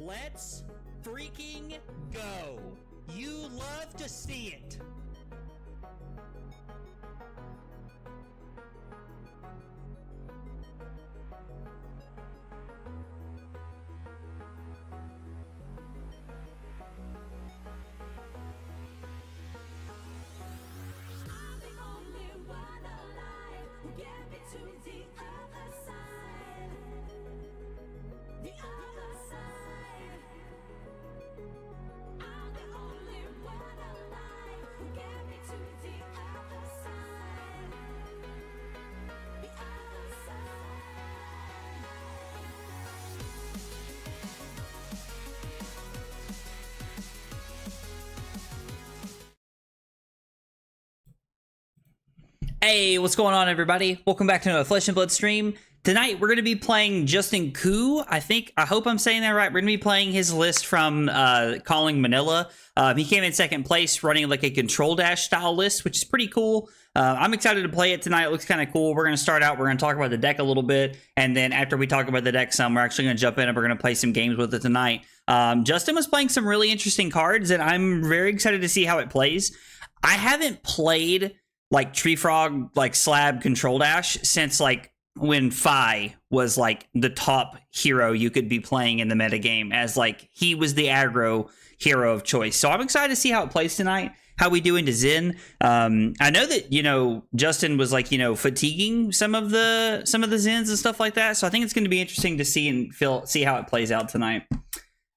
Let's freaking go. You love to see it. Hey, what's going on, everybody? Welcome back to another Flesh and Blood stream. Tonight, we're going to be playing Justin Koo. I hope I'm saying that right. We're going to be playing his list from Calling Manila. He came in second place running like a Control Dash style list, which is pretty cool. I'm excited to play it tonight. It looks kind of cool. We're going to start out. We're going to talk about the deck a little bit. And then after we talk about the deck some, we're actually going to jump in and we're going to play some games with it tonight. Justin was playing some really interesting cards, and I'm very excited to see how it plays. I haven't played like Tree Frog, like Slab Control Dash since like when Fi was like the top hero you could be playing in the metagame, as like he was the aggro hero of choice. So I'm excited to see how it plays tonight, how we do into Zen. I know that, you know, Justin was like, you know, fatiguing some of the Zens and stuff like that. So I think it's going to be interesting to see and see how it plays out tonight.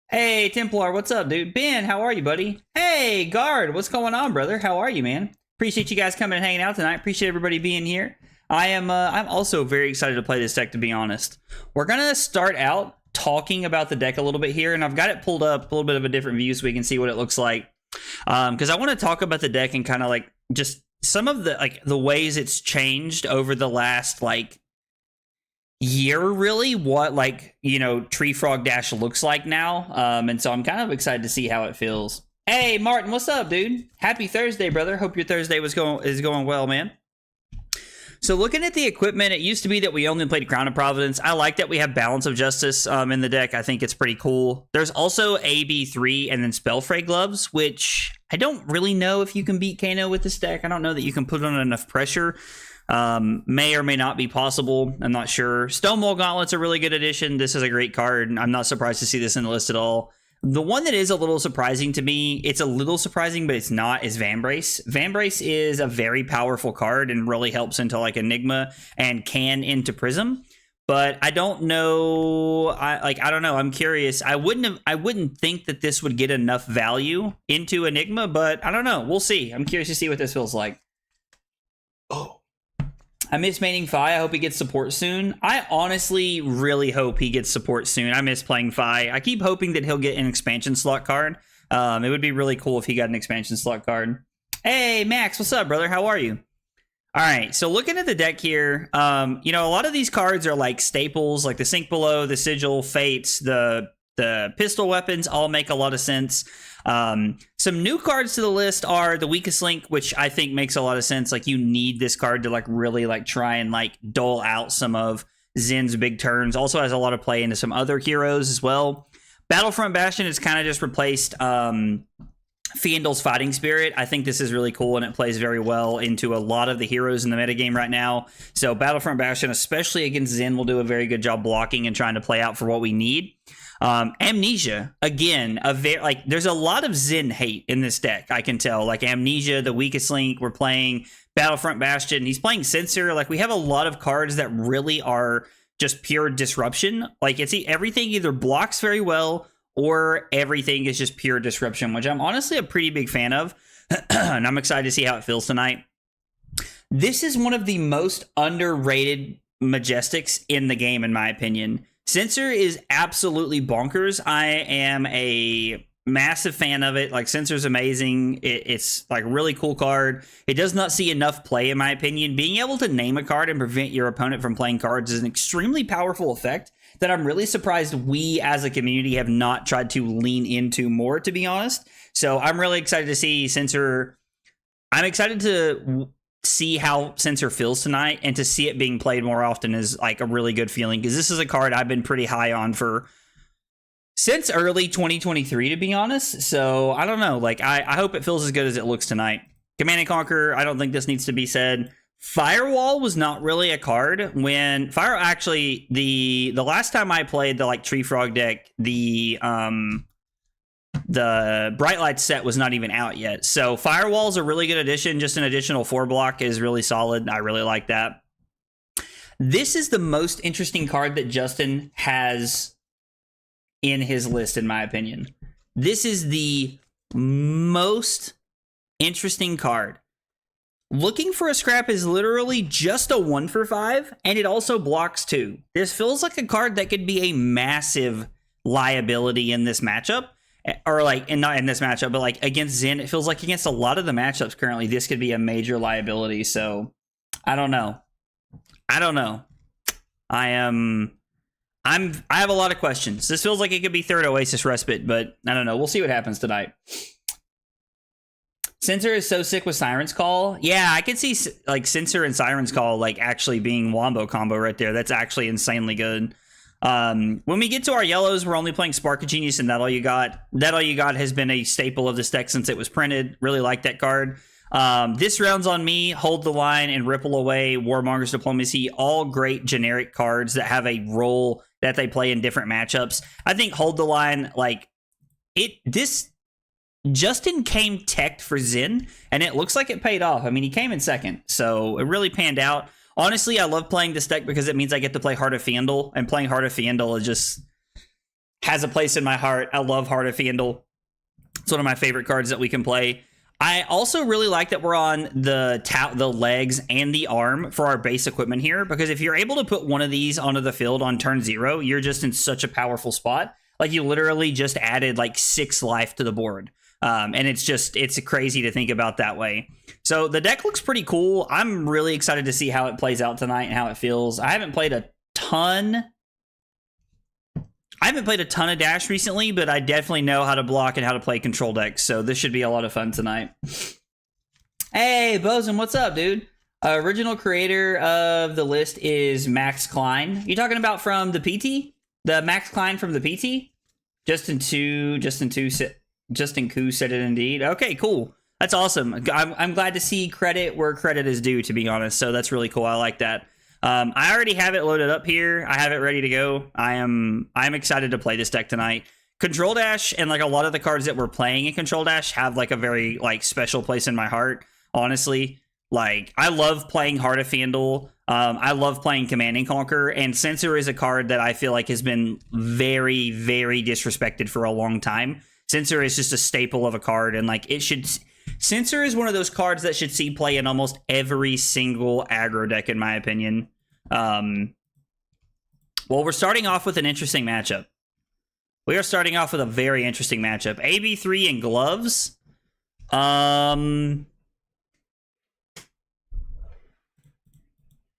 Hey, Templar, what's up, dude? Ben, how are you, buddy? Hey, Guard, what's going on, brother? How are you, man? Appreciate you guys coming and hanging out tonight. Appreciate everybody being here. I'm also very excited to play this deck, to be honest. We're gonna start out talking about the deck a little bit here, and I've got it pulled up a little bit of a different view so we can see what it looks like. Because I want to talk about the deck and kind of like just some of the ways it's changed over the last like year, really. What like, you know, Tree Frog Dash looks like now. And so I'm kind of excited to see how it feels. Hey, Martin, what's up, dude? Happy Thursday, brother. Hope your Thursday is going well, man. So looking at the equipment, it used to be that we only played Crown of Providence. I like that we have Balance of Justice in the deck. I think it's pretty cool. There's also AB3 and then Spellfray Gloves, which I don't really know if you can beat Kano with this deck. I don't know that you can put on enough pressure. May or may not be possible. I'm not sure. Stonewall Gauntlet's a really good addition. This is a great card. I'm not surprised to see this in the list at all. The one that is a little surprising to me, it's a little surprising, but it's not, is Vambrace. Vambrace is a very powerful card and really helps into like Enigma and can into Prism. But I don't know. I don't know. I'm curious. I wouldn't think that this would get enough value into Enigma, but I don't know. We'll see. I'm curious to see what this feels like. Oh. I miss maining Fi. I hope he gets support soon. I honestly really hope he gets support soon. I miss playing Fi. I keep hoping that he'll get an expansion slot card. It would be really cool if he got an expansion slot card. Hey, Max, what's up, brother? How are you? All right, so looking at the deck here, you know, a lot of these cards are like staples, like the Sink Below, the Sigil, Fates, the pistol weapons all make a lot of sense. Some new cards to the list are the Weakest Link, which I think makes a lot of sense. Like, you need this card to like really like try and like dole out some of Zen's big turns. Also has a lot of play into some other heroes as well. Battlefront Bastion has kind of just replaced Fiendl's Fighting Spirit. I think this is really cool, and it plays very well into a lot of the heroes in the metagame right now. So Battlefront Bastion, especially against Zen, will do a very good job blocking and trying to play out for what we need. Amnesia, again, there's a lot of Zen hate in this deck, I can tell. Like Amnesia, the Weakest Link, we're playing Battlefront Bastion, he's playing Censor. Like, we have a lot of cards that really are just pure disruption. Like, everything either blocks very well or everything is just pure disruption, which I'm honestly a pretty big fan of. And I'm excited to see how it feels tonight. This is one of the most underrated Majestics in the game, in my opinion. Censor is absolutely bonkers. I am a massive fan of it. Like, Censor's amazing. It's like a really cool card. It does not see enough play, in my opinion. Being able to name a card and prevent your opponent from playing cards is an extremely powerful effect that I'm really surprised we as a community have not tried to lean into more, to be honest. So I'm really excited to see Censor. I'm excited to see how Censor feels tonight, and to see it being played more often is like a really good feeling, because this is a card I've been pretty high on for since early 2023, to be honest. So I don't know. Like, I hope it feels as good as it looks tonight. Command and Conquer, I don't think this needs to be said. Firewall was not really a card when actually the last time I played the like Tree Frog deck, the Bright Light set was not even out yet. So Firewall's a really good addition. Just an additional 4-block is really solid. I really like that. This is the most interesting card that Justin has in his list, in my opinion. This is the most interesting card. Looking for a Scrap is literally just a 1 for 5, and it also blocks 2. This feels like a card that could be a massive liability in this matchup. Or like, and not in this matchup, but like against Zen, it feels like against a lot of the matchups currently, this could be a major liability. So I don't know. I have a lot of questions. This feels like it could be third Oasis Respite, but I don't know. We'll see what happens tonight. Censor is so sick with Siren's Call. Yeah, I could see like Censor and Siren's Call like actually being Wombo combo right there. That's actually insanely good. When we get to our yellows, we're only playing Spark of Genius and That All You Got. That All You Got has been a staple of this deck since it was printed. Really like that card. This round's on me. Hold the Line and Ripple Away, Warmonger's Diplomacy, all great generic cards that have a role that they play in different matchups. I think Hold the Line, like Justin came teched for Zen, and it looks like it paid off. I mean, he came in second, so it really panned out. Honestly, I love playing this deck because it means I get to play Heart of Fiendel, and playing Heart of Fiendel is just has a place in my heart. I love Heart of Fiendel. It's one of my favorite cards that we can play. I also really like that we're on the legs and the arm for our base equipment here, because if you're able to put one of these onto the field on turn 0, you're just in such a powerful spot. Like, you literally just added like 6 life to the board. And it's crazy to think about that way. So the deck looks pretty cool. I'm really excited to see how it plays out tonight and how it feels. I haven't played a ton of Dash recently, but I definitely know how to block and how to play control decks. So this should be a lot of fun tonight. Hey, Bosun, what's up, dude? Original creator of the list is Max Klein. You talking about from the PT? The Max Klein from the PT? Justin Koo said it indeed. Okay, cool. That's awesome. I'm glad to see credit where credit is due, to be honest. So that's really cool. I like that. I already have it loaded up here. I have it ready to go. I'm excited to play this deck tonight. Control Dash and like a lot of the cards that we're playing in Control Dash have like a very like special place in my heart. Honestly, like I love playing Heart of Fiendel. I love playing Command and Conquer, and Censor is a card that I feel like has been very, very disrespected for a long time. Censor is just a staple of a card, and like Censor is one of those cards that should see play in almost every single aggro deck, in my opinion. Well, we're starting off with an interesting matchup. We are starting off with a very interesting matchup. AB3 and Gloves.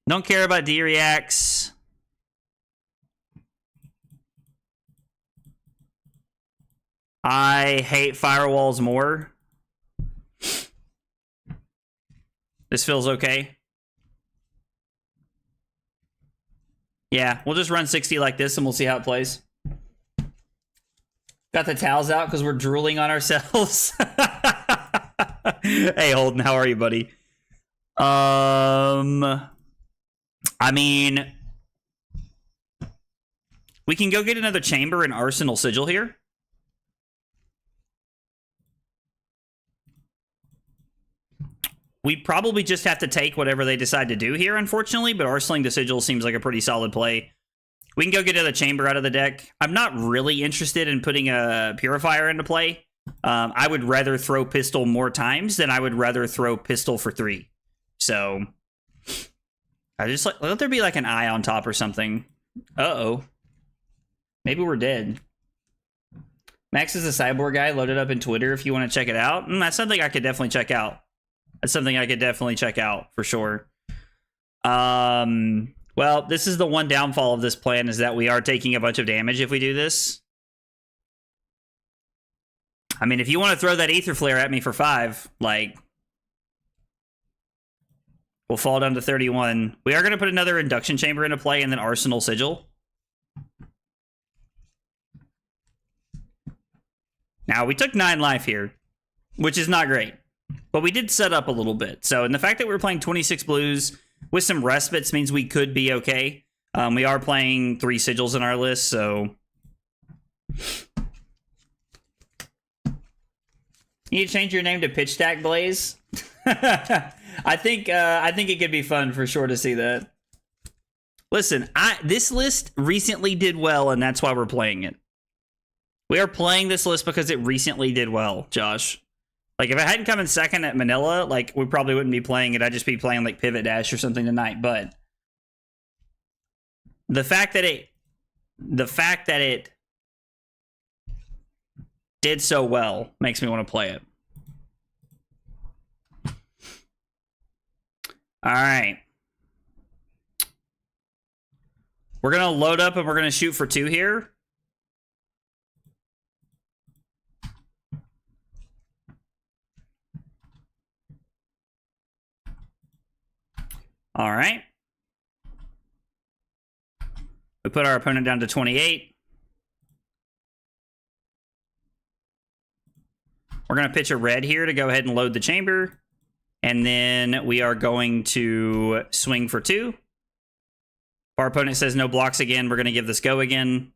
Don't care about D-Reacts. I hate Firewalls more. This feels okay. Yeah, we'll just run 60 like this and we'll see how it plays. Got the towels out because we're drooling on ourselves. Hey, Holden, how are you, buddy? I mean, we can go get another Chamber and Arsenal Sigil here. We probably just have to take whatever they decide to do here, unfortunately, but Arsenaling the Sigil seems like a pretty solid play. We can go get another Chamber out of the deck. I'm not really interested in putting a Purifier into play. I would rather throw Pistol more times than I would rather throw Pistol for 3. So I just let there be like an eye on top or something. Uh-oh. Maybe we're dead. Max is a Cyborg guy loaded up in Twitter if you want to check it out. That's something I could definitely check out. That's something I could definitely check out for sure. Well, this is the one downfall of this plan, is that we are taking a bunch of damage if we do this. I mean, if you want to throw that Aether Flare at me for 5, like, we'll fall down to 31. We are going to put another Induction Chamber into play and then Arsenal Sigil. Now, we took 9 life here, which is not great. But we did set up a little bit. So, and the fact that we're playing 26 blues with some respites means we could be okay. We are playing 3 sigils in our list, so... You need to change your name to Pitch Stack Blaze? I think it could be fun for sure to see that. Listen, this list recently did well, and that's why we're playing it. We are playing this list because it recently did well, Josh. Like, if I hadn't come in second at Manila, like, we probably wouldn't be playing it. I'd just be playing, like, Pivot Dash or something tonight. But the fact that it did so well makes me want to play it. All right. We're going to load up and we're going to shoot for 2 here. All right. We put our opponent down to 28. We're going to pitch a red here to go ahead and load the chamber. And then we are going to swing for 2. If our opponent says no blocks again, we're going to give this go again,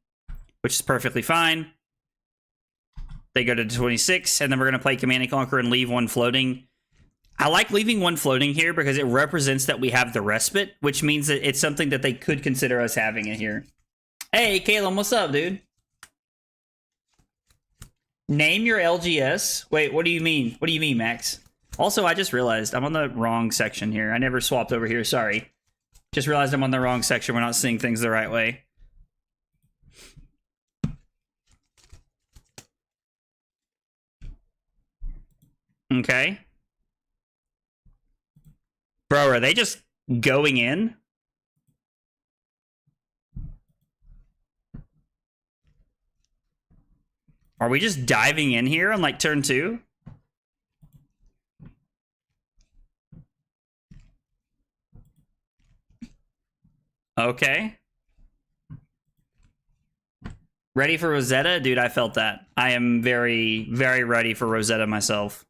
which is perfectly fine. They go to 26, and then we're going to play Command and Conquer and leave 1 floating. I like leaving 1 floating here because it represents that we have the respite, which means that it's something that they could consider us having it here. Hey, Caleb, what's up, dude? Name your LGS. Wait, what do you mean? What do you mean, Max? Also, I just realized I'm on the wrong section here. I never swapped over here. Sorry. Just realized I'm on the wrong section. We're not seeing things the right way. Okay. Bro, are they just going in? Are we just diving in here on like turn 2? Okay. Ready for Rosetta? Dude, I felt that. I am very, very ready for Rosetta myself.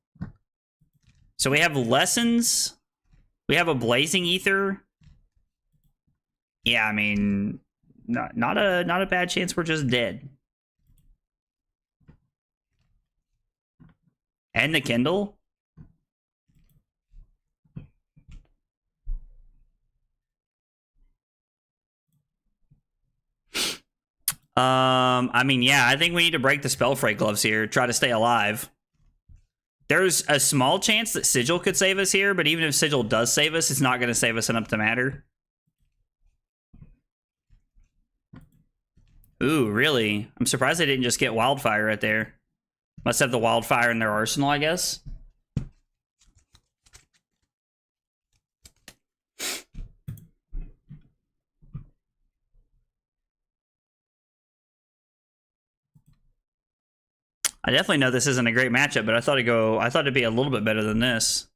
So we have lessons. We have a Blazing Ether. Yeah, I mean, not a bad chance we're just dead. And the Kindle. I mean, yeah, I think we need to break the Spellfreight gloves here. Try to stay alive. There's a small chance that Sigil could save us here, but even if Sigil does save us, it's not going to save us enough to matter. Ooh, really? I'm surprised they didn't just get Wildfire right there. Must have the Wildfire in their arsenal, I guess. I definitely know this isn't a great matchup, but I thought it'd be a little bit better than this.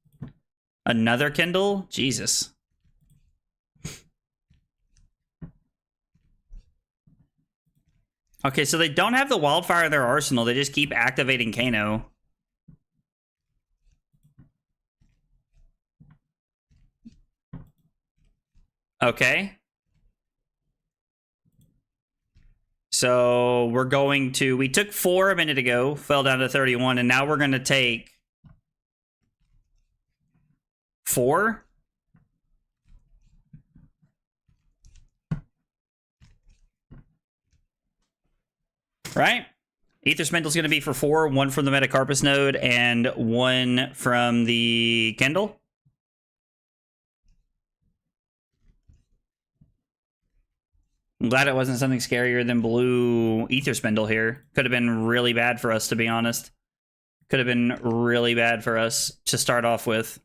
Another Kindle? Jesus. Okay, so they don't have the Wildfire in their arsenal. They just keep activating Kano. Okay. So we're going to... We took 4 a minute ago, fell down to 31, and now we're going to take 4? Right? Aether Spindle's going to be for 4, 1 from the Metacarpus node, and 1 from the Kindle. I'm glad it wasn't something scarier than blue Aether Spindle here. Could have been really bad for us, to be honest. Could have been really bad for us to start off with.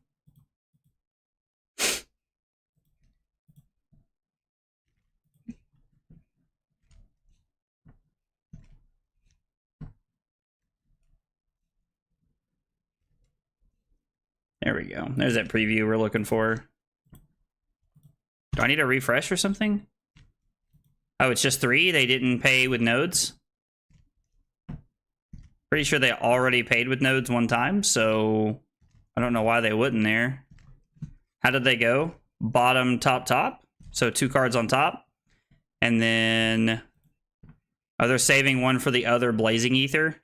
There we go. There's that preview we're looking for. Do I need a refresh or something? Oh, it's just 3? They didn't pay with nodes? Pretty sure they already paid with nodes one time, so I don't know why they wouldn't there. How did they go? Bottom, top, top. So 2 cards on top. And then are they saving one for the other Blazing Ether?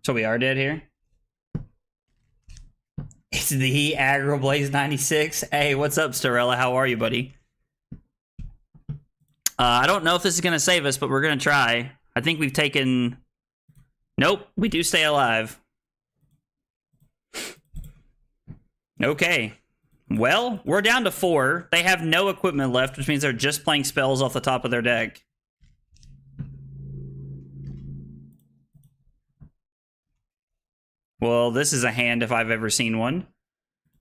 So we are dead here. It's the Aggro Blaze 96. Hey, what's up, Starella? How are you, buddy? I don't know if this is going to save us, but we're going to try. I think we've taken... Nope, we do stay alive. Okay. Well, we're down to 4. They have no equipment left, which means they're just playing spells off the top of their deck. Well, this is a hand if I've ever seen one.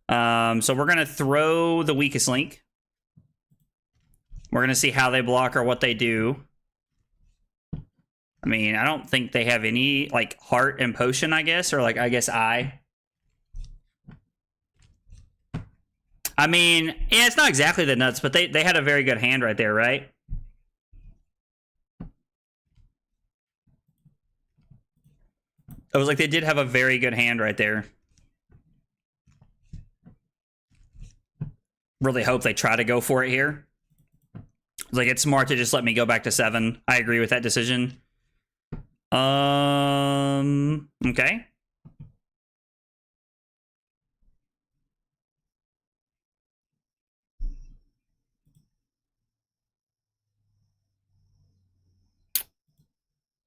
So we're going to throw the weakest link. We're going to see how they block or what they do. I mean, I don't think they have any, like, heart and potion, I guess. Or, like, I guess eye. I mean, yeah, it's not exactly the nuts, but they had a very good hand right there, right? It was like they did have a very good hand right there. Really hope they try to go for it here. Like, it's smart to just let me go back to 7. I agree with that decision. Okay.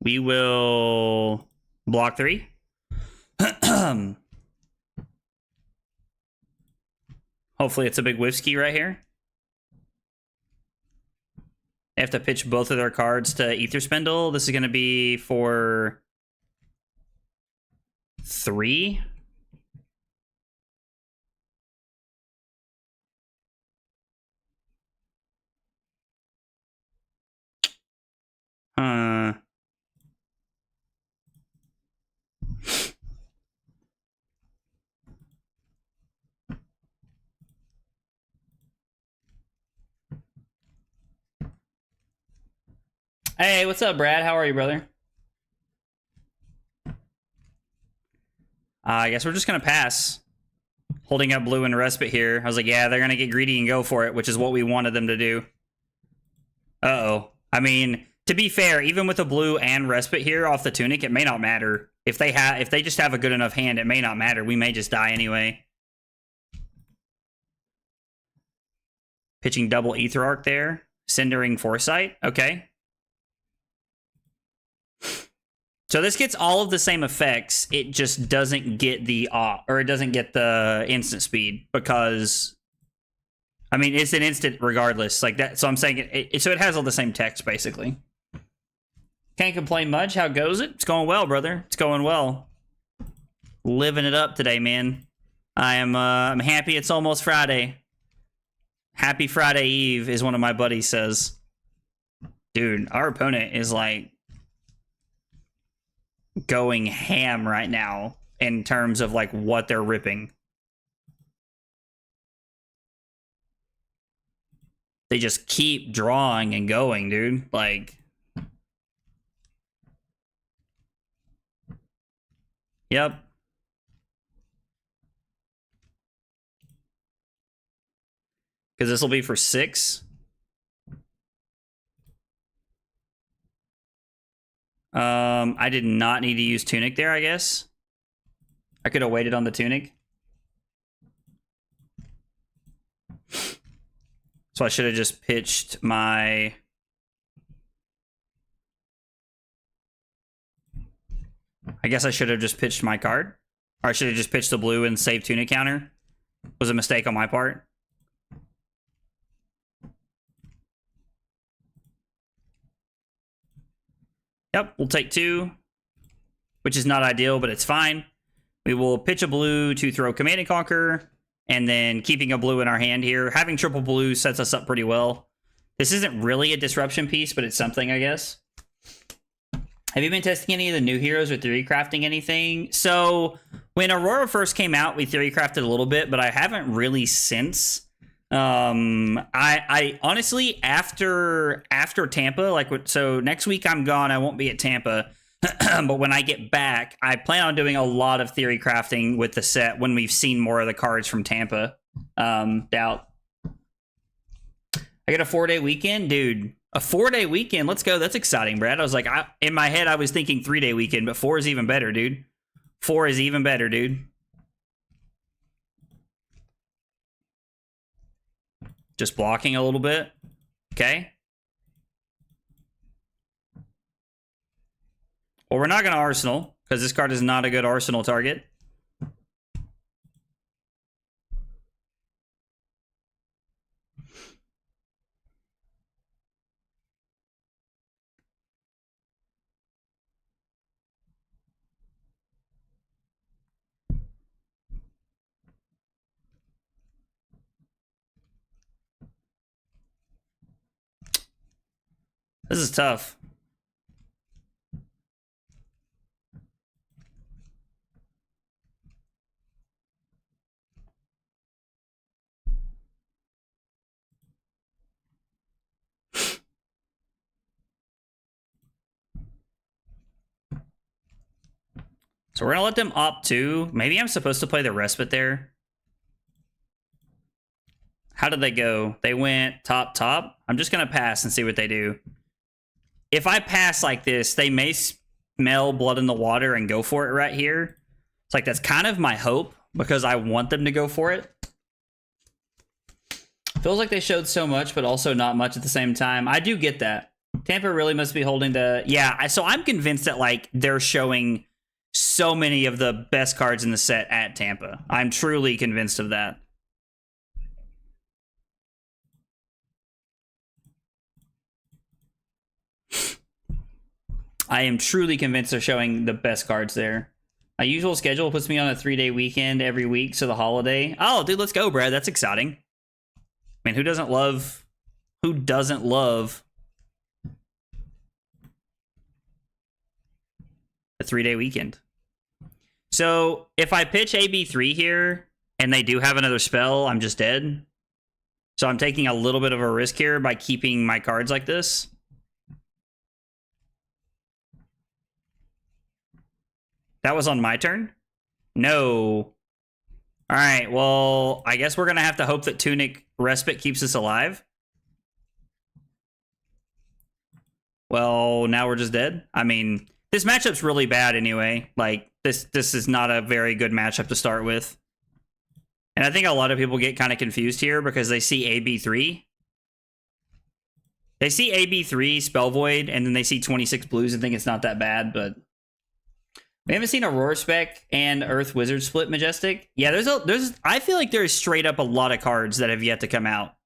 We will block 3. Hopefully it's a big whiskey right here. They have to pitch both of their cards to Ether Spindle. This is going to be for 3. Hey, what's up, Brad? How are you, brother? I guess we're just going to pass. Holding up blue and respite here. I was like, yeah, they're going to get greedy and go for it, which is what we wanted them to do. Uh-oh. I mean, to be fair, even with a blue and respite here off the tunic, it may not matter. If they just have a good enough hand, it may not matter. We may just die anyway. Pitching double Ether Arc there. Cindering Foresight. Okay. So this gets all of the same effects. It just doesn't get the it doesn't get the instant speed because, I mean, it's an instant regardless. Like that. So I'm saying so it has all the same text basically. Can't complain much. How goes it? It's going well, brother. It's going well. Living it up today, man. I'm happy it's almost Friday. Happy Friday Eve, is one of my buddies says. Dude, our opponent is like going ham right now in terms of like what they're ripping. They just keep drawing and going, dude. Like, yep. Because this will be for 6. I did not need to use Tunic there, I guess. I could have waited on the Tunic. So I should have just pitched my... I guess I should have just pitched my card. Or I should have just pitched the blue and saved Tunic counter. Was a mistake on my part. Yep, we'll take 2, which is not ideal, but it's fine. We will pitch a blue to throw Command and Conquer, and then keeping a blue in our hand here. Having triple blue sets us up pretty well. This isn't really a disruption piece, but it's something, I guess. Have you been testing any of the new heroes or theory crafting anything? So when Aurora first came out, we theory crafted a little bit, but I haven't really since. I honestly after Tampa, like so next week I'm gone. I won't be at Tampa. But when I get back, I plan on doing a lot of theory crafting with the set when we've seen more of the cards from Tampa. Doubt. I get a 4-day weekend, dude. A 4-day weekend. Let's go. That's exciting, Brad. I was like, in my head, I was thinking 3-day weekend, but 4 is even better, dude. 4 is even better, dude. Just blocking a little bit. Okay. Well, we're not going to Arsenal, because this card is not a good Arsenal target. This is tough. So we're going to let them opt to. Maybe I'm supposed to play the respite there. How did they go? They went top, top. I'm just going to pass and see what they do. If I pass like this, they may smell blood in the water and go for it right here. It's like that's kind of my hope because I want them to go for it. Feels like they showed so much, but also not much at the same time. I do get that. Tampa really must be holding the... Yeah, so I'm convinced that like they're showing so many of the best cards in the set at Tampa. I'm truly convinced of that. I am truly convinced they're showing the best cards there. My usual schedule puts me on a 3-day weekend every week, so the holiday. Oh, dude, let's go, Brad. That's exciting. Man, who doesn't love a 3-day weekend? So if I pitch AB3 here and they do have another spell, I'm just dead. So I'm taking a little bit of a risk here by keeping my cards like this. That was on my turn? No. All right, well, I guess we're going to have to hope that Tunic Respite keeps us alive. Well, now we're just dead. I mean, this matchup's really bad anyway. Like, this is not a very good matchup to start with. And I think a lot of people get kind of confused here because they see AB3. They see AB3, Spell Void, and then they see 26 blues and think it's not that bad, but... We haven't seen Aurora Spec and Earth Wizard split Majestic. Yeah, I feel like there's straight up a lot of cards that have yet to come out.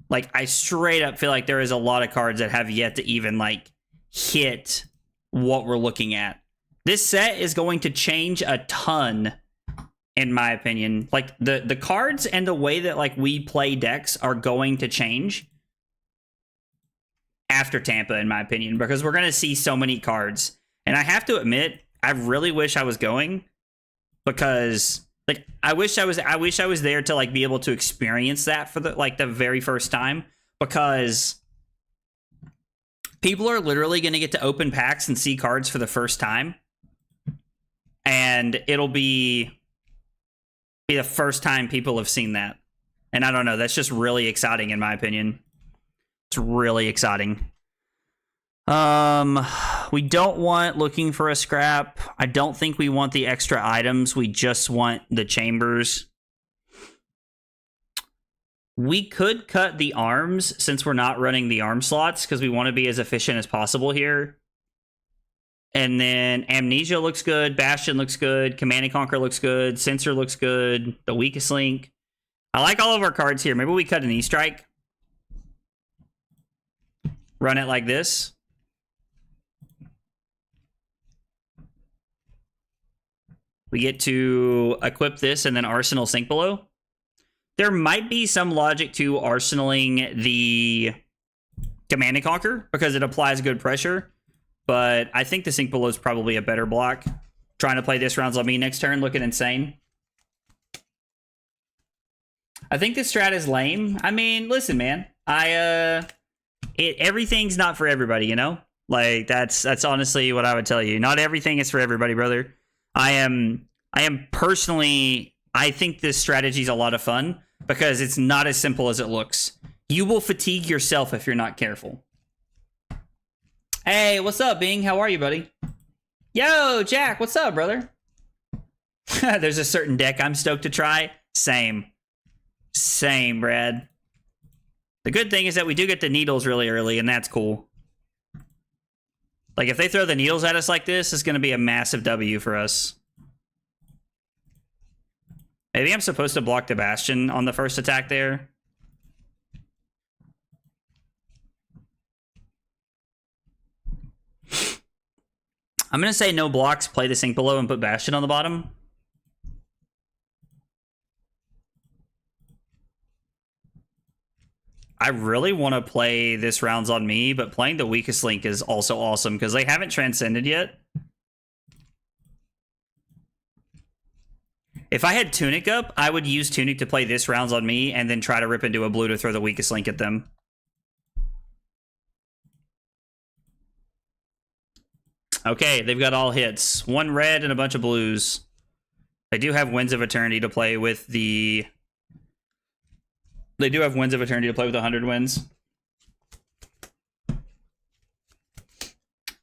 Like, I straight up feel like there is a lot of cards that have yet to even, like, hit what we're looking at. This set is going to change a ton, in my opinion. Like, the cards and the way that, like, we play decks are going to change after Tampa, in my opinion, because we're going to see so many cards. And I have to admit, I really wish I was going because like I wish I was there to like be able to experience that for the very first time, because people are literally going to get to open packs and see cards for the first time. And it'll be the first time people have seen that. And I don't know, that's just really exciting in my opinion. It's really exciting. We don't want looking for a scrap. I don't think we want the extra items. We just want the chambers. We could cut the arms since we're not running the arm slots because we want to be as efficient as possible here. And then Amnesia looks good. Bastion looks good. Command and Conquer looks good. Censor looks good. The Weakest Link. I like all of our cards here. Maybe we cut an E-Strike. Run it like this. We get to equip this and then Arsenal Sink Below. There might be some logic to arsenaling the Command and Conquer because it applies good pressure. But I think the Sink Below is probably a better block. Trying to play this rounds on me next turn, looking insane. I think this strat is lame. I mean, listen, man. Everything's not for everybody, you know? Like, that's honestly what I would tell you. Not everything is for everybody, brother. I am personally, I think this strategy is a lot of fun because it's not as simple as it looks. You will fatigue yourself if you're not careful. Hey, what's up, Bing? How are you, buddy? Yo, Jack, what's up, brother? There's a certain deck I'm stoked to try. Same, Brad. The good thing is that we do get the needles really early, and that's cool. Like, if they throw the needles at us like this, it's going to be a massive W for us. Maybe I'm supposed to block the Bastion on the first attack there. I'm going to say no blocks, play the Sink below, and put Bastion on the bottom. I really want to play this rounds on me, but playing the weakest link is also awesome because they haven't transcended yet. If I had Tunic up, I would use Tunic to play this rounds on me and then try to rip into a blue to throw the weakest link at them. Okay, they've got all hits. One red and a bunch of blues. They do have Winds of Eternity to play with the... They do have Winds of Eternity to play with 100 wins.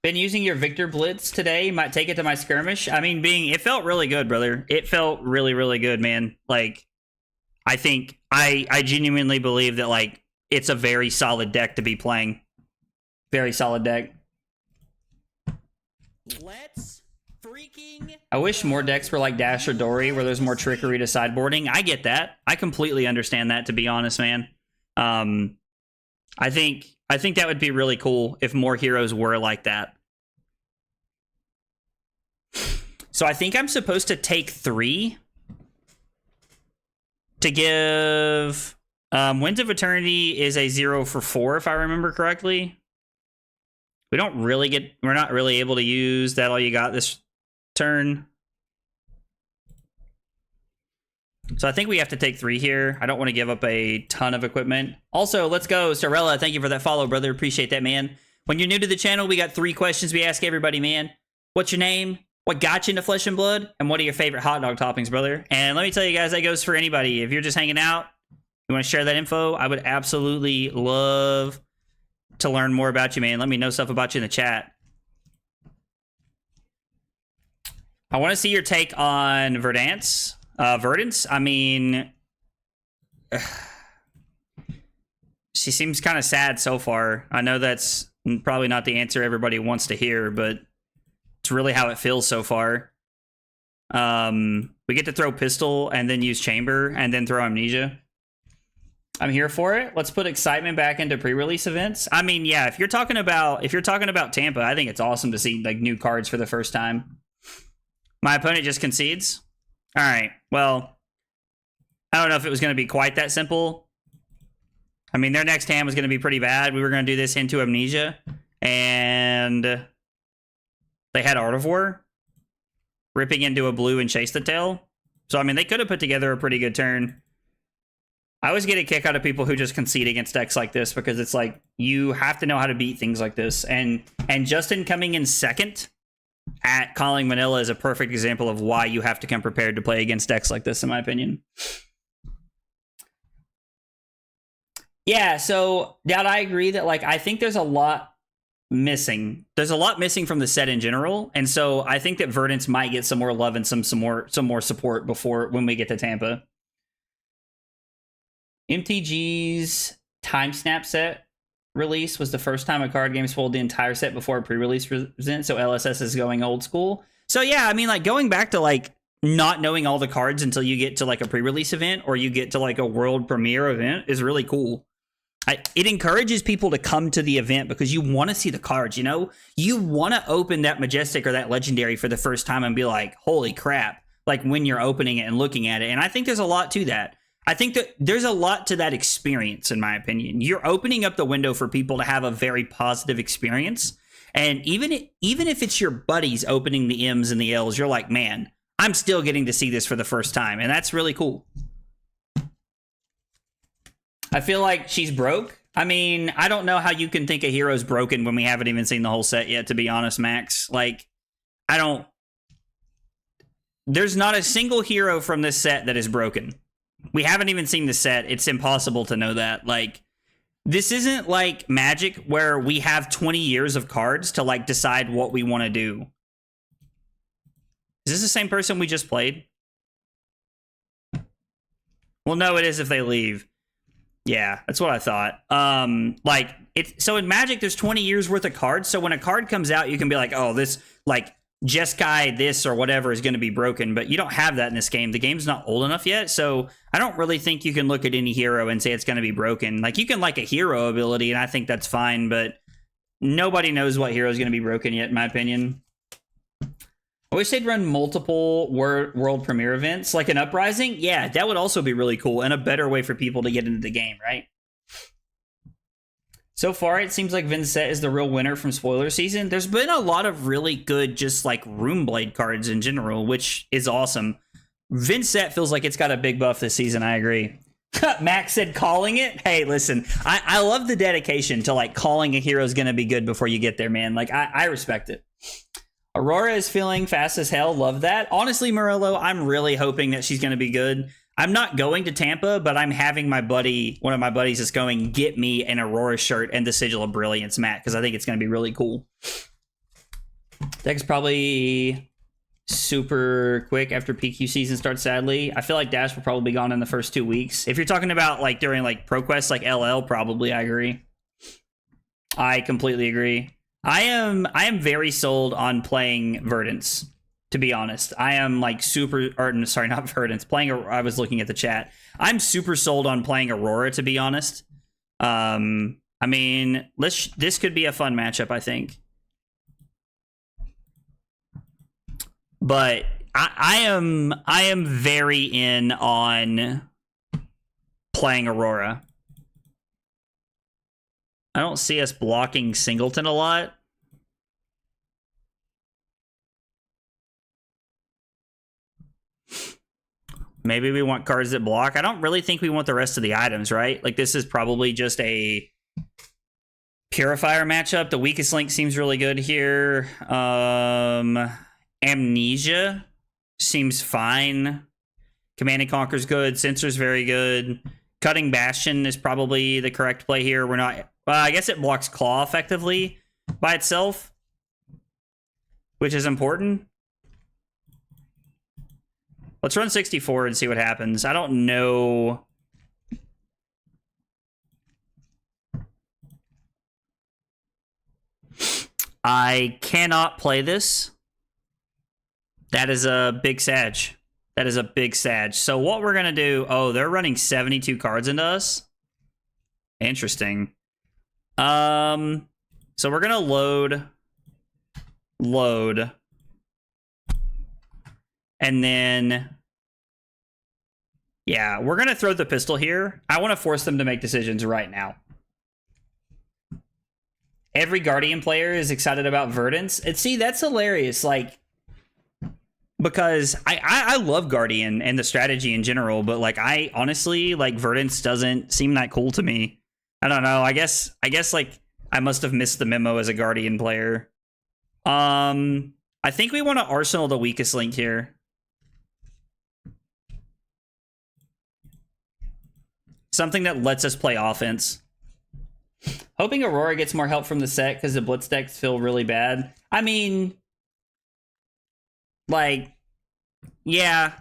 Been using your Victor Blitz today. Might take it to my skirmish. I mean, it felt really good, brother. It felt really, really good, man. Like, I think, I genuinely believe that, like, it's a very solid deck to be playing. Very solid deck. Let's freaking... I wish more decks were like Dash or Dory, where there's more trickery to sideboarding. I get that. I completely understand that, to be honest, man. I think that would be really cool if more heroes were like that. So I think I'm supposed to take 3 to give... Winds of Eternity is a 0 for 4, if I remember correctly. We're not really able to use that all you got this turn. So I think we have to take 3 here. I don't want to give up a ton of equipment. Also, let's go. Sorella, thank you for that follow, brother. Appreciate that, man. When you're new to the channel, we got 3 questions we ask everybody, man. What's your name? What got you into Flesh and Blood? And what are your favorite hot dog toppings, brother? And let me tell you guys, that goes for anybody. If you're just hanging out, you want to share that info, I would absolutely love to learn more about you, man. Let me know stuff about you in the chat. I want to see your take on Verdance. Verdance, I mean... she seems kind of sad so far. I know that's probably not the answer everybody wants to hear, but it's really how it feels so far. We get to throw Pistol and then use Chamber and then throw Amnesia. I'm here for it. Let's put excitement back into pre-release events. I mean, yeah, if you're talking about Tampa, I think it's awesome to see like new cards for the first time. My opponent just concedes. All right. Well, I don't know if it was going to be quite that simple. I mean, their next hand was going to be pretty bad. We were going to do this into Amnesia, and they had Artivore ripping into a blue and chase the tail. So, I mean, they could have put together a pretty good turn. I always get a kick out of people who just concede against decks like this because it's like, you have to know how to beat things like this. And Justin coming in second at Calling Manila is a perfect example of why you have to come prepared to play against decks like this, in my opinion. Yeah, so, Dad, I agree that, like, I think there's a lot missing. There's a lot missing from the set in general, and so I think that Verdance might get some more love and some more support when we get to Tampa. MTG's Time Snap set release was the first time a card game spoiled the entire set before a pre-release present, so LSS is going old school. So yeah, I mean, like, going back to, like, not knowing all the cards until you get to, like, a pre-release event or you get to, like, a world premiere event is really cool. It encourages people to come to the event because you want to see the cards, you know? You want to open that Majestic or that Legendary for the first time and be like, holy crap, like, when you're opening it and looking at it. And I think there's a lot to that. I think that there's a lot to that experience, in my opinion. You're opening up the window for people to have a very positive experience. And even if it's your buddies opening the M's and the L's, you're like, man, I'm still getting to see this for the first time. And that's really cool. I feel like she's broke. I mean, I don't know how you can think a hero's broken when we haven't even seen the whole set yet, to be honest, Max. Like, I don't... There's not a single hero from this set that is broken. We haven't even seen the set. It's impossible to know that. Like, this isn't like Magic where we have 20 years of cards to, like, decide what we want to do. Is this the same person we just played? Well, no, it is if they leave. Yeah, that's what I thought. Like, so in Magic, there's 20 years worth of cards. So when a card comes out, you can be like, oh, this, like, Jeskai this or whatever is going to be broken. But you don't have that in this game. The game's not old enough yet. So I don't really think you can look at any hero and say it's going to be broken. Like, you can like a hero ability, and I think that's fine. But nobody knows what hero is going to be broken yet, in my opinion. I wish they'd run multiple world premiere events, like an Uprising. Yeah, that would also be really cool and a better way for people to get into the game, right? So far, it seems like Vincent is the real winner from spoiler season. There's been a lot of really good, just like Runeblade cards in general, which is awesome. Vincent feels like it's got a big buff this season. I agree. Max said calling it. Hey, listen, I love the dedication to like calling a hero is going to be good before you get there, man. Like, I respect it. Aurora is feeling fast as hell. Love that. Honestly, Morello, I'm really hoping that she's going to be good. I'm not going to Tampa, but I'm having my buddy, one of my buddies is going, get me an Aurora shirt and the Sigil of Brilliance mat, because I think it's going to be really cool. Deck's probably super quick after PQ season starts, sadly. I feel like Dash will probably be gone in the first 2 weeks. If you're talking about like during like ProQuest, like LL, probably, I agree. I completely agree. I am very sold on playing Verdance, to be honest. I am like super, or sorry, not Verdance, I was looking at the chat. I'm super sold on playing Aurora, to be honest. I mean, this could be a fun matchup, I think. But I am very in on playing Aurora. I don't see us blocking Singleton a lot. Maybe we want cards that block. I don't really think we want the rest of the items, right? Like, this is probably just a Purifier matchup. The weakest link seems really good here. Amnesia seems fine. Command and Conquer's good. Censor's very good. Cutting Bastion is probably the correct play here. We're not... Well, I guess it blocks Claw effectively by itself, which is important. Let's run 64 and see what happens. I don't know. I cannot play this. That is a big Sag. That is a big Sag. So what we're going to do... Oh, they're running 72 cards into us? Interesting. So we're going to load. And then... Yeah, we're going to throw the pistol here. I want to force them to make decisions right now. Every Guardian player is excited about Verdance. And see, that's hilarious. Like... Because I love Guardian and the strategy in general, but like I honestly like Verdance doesn't seem that cool to me. I don't know. I guess like I must have missed the memo as a Guardian player. I think we want to Arsenal the weakest link here. Something that lets us play offense. Hoping Aurora gets more help from the set because the Blitz decks feel really bad. I mean... Like, yeah,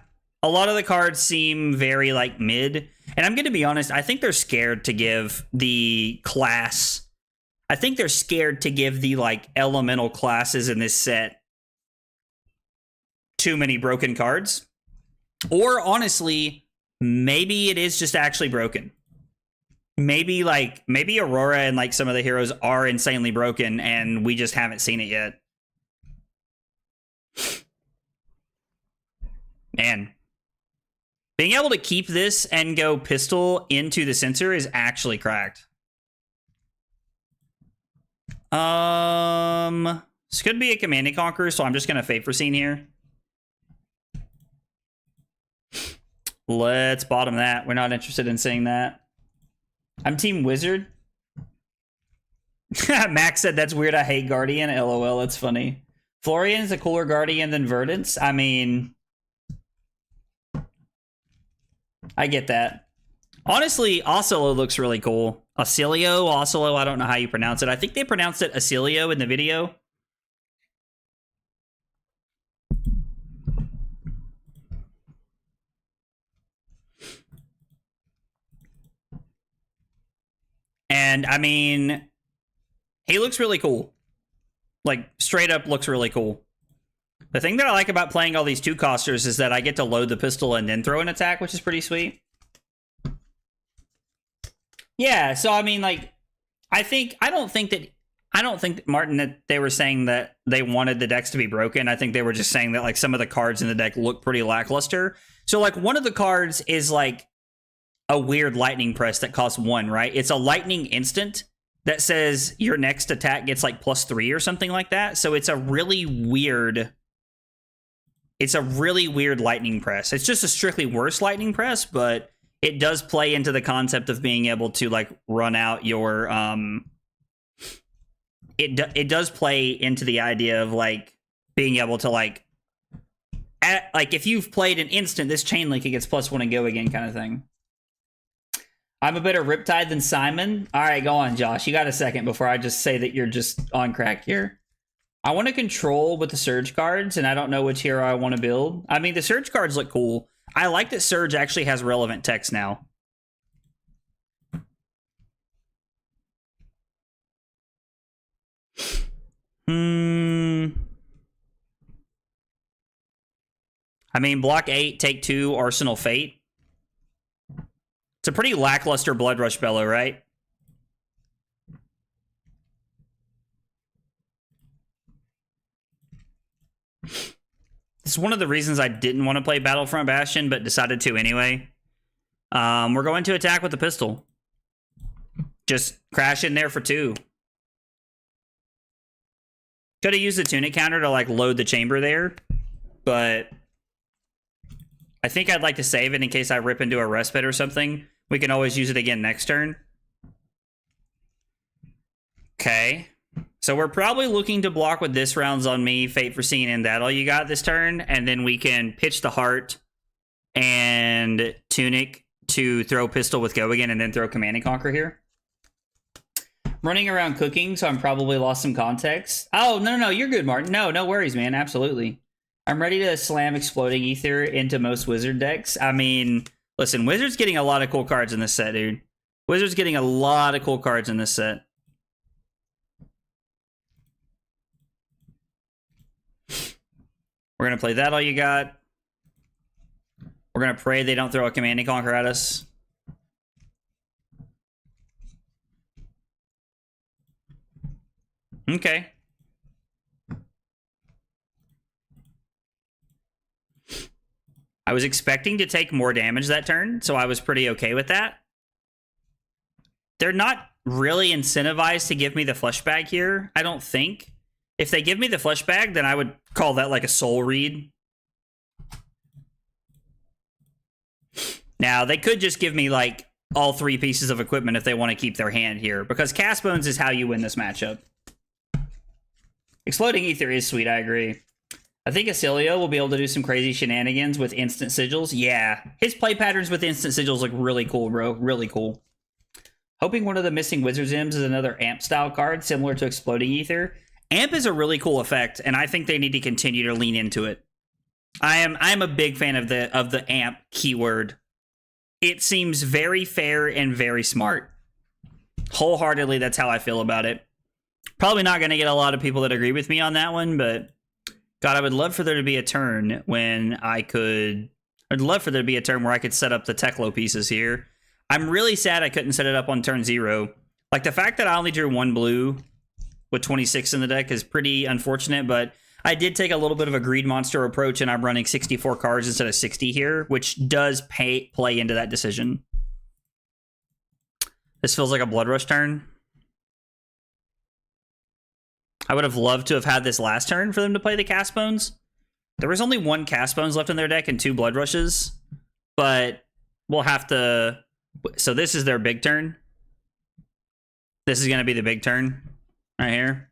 a lot of the cards seem very, like, mid. And I'm going to be honest, I think they're scared to give the class... I think they're scared to give the, like, elemental classes in this set too many broken cards. Or, honestly, maybe it is just actually broken. Maybe Aurora and, like, some of the heroes are insanely broken, and we just haven't seen it yet. Man, being able to keep this and go pistol into the sensor is actually cracked. This could be a Command and Conquer, so I'm just gonna Fate Foreseen here. Let's bottom that. We're not interested in seeing that. I'm Team Wizard. Max said that's weird. I hate Guardian. LOL. That's funny. Florian is a cooler Guardian than Verdance. I mean, I get that. Honestly, Osilo looks really cool. Osilo, I don't know how you pronounce it. I think they pronounced it Asilio in the video. And, I mean, he looks really cool. Like, straight up looks really cool. The thing that I like about playing all these two-costers is that I get to load the pistol and then throw an attack, which is pretty sweet. Yeah, so I mean, like, I don't think, Martin, that they were saying that they wanted the decks to be broken. I think they were just saying that, like, some of the cards in the deck look pretty lackluster. So, like, one of the cards is, like, a weird lightning press that costs 1, right? It's a lightning instant that says your next attack gets, like, +3 or something like that. So it's a really weird lightning press. It's just a strictly worse lightning press, but it does play into the concept of being able to, like, run out your it does play into the idea of, like, being able to, like if you've played an instant, this chain link, it gets +1 and go again kind of thing. I'm a better Riptide than Simon. All right, go on, Josh. You got a second before I just say that you're just on crack here. I want to control with the Surge cards, and I don't know which hero I want to build. I mean, the Surge cards look cool. I like that Surge actually has relevant text now. I mean, block 8, take 2, Arsenal Fate. It's a pretty lackluster Blood Rush Bellow, right? It's one of the reasons I didn't want to play Battlefront Bastion, but decided to anyway. We're going to attack with the pistol. Just crash in there for 2. Could have used the Tunic counter to, like, load the chamber there, but I think I'd like to save it in case I rip into a respite or something. We can always use it again next turn. Okay. So we're probably looking to block with this rounds on me, Fate Foreseen, and that all you got this turn. And then we can pitch the Heart and Tunic to throw pistol with go again and then throw Command and Conquer here. Running around cooking, so I'm probably lost some context. Oh, no, you're good, Martin. No worries, man. Absolutely. I'm ready to slam Exploding Ether into most Wizard decks. I mean, listen, Wizard's getting a lot of cool cards in this set, dude. Wizard's getting a lot of cool cards in this set. We're going to play that all you got. We're going to pray they don't throw a Command and Conquer at us. Okay. I was expecting to take more damage that turn, so I was pretty okay with that. They're not really incentivized to give me the flesh bag here, I don't think. If they give me the flesh bag, then I would call that like a soul read. Now, they could just give me like all 3 pieces of equipment if they want to keep their hand here, because Cast Bones is how you win this matchup. Exploding Ether is sweet, I agree. I think Asilio will be able to do some crazy shenanigans with instant sigils. Yeah, his play patterns with instant sigils look really cool, bro. Really cool. Hoping one of the missing Wizard's M's is another Amp style card similar to Exploding Ether. Amp is a really cool effect, and I think they need to continue to lean into it. I'm a big fan of the Amp keyword. It seems very fair and very smart. Wholeheartedly, that's how I feel about it. Probably not going to get a lot of people that agree with me on that one, but God, I would love for there to be a turn when I'd love for there to be a turn where I could set up the Teklo pieces here. I'm really sad I couldn't set it up on turn 0. Like, the fact that I only drew 1 blue with 26 in the deck is pretty unfortunate, but I did take a little bit of a greed monster approach, and I'm running 64 cards instead of 60 here, which does play into that decision. This feels like a Blood Rush turn. I would have loved to have had this last turn for them to play the Cast Bones. There was only 1 Cast Bones left in their deck and 2 Blood Rushes, but we'll have to... So this is their big turn. This is going to be the big turn right here.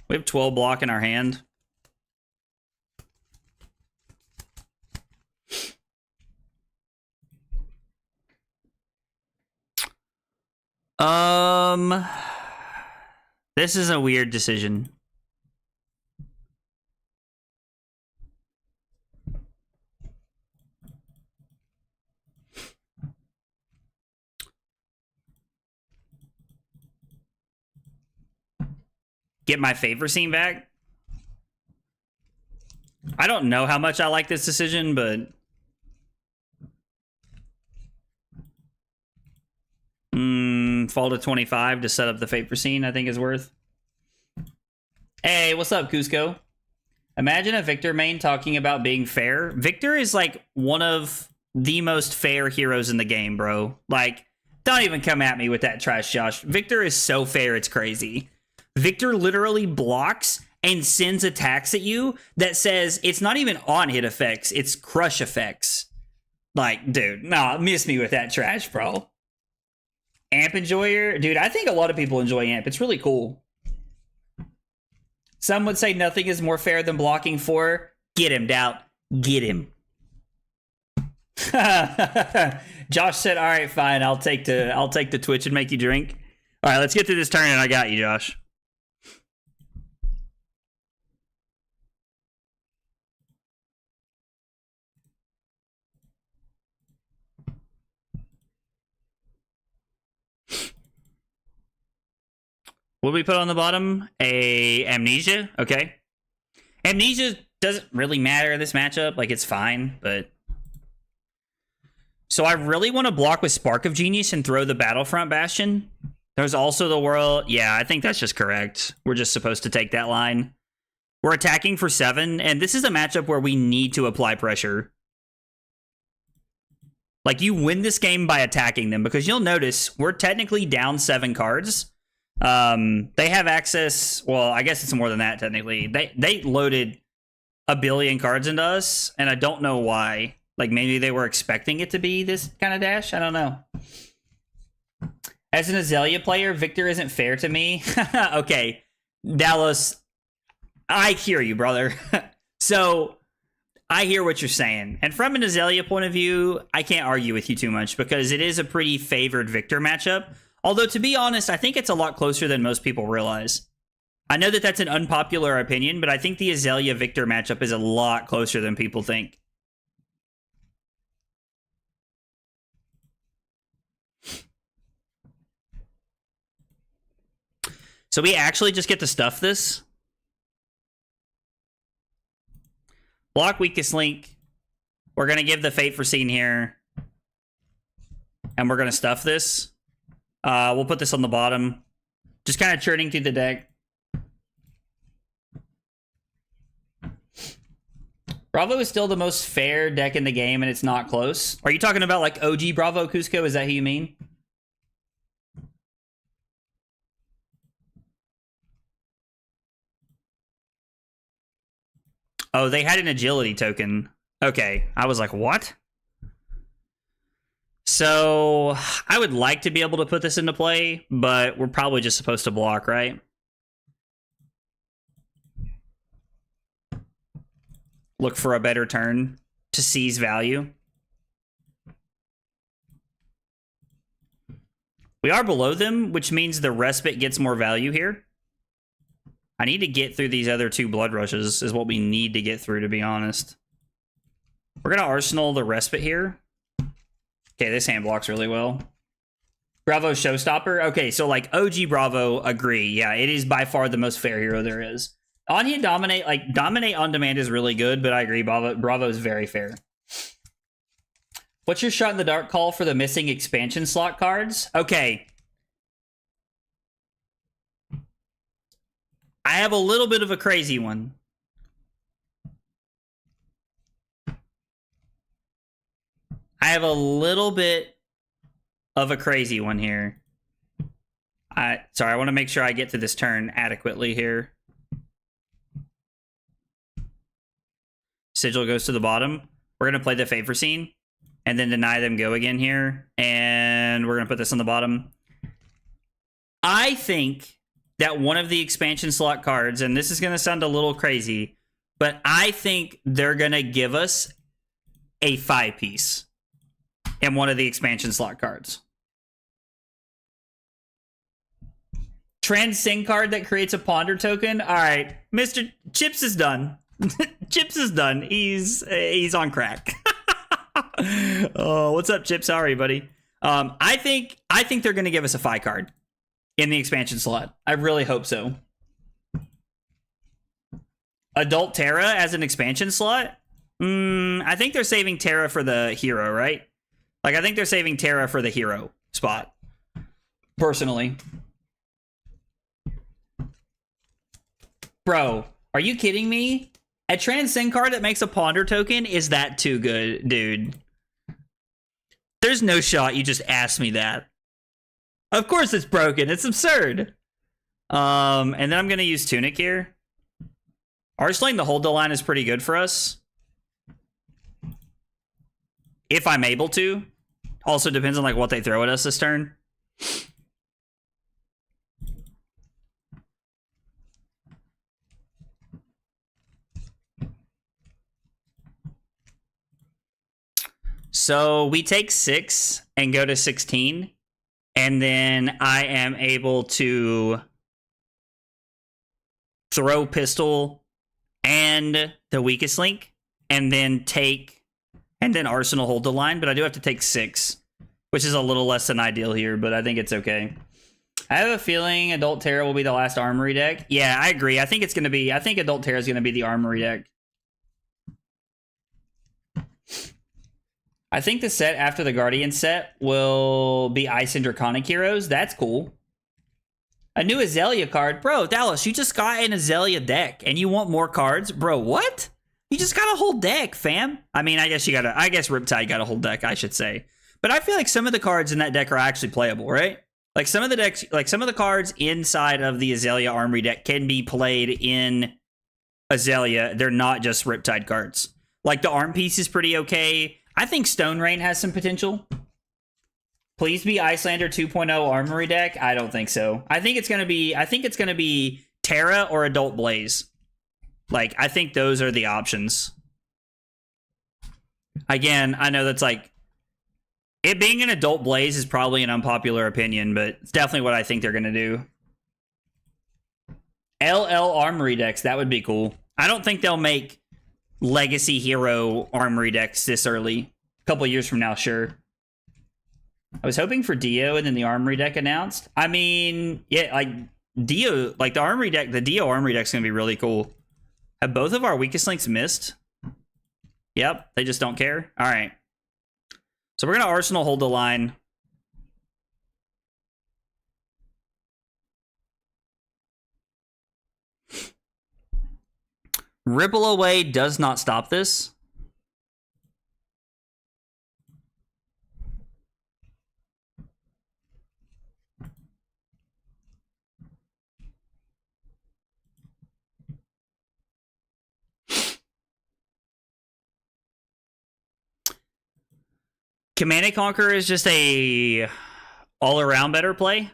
We have 12 block in our hand. This is a weird decision. Get my favor scene back. I don't know how much I like this decision, but fall to 25 to set up the favor scene, I think is worth. Hey, what's up, Cusco? Imagine a Victor main talking about being fair. Victor is like one of the most fair heroes in the game, bro. Like, don't even come at me with that trash, Josh. Victor is so fair, it's crazy. Victor literally blocks and sends attacks at you that says it's not even on hit effects, it's crush effects. Like, dude, nah, miss me with that trash, bro. Amp enjoyer? Dude, I think a lot of people enjoy Amp. It's really cool. Some would say nothing is more fair than blocking for. Get him, Doubt. Get him. Josh said, all right, fine. I'll take the Twitch and make you drink. All right, let's get through this turn and I got you, Josh. What do we put on the bottom? A Amnesia? Okay. Amnesia doesn't really matter in this matchup. Like, it's fine, but... So I really want to block with Spark of Genius and throw the Battlefront Bastion. There's also the world... Yeah, I think that's just correct. We're just supposed to take that line. We're attacking for 7, and this is a matchup where we need to apply pressure. Like, you win this game by attacking them, because you'll notice we're technically down 7 cards. They have access, well, I guess it's more than that technically. They loaded a billion cards into us, and I don't know why. Like, maybe they were expecting it to be this kind of dash. I don't know. As an Azalea player, Victor isn't fair to me. Okay, Dallas, I hear you, brother. So, I hear what you're saying. And from an Azalea point of view, I can't argue with you too much because it is a pretty favored Victor matchup. Although, to be honest, I think it's a lot closer than most people realize. I know that that's an unpopular opinion, but I think the Azalea-Victor matchup is a lot closer than people think. So we actually just get to stuff this. Block Weakest Link. We're going to give the Fate for Scene here. And we're going to stuff this. We'll put this on the bottom. Just kind of churning through the deck. Bravo is still the most fair deck in the game, and it's not close. Are you talking about like OG Bravo, Cusco? Is that who you mean? Oh, they had an agility token. Okay, I was like, what? So, I would like to be able to put this into play, but we're probably just supposed to block, right? Look for a better turn to seize value. We are below them, which means the respite gets more value here. I need to get through these other 2 blood rushes is what we need to get through, to be honest. We're going to arsenal the respite here. Okay, this hand blocks really well. Bravo Showstopper. Okay, so like OG Bravo, agree. Yeah, it is by far the most fair hero there is. Anya Dominate, like Dominate on demand is really good, but I agree, Bravo is very fair. What's your shot in the dark call for the missing expansion slot cards? Okay. I have a little bit of a crazy one. I have a little bit of a crazy one here. Sorry, I want to make sure I get to this turn adequately here. Sigil goes to the bottom. We're going to play the favor scene and then deny them go again here. And we're going to put this on the bottom. I think that one of the expansion slot cards, and this is going to sound a little crazy, but I think they're going to give us a 5-piece in one of the expansion slot cards. Transcend card that creates a ponder token. All right, Mr. Chips is done. Chips is done. He's on crack. Oh, what's up, Chips? Sorry, buddy. I think they're going to give us a 5 card in the expansion slot. I really hope so. Adult Terra as an expansion slot? I think they're saving Terra for the hero, right? Like, I think they're saving Terra for the hero spot. Personally. Bro, are you kidding me? A Transcend card that makes a Ponder token? Is that too good, dude? There's no shot you just asked me that. Of course it's broken. It's absurd. And then I'm going to use Tunic here. Arsenal the hold the line is pretty good for us. If I'm able to. Also depends on like what they throw at us this turn. So we take 6 and go to 16. And then I am able to throw pistol and the weakest link. And then Arsenal hold the line. But I do have to take 6. Which is a little less than ideal here. But I think it's okay. I have a feeling Adult Terra will be the last Armory deck. Yeah, I agree. I think Adult Terra is going to be the Armory deck. I think the set after the Guardian set will be Ice and Draconic Heroes. That's cool. A new Azalea card. Bro, Dallas, you just got an Azalea deck and you want more cards? Bro, what? You just got a whole deck, fam. I mean, I guess Riptide got a whole deck, I should say. But I feel like some of the cards in that deck are actually playable, right? Like some of the cards inside of the Azalea Armory deck can be played in Azalea. They're not just Riptide cards. Like the Arm Piece is pretty okay. I think Stone Rain has some potential. Please be Icelander 2.0 Armory deck. I don't think so. I think it's gonna be Terra or Adult Blaze. Like, I think those are the options. Again, I know that's like it being an Adult Blaze is probably an unpopular opinion, but it's definitely what I think they're gonna do. LL Armory decks, that would be cool. I don't think they'll make Legacy Hero Armory decks this early. A couple years from now, sure. I was hoping for Dio and then the Armory deck announced. I mean, yeah, like Dio, like the Armory deck, the Dio Armory deck's gonna be really cool. Have both of our weakest links missed? Yep, they just don't care. All right. So we're gonna Arsenal hold the line. Ripple Away does not stop this. Command and Conquer is just a all-around better play,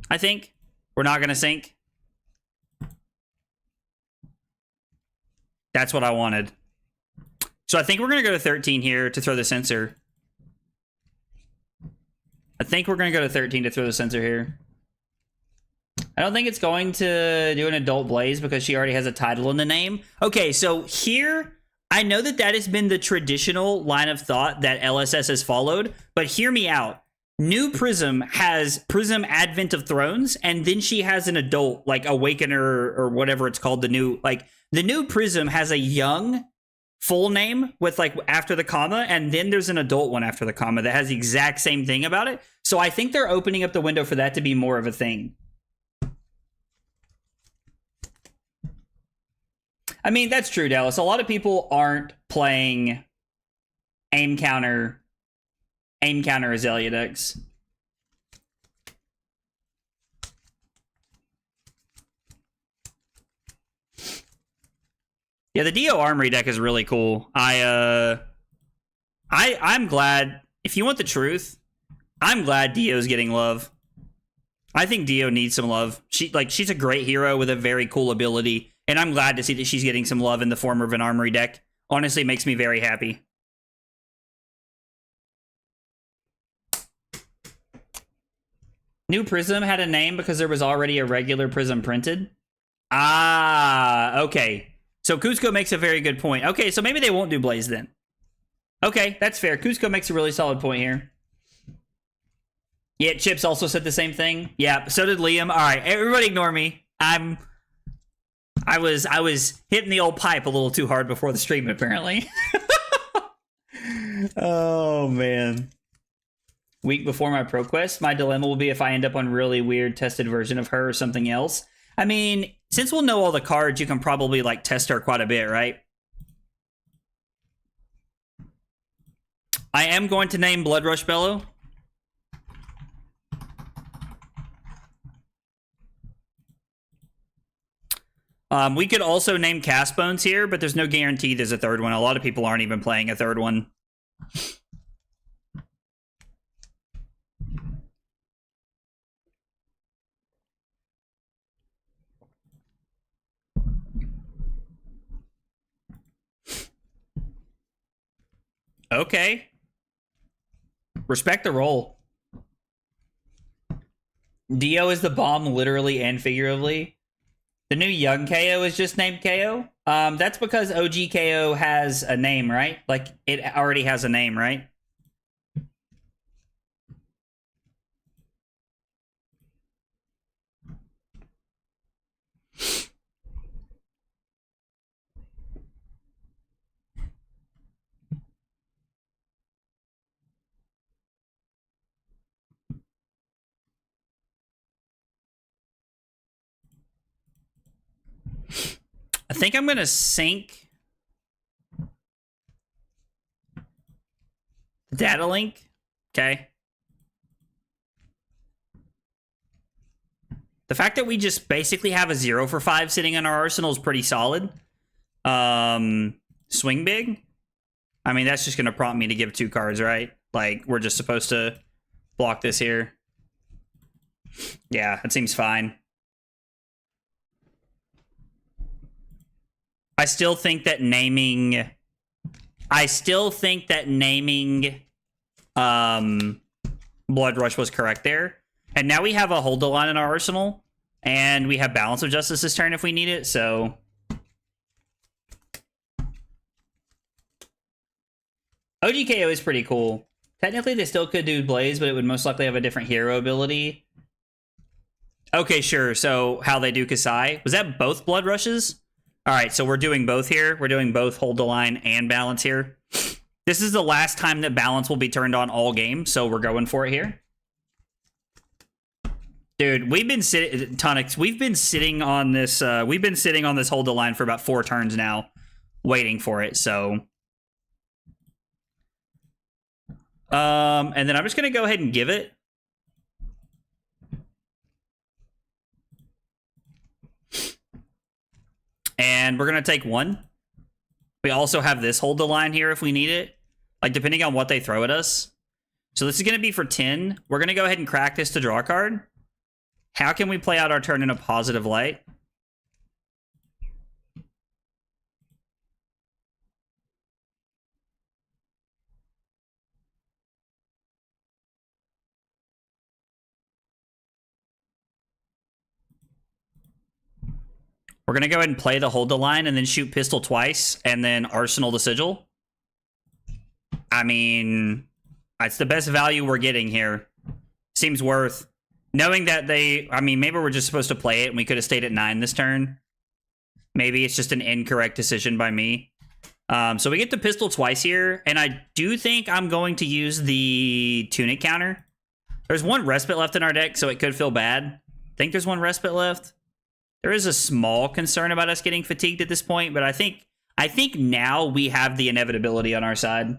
I think. We're not going to sink. That's what I wanted. So I think we're going to go to 13 here to throw the sensor. I think we're going to go to 13 to throw the sensor here. I don't think it's going to do an Adult Blaze because she already has a title in the name. Okay, so here, I know that has been the traditional line of thought that LSS has followed, but hear me out. New Prism has Prism Advent of Thrones, and then she has an adult, like Awakener or whatever it's called, the new Prism has a young full name with like after the comma, and then there's an adult one after the comma that has the exact same thing about it. So I think they're opening up the window for that to be more of a thing. I mean, that's true, Dallas. A lot of people aren't playing aim counter Azalea decks. Yeah, the Dio Armory deck is really cool. I'm glad. If you want the truth, I'm glad Dio's getting love. I think Dio needs some love. She's a great hero with a very cool ability, and I'm glad to see that she's getting some love in the form of an armory deck. Honestly, it makes me very happy. New Prism had a name because there was already a regular Prism printed. Ah, okay. So Cusco makes a very good point. Okay, so maybe they won't do Blaze then. Okay, that's fair. Cusco makes a really solid point here. Yeah, Chips also said the same thing. Yeah, so did Liam. All right, everybody ignore me. I was hitting the old pipe a little too hard before the stream, apparently. Oh, man. Week before my pro quest, my dilemma will be if I end up on really weird tested version of her or something else. I mean, since we'll know all the cards, you can probably like test her quite a bit, right? I am going to name Blood Rush Bellow. We could also name Cast Bones here, but there's no guarantee there's a third one. A lot of people aren't even playing a third one. Okay. Respect the roll. Dio is the bomb, literally and figuratively. The new young KO is just named KO. That's because OG KO has a name, right? Like, it already has a name, right? I think I'm gonna sync data link. Okay. The fact that we just basically have a 0 for 5 sitting in our arsenal is pretty solid. Swing big. I mean, that's just gonna prompt me to give 2 cards, right? Like, we're just supposed to block this here. Yeah, that seems fine. I still think that naming Blood Rush was correct there. And now we have a hold the line in our arsenal, and we have Balance of Justice this turn if we need it, so OGKO is pretty cool. Technically they still could do Blaze, but it would most likely have a different hero ability. Okay, sure. So how they do Kasai. Was that both Blood Rushes? Alright, so we're doing both here. We're doing both Hold the Line and Balance here. This is the last time that Balance will be turned on all game, so we're going for it here. Dude, we've been sitting... Tonics, we've been sitting on this... we've been sitting on this Hold the Line for about 4 turns now, waiting for it, so... and then I'm just going to go ahead and give it. And we're going to take 1. We also have this Hold the Line here if we need it. Like, depending on what they throw at us. So this is going to be for 10. We're going to go ahead and crack this to draw a card. How can we play out our turn in a positive light? We're going to go ahead and play the Hold the Line and then shoot Pistol twice and then Arsenal the Sigil. I mean, it's the best value we're getting here. Seems worth. Knowing that they... I mean, maybe we're just supposed to play it and we could have stayed at 9 this turn. Maybe it's just an incorrect decision by me. So we get the Pistol twice here, and I do think I'm going to use the Tunic counter. There's 1 Respite left in our deck, so it could feel bad. I think there's 1 Respite left. There is a small concern about us getting fatigued at this point, but I think now we have the inevitability on our side.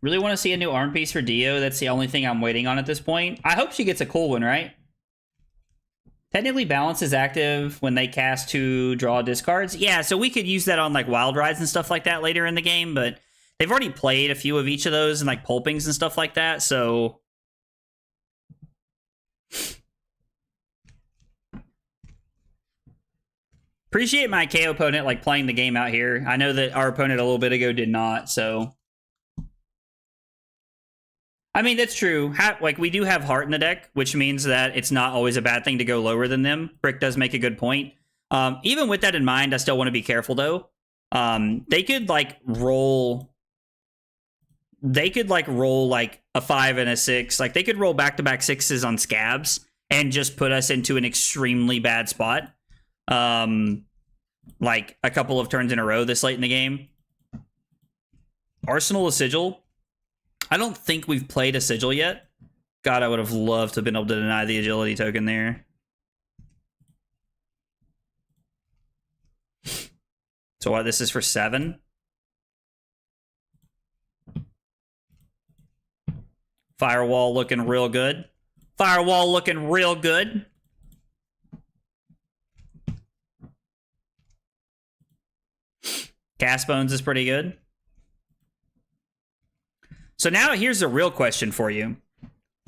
Really want to see a new arm piece for Dio. That's the only thing I'm waiting on at this point. I hope she gets a cool one, right? Technically, Balance is active when they cast to draw discards. Yeah, so we could use that on like Wild Rides and stuff like that later in the game, but they've already played a few of each of those and like pulpings and stuff like that. So appreciate my KO opponent like playing the game out here. I know that our opponent a little bit ago did not, so I mean that's true. Like we do have heart in the deck, which means that it's not always a bad thing to go lower than them. Brick does make a good point. Even with that in mind, I still want to be careful though. They could like roll. They could like roll like a 5 and a 6. Like they could roll back-to-back 6s on scabs and just put us into an extremely bad spot. Like a couple of turns in a row this late in the game. Arsenal a Sigil. I don't think we've played a Sigil yet. God, I would have loved to have been able to deny the agility token there. So what, this is for 7? Firewall looking real good. Firewall looking real good. Cast Bones is pretty good. So now here's the real question for you.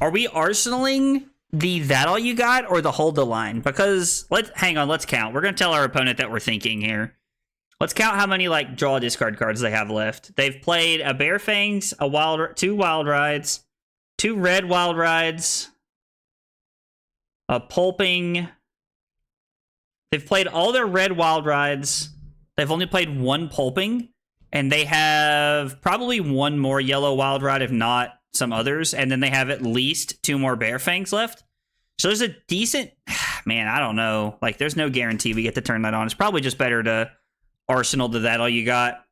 Are we arsenaling the that all you got or the hold the line? Because hang on, let's count. We're going to tell our opponent that we're thinking here. Let's count how many like draw discard cards they have left. They've played a Bear Fangs, two Wild Rides, 2 Red Wild Rides, a Pulping. They've played all their Red Wild Rides. They've only played 1 Pulping, and they have probably 1 more Yellow Wild Ride, if not some others, and then they have at least 2 more Bear Fangs left. So there's a decent... Man, I don't know. Like, there's no guarantee we get to turn that on. It's probably just better to arsenal to that all you got.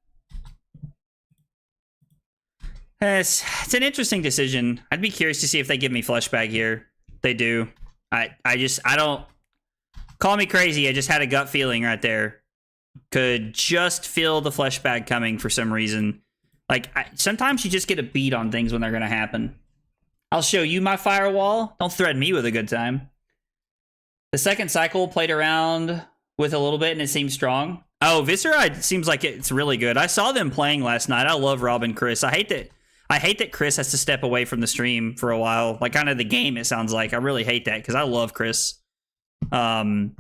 It's an interesting decision. I'd be curious to see if they give me Flesh Bag here. They do. I don't... Call me crazy. I just had a gut feeling right there. Could just feel the Flesh Bag coming for some reason. Like, sometimes you just get a beat on things when they're going to happen. I'll show you my Firewall. Don't threaten me with a good time. The second cycle played around with a little bit and it seems strong. Oh, Viscera seems like it's really good. I saw them playing last night. I love Rob and Chris. I hate that Chris has to step away from the stream for a while. Like, kind of the game, it sounds like. I really hate that because I love Chris. Now,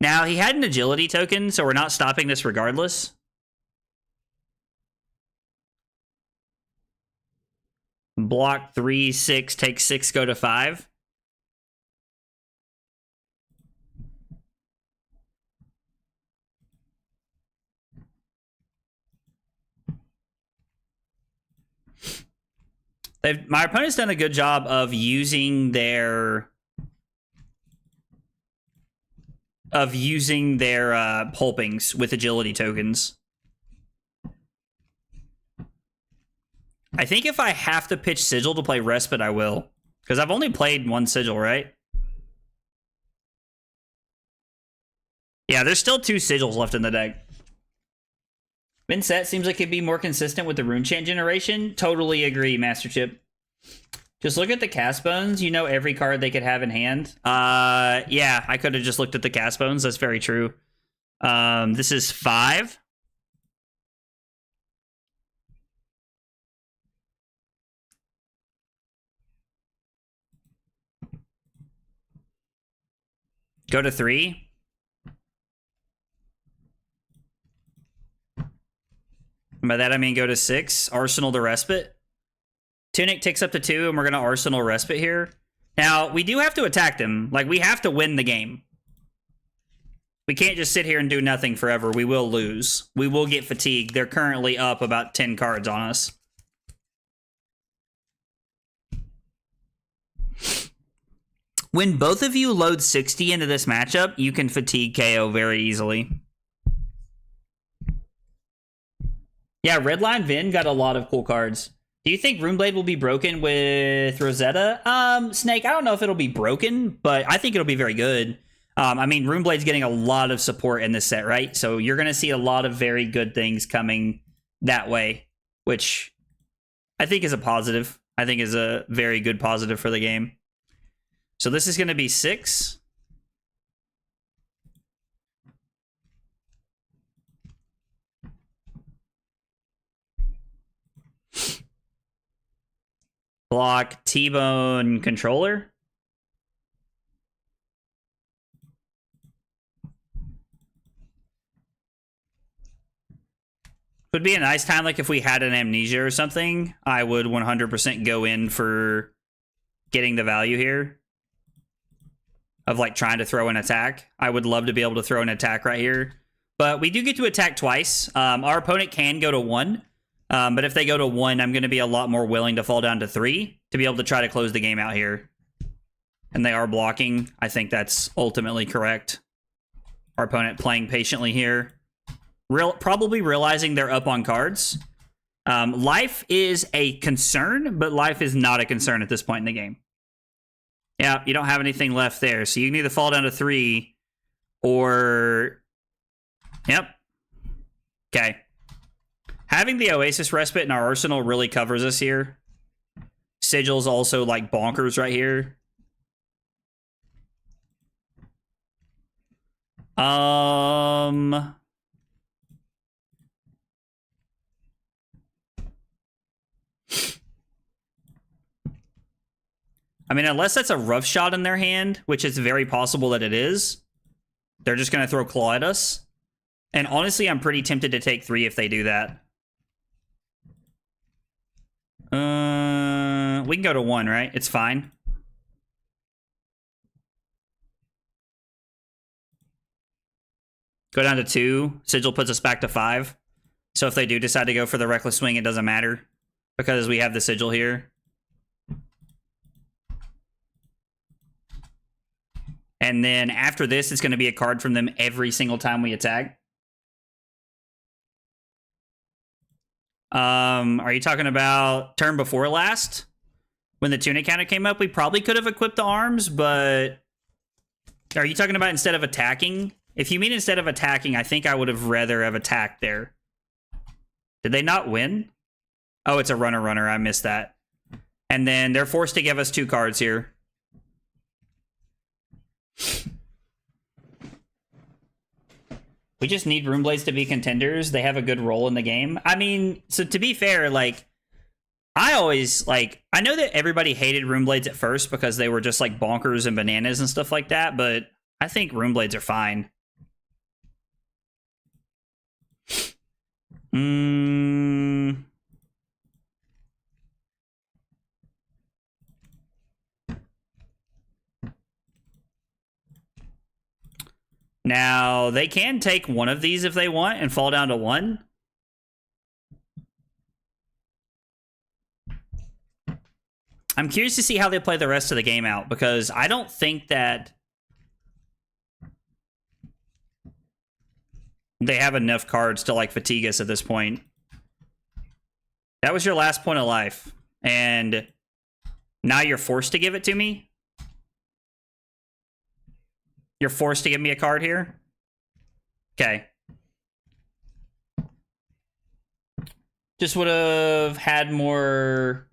he had an agility token, so we're not stopping this regardless. Block 3, 6, take 6, go to 5. My opponent's done a good job of using their pulpings with agility tokens. I think if I have to pitch Sigil to play Respite, I will. Because I've only played 1 Sigil, right? Yeah, there's still 2 Sigils left in the deck. Vincent seems like it'd be more consistent with the Rune Chant generation. Totally agree, Master Chip. Just look at the Cast Bones. You know every card they could have in hand. Yeah, I could have just looked at the Cast Bones. That's very true. This is 5. Go to 3. And by that I mean go to 6. Arsenal to Respite. Tunic ticks up to 2, and we're going to Arsenal Respite here. Now, we do have to attack them. Like, we have to win the game. We can't just sit here and do nothing forever. We will lose. We will get fatigued. They're currently up about 10 cards on us. When both of you load 60 into this matchup, you can fatigue KO very easily. Yeah, Redline Vin got a lot of cool cards. Do you think Runeblade will be broken with Rosetta? Snake, I don't know if it'll be broken, but I think it'll be very good. I mean, Runeblade's getting a lot of support in this set, right? So you're going to see a lot of very good things coming that way, which I think is a positive. I think is a very good positive for the game. So this is going to be 6. Block T-Bone Controller. Would be a nice time, like if we had an Amnesia or something, I would 100% go in for getting the value here of like trying to throw an attack. I would love to be able to throw an attack right here, but we do get to attack twice. Our opponent can go to 1, but if they go to 1, I'm going to be a lot more willing to fall down to 3 to be able to try to close the game out here. And they are blocking. I think that's ultimately correct. Our opponent playing patiently here. Probably realizing they're up on cards. Life is a concern, but life is not a concern at this point in the game. Yeah, you don't have anything left there, so you can either fall down to 3 or... Yep. Okay. Having the Oasis Respite in our arsenal really covers us here. Sigil's also like bonkers right here. I mean, unless that's a rough shot in their hand, which is very possible that it is, they're just going to throw Claw at us. And honestly, I'm pretty tempted to take 3 if they do that. We can go to 1, right? It's fine. Go down to 2. Sigil puts us back to 5. So if they do decide to go for the Reckless Swing, it doesn't matter. Because we have the Sigil here. And then after this, it's going to be a card from them every single time we attack. Are you talking about turn before last? When the tunic counter came up, we probably could have equipped the arms, but... Are you talking about instead of attacking? If you mean instead of attacking, I think I would have rather have attacked there. Did they not win? Oh, it's a runner. I missed that. And then they're forced to give us 2 cards here. We just need Runeblades to be contenders. They have a good role in the game. I mean, so to be fair, like, I always, like, I know that everybody hated Runeblades at first because they were just, like, bonkers and bananas and stuff like that, but I think Runeblades are fine. Now, they can take one of these if they want and fall down to 1. I'm curious to see how they play the rest of the game out, because I don't think that they have enough cards to, like, fatigue us at this point. That was your last point of life, and now you're forced to give it to me? You're forced to give me a card here? Okay. Just would have had more...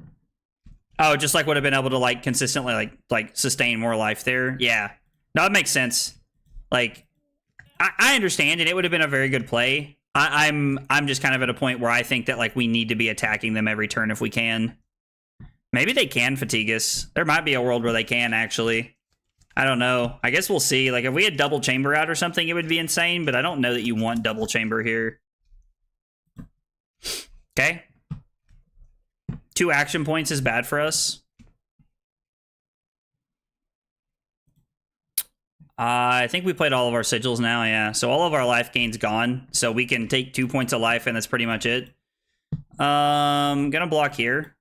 Oh, just like would have been able to like consistently like sustain more life there. Yeah. No, it makes sense. Like, I understand, and it would have been a very good play. I'm just kind of at a point where I think that like we need to be attacking them every turn if we can. Maybe they can fatigue us. There might be a world where they can, actually. I don't know. I guess we'll see. Like, if we had double chamber out or something, it would be insane, but I don't know that you want double chamber here. Okay. 2 action points is bad for us. I think we played all of our sigils now, yeah. So all of our life gain's gone. So we can take 2 points of life, and that's pretty much it. Gonna block here.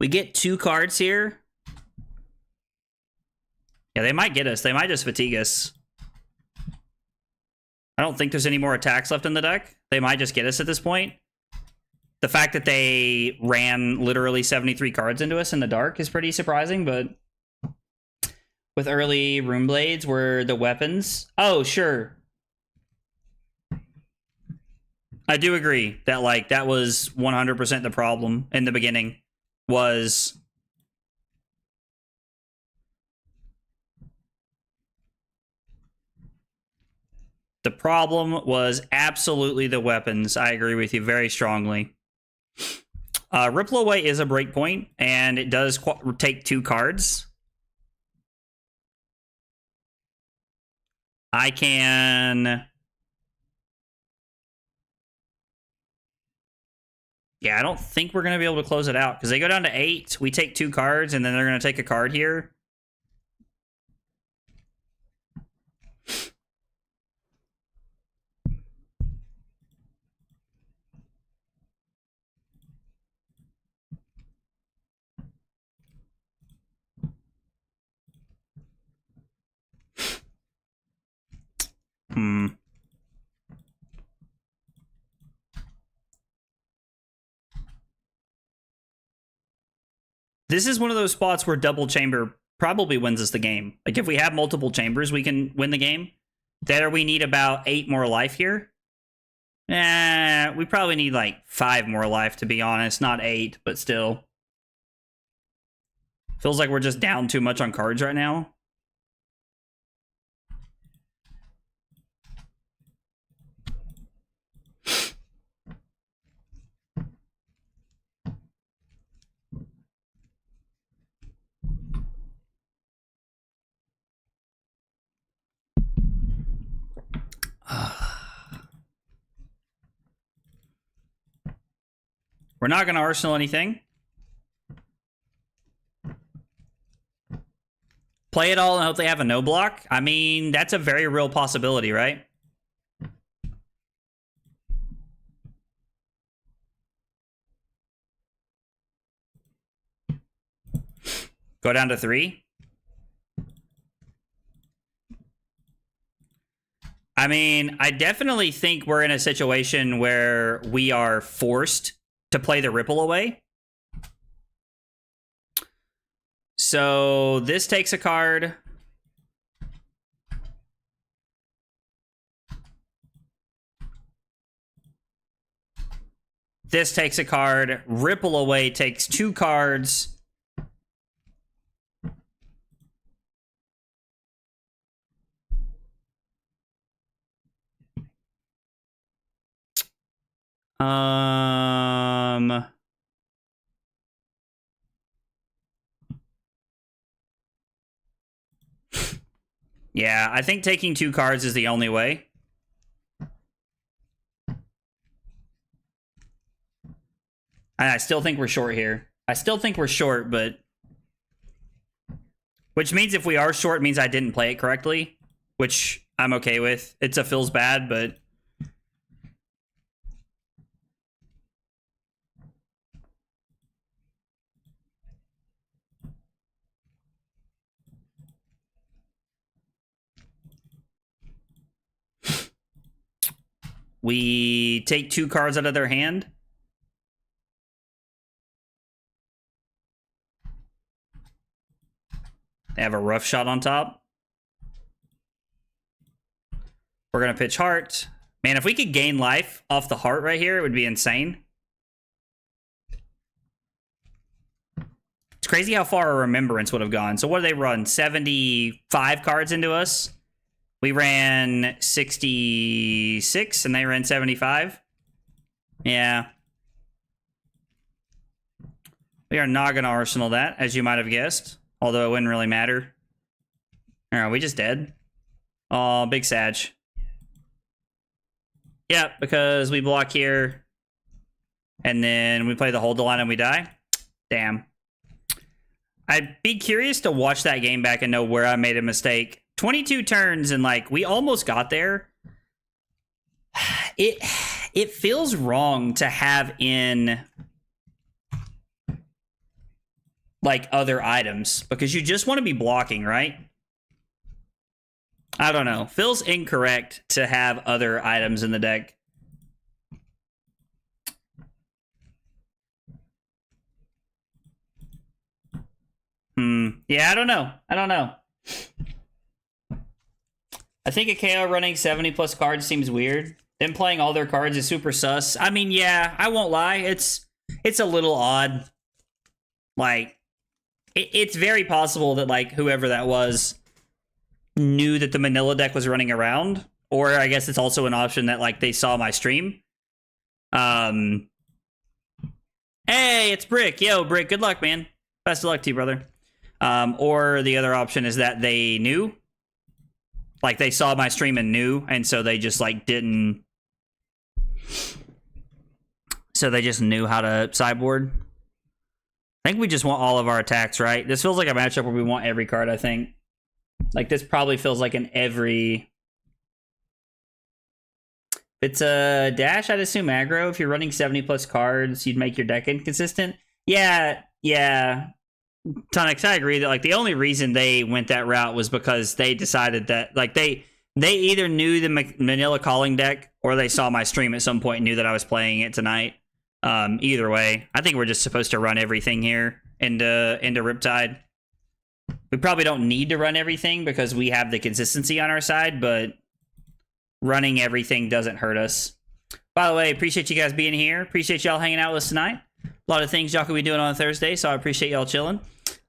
We get 2 cards here. Yeah, they might get us. They might just fatigue us. I don't think there's any more attacks left in the deck. They might just get us at this point. The fact that they ran literally 73 cards into us in the dark is pretty surprising, but with early rune blades were the weapons. Oh, sure. I do agree that like that was 100% the problem in the beginning was the problem was absolutely the weapons. I agree with you very strongly. Ripple Away is a break point, and it does take 2 cards. I can... Yeah, I don't think we're going to be able to close it out, because they go down to 8, we take 2 cards, and then they're going to take a card here. This is one of those spots where double chamber probably wins us the game. Like, if we have multiple chambers, we can win the game. There we need about 8 more life here. We probably need like 5 more life, to be honest. Not 8, but still. Feels like we're just down too much on cards right now. We're not going to arsenal anything. Play it all and hope they have a no block. I mean, that's a very real possibility, right? Go down to 3. I mean, I definitely think we're in a situation where we are forced to play the Ripple Away. So this takes a card. This takes a card. Ripple Away takes 2 cards. Yeah, I think taking 2 cards is the only way. And I still think we're short here. I still think we're short, but... Which means if we are short, it means I didn't play it correctly. Which I'm okay with. It feels bad, but... We take 2 cards out of their hand. They have a rough shot on top. We're going to pitch heart. Man, if we could gain life off the heart right here, it would be insane. It's crazy how far a remembrance would have gone. So what do they run? 75 cards into us? We ran 66 and they ran 75. Yeah. We are not going to arsenal that, as you might have guessed. Although it wouldn't really matter. Are we just dead? Oh, big Sag. Yeah, because we block here. And then we play the hold the line and we die. Damn. I'd be curious to watch that game back and know where I made a mistake. 22 turns and like we almost got there. It feels wrong to have in like other items because you just want to be blocking, right? I don't know. Feels incorrect to have other items in the deck. Yeah, I don't know. I think a KO running 70 plus cards seems weird. Them playing all their cards is super sus. I mean, yeah, I won't lie. It's a little odd. Like, it's very possible that, like, whoever that was knew that the Manila deck was running around. Or I guess it's also an option that, like, they saw my stream. Hey, it's Brick. Yo, Brick, good luck, man. Best of luck to you, brother. Or the other option is that they knew. Like, they saw my stream and knew, and so they just, like, didn't... So they just knew how to sideboard. I think we just want all of our attacks, right? This feels like a matchup where we want every card, I think. Like, this probably feels like an every... If it's a dash, I'd assume aggro. If you're running 70 plus cards, you'd make your deck inconsistent. Yeah. Tonix, I agree that, like, the only reason they went that route was because they decided that, like, they either knew the Manila calling deck or they saw my stream at some point and knew that I was playing it tonight. Either way, I think we're just supposed to run everything here into Riptide. We probably don't need to run everything because we have the consistency on our side, but running everything doesn't hurt us. By the way, appreciate you guys being here. Appreciate y'all hanging out with us tonight. A lot of things y'all could be doing on Thursday, so I appreciate y'all chilling.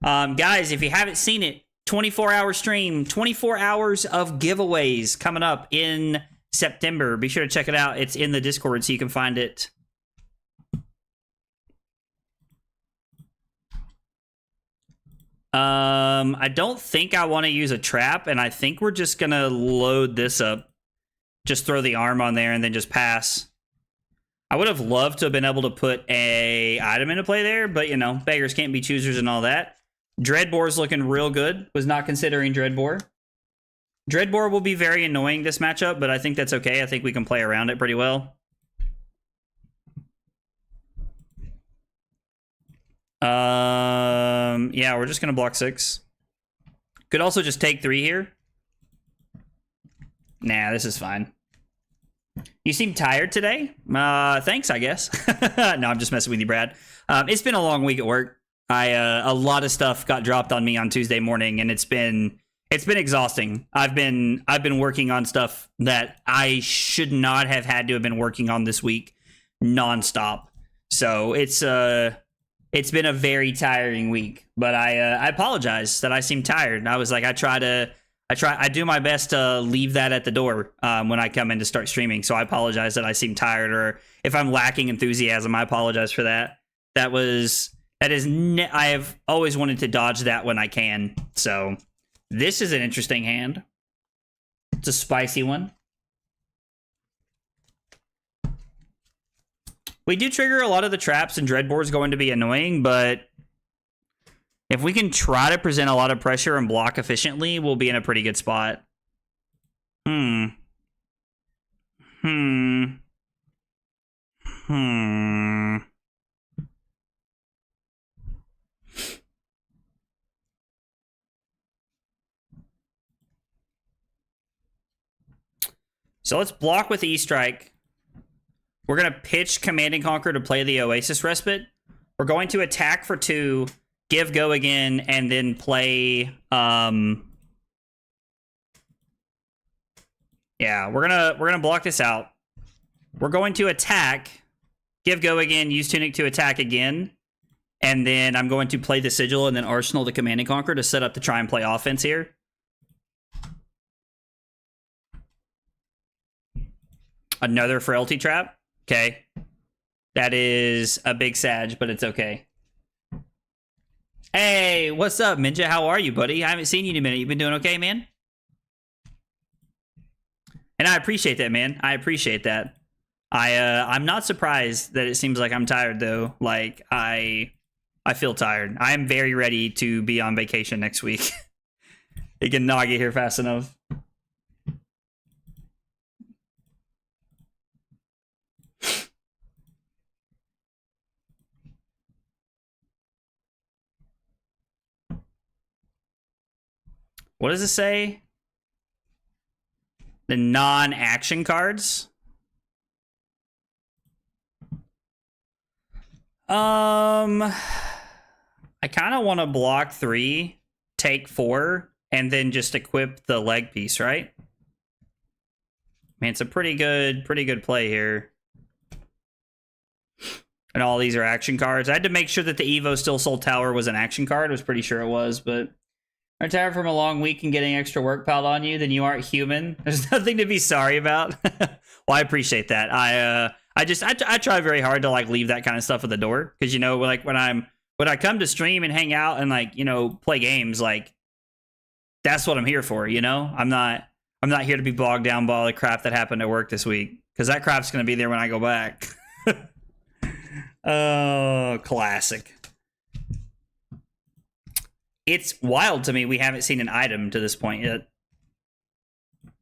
Guys, if you haven't seen it, 24-hour stream, 24 hours of giveaways coming up in September. Be sure to check it out. It's in the Discord, so you can find it. I don't think I want to use a trap, and I think we're just going to load this up. Just throw the arm on there and then just pass. I would have loved to have been able to put a item into play there, but, you know, beggars can't be choosers and all that. Dreadbore's looking real good. Was not considering Dreadbore. Dreadbore will be very annoying this matchup, but I think that's okay. I think we can play around it pretty well. Yeah, we're just going to block 6. Could also just take 3 here. Nah, this is fine. You seem tired today? Thanks, I guess. No, I'm just messing with you, Brad. It's been a long week at work. A lot of stuff got dropped on me on Tuesday morning, and it's been exhausting. I've been working on stuff that I should not have had to have been working on this week nonstop. So it's been a very tiring week. But I apologize that I seem tired. I was like, I do my best to leave that at the door when I come in to start streaming. So I apologize that I seem tired, or if I'm lacking enthusiasm, I apologize for that. I have always wanted to dodge that when I can. So this is an interesting hand. It's a spicy one. We do trigger a lot of the traps, and Dreadbore's going to be annoying, but if we can try to present a lot of pressure and block efficiently, we'll be in a pretty good spot. So let's block with E-Strike. We're going to pitch Command and Conquer to play the Oasis Respite. We're going to attack for 2, give go again, and then play... Yeah, we're gonna block this out. We're going to attack, give go again, use Tunic to attack again, and then I'm going to play the Sigil and then Arsenal to Command and Conquer to set up to try and play offense here. Another Frailty Trap. Okay. That is a big Sag, but it's okay. Hey, what's up, Minja? How are you, buddy? I haven't seen you in a minute. You been doing okay, man? And I appreciate that, man. I appreciate that. I'm not surprised that it seems like I'm tired, though. Like, I feel tired. I am very ready to be on vacation next week. It cannot get here fast enough. What does it say? The non-action cards? I kind of want to block 3, take 4, and then just equip the leg piece, right? Man, it's a pretty good play here. And all these are action cards. I had to make sure that the Evo Still Soul Tower was an action card. I was pretty sure it was, but I'm tired from a long week and getting extra work piled on you, then you aren't human. There's nothing to be sorry about. Well, I appreciate that. I try very hard to like leave that kind of stuff at the door, because you know, like when I come to stream and hang out and like, you know, play games, like that's what I'm here for, you know? I'm not here to be bogged down by all the crap that happened at work this week, because that crap's going to be there when I go back. Oh, classic. It's wild to me we haven't seen an item to this point yet.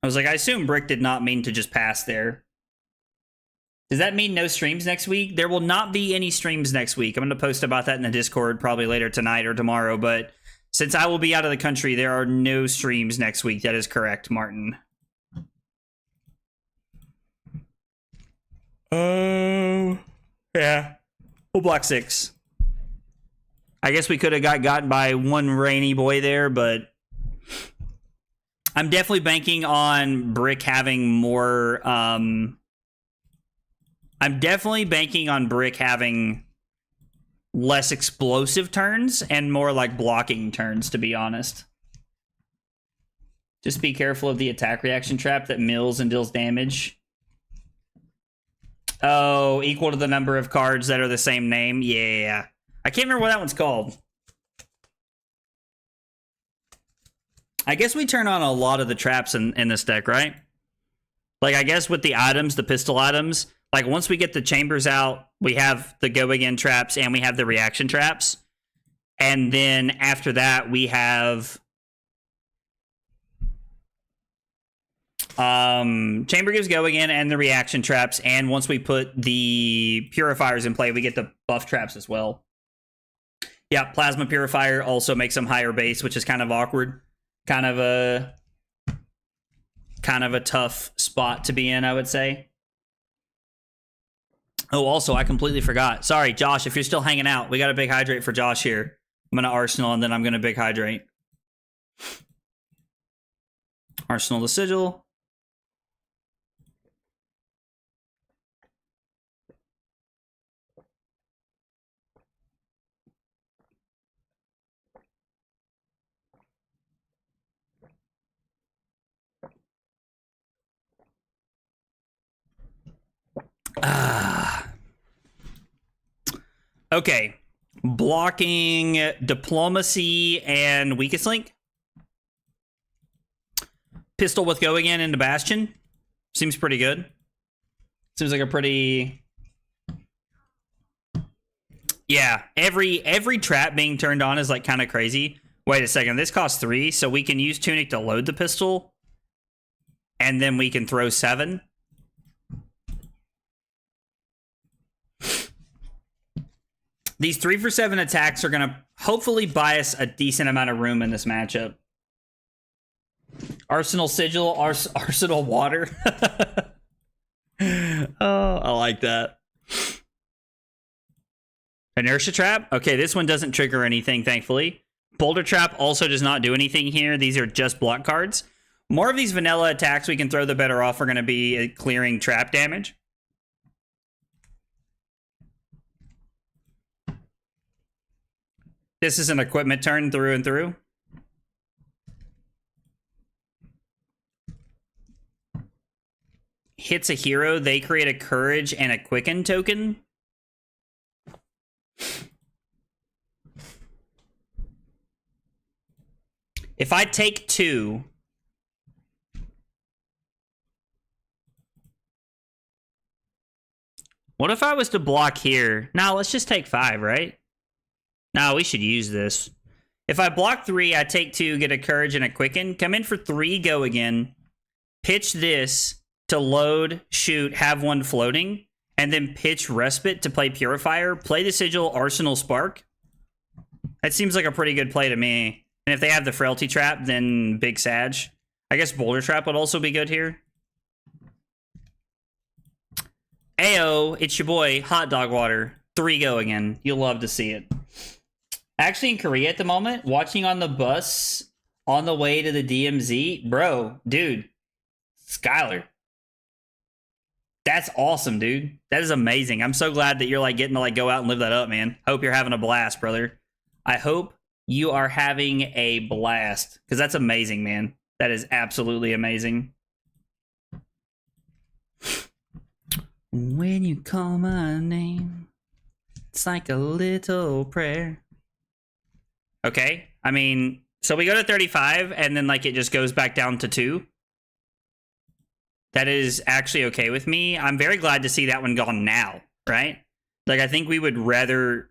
I was like, I assume Brick did not mean to just pass there. Does that mean no streams next week? There will not be any streams next week. I'm going to post about that in the Discord probably later tonight or tomorrow, but since I will be out of the country, there are no streams next week. That is correct, Martin. Oh, yeah. We'll block 6. I guess we could have got by one rainy boy there, but I'm definitely banking on Brick having more. I'm definitely banking on Brick having less explosive turns and more like blocking turns, to be honest. Just be careful of the attack reaction trap that mills and deals damage. Oh, equal to the number of cards that are the same name. Yeah. I can't remember what that one's called. I guess we turn on a lot of the traps in this deck, right? Like, I guess with the items, the pistol items, like once we get the chambers out, we have the go again traps and we have the reaction traps. And then after that, we have chamber gives go again and the reaction traps. And once we put the purifiers in play, we get the buff traps as well. Yeah, plasma purifier also makes them higher base, which is kind of awkward. Kind of a tough spot to be in, I would say. Oh, also, I completely forgot. Sorry, Josh, if you're still hanging out, we got a big hydrate for Josh here. I'm going to Arsenal, and then I'm going to big hydrate. Arsenal the Sigil. Okay. Blocking Diplomacy and Weakest Link. Pistol with go again into Bastion. Seems pretty good. Seems like a pretty... Yeah, every trap being turned on is like kind of crazy. Wait a second, this costs 3, so we can use Tunic to load the pistol. And then we can throw 7. These 3-for-7 attacks are going to hopefully buy us a decent amount of room in this matchup. Arsenal Sigil, Arsenal Water. Oh, I like that. Inertia Trap. Okay, this one doesn't trigger anything, thankfully. Boulder Trap also does not do anything here. These are just block cards. More of these vanilla attacks we can throw, the better off we're going to be at clearing trap damage. This is an equipment turn through and through. Hits a hero, they create a courage and a quicken token. If I take 2, what if I was to block here? No, let's just take 5, right? No, we should use this. If I block 3, I take 2, get a courage and a quicken. Come in for 3, go again. Pitch this to load, shoot, have 1 floating. And then pitch respite to play purifier. Play the Sigil, Arsenal Spark. That seems like a pretty good play to me. And if they have the Frailty Trap, then Big Sag. I guess Boulder Trap would also be good here. Ayo, it's your boy, Hot Dog Water. 3 go again. You'll love to see it. Actually, in Korea at the moment, watching on the bus On the way to the DMZ? Bro, dude. Skylar. That's awesome, dude. That is amazing. I'm so glad that you're like getting to like go out and live that up, man. I hope you're having a blast, brother. I hope you are having a blast because that's amazing, man. That is absolutely amazing. When you call my name, it's like a little prayer. Okay. I mean, so we go to 35 and then like it just goes back down to 2. That is actually okay with me. I'm very glad to see that one gone now, right? Like I think we would rather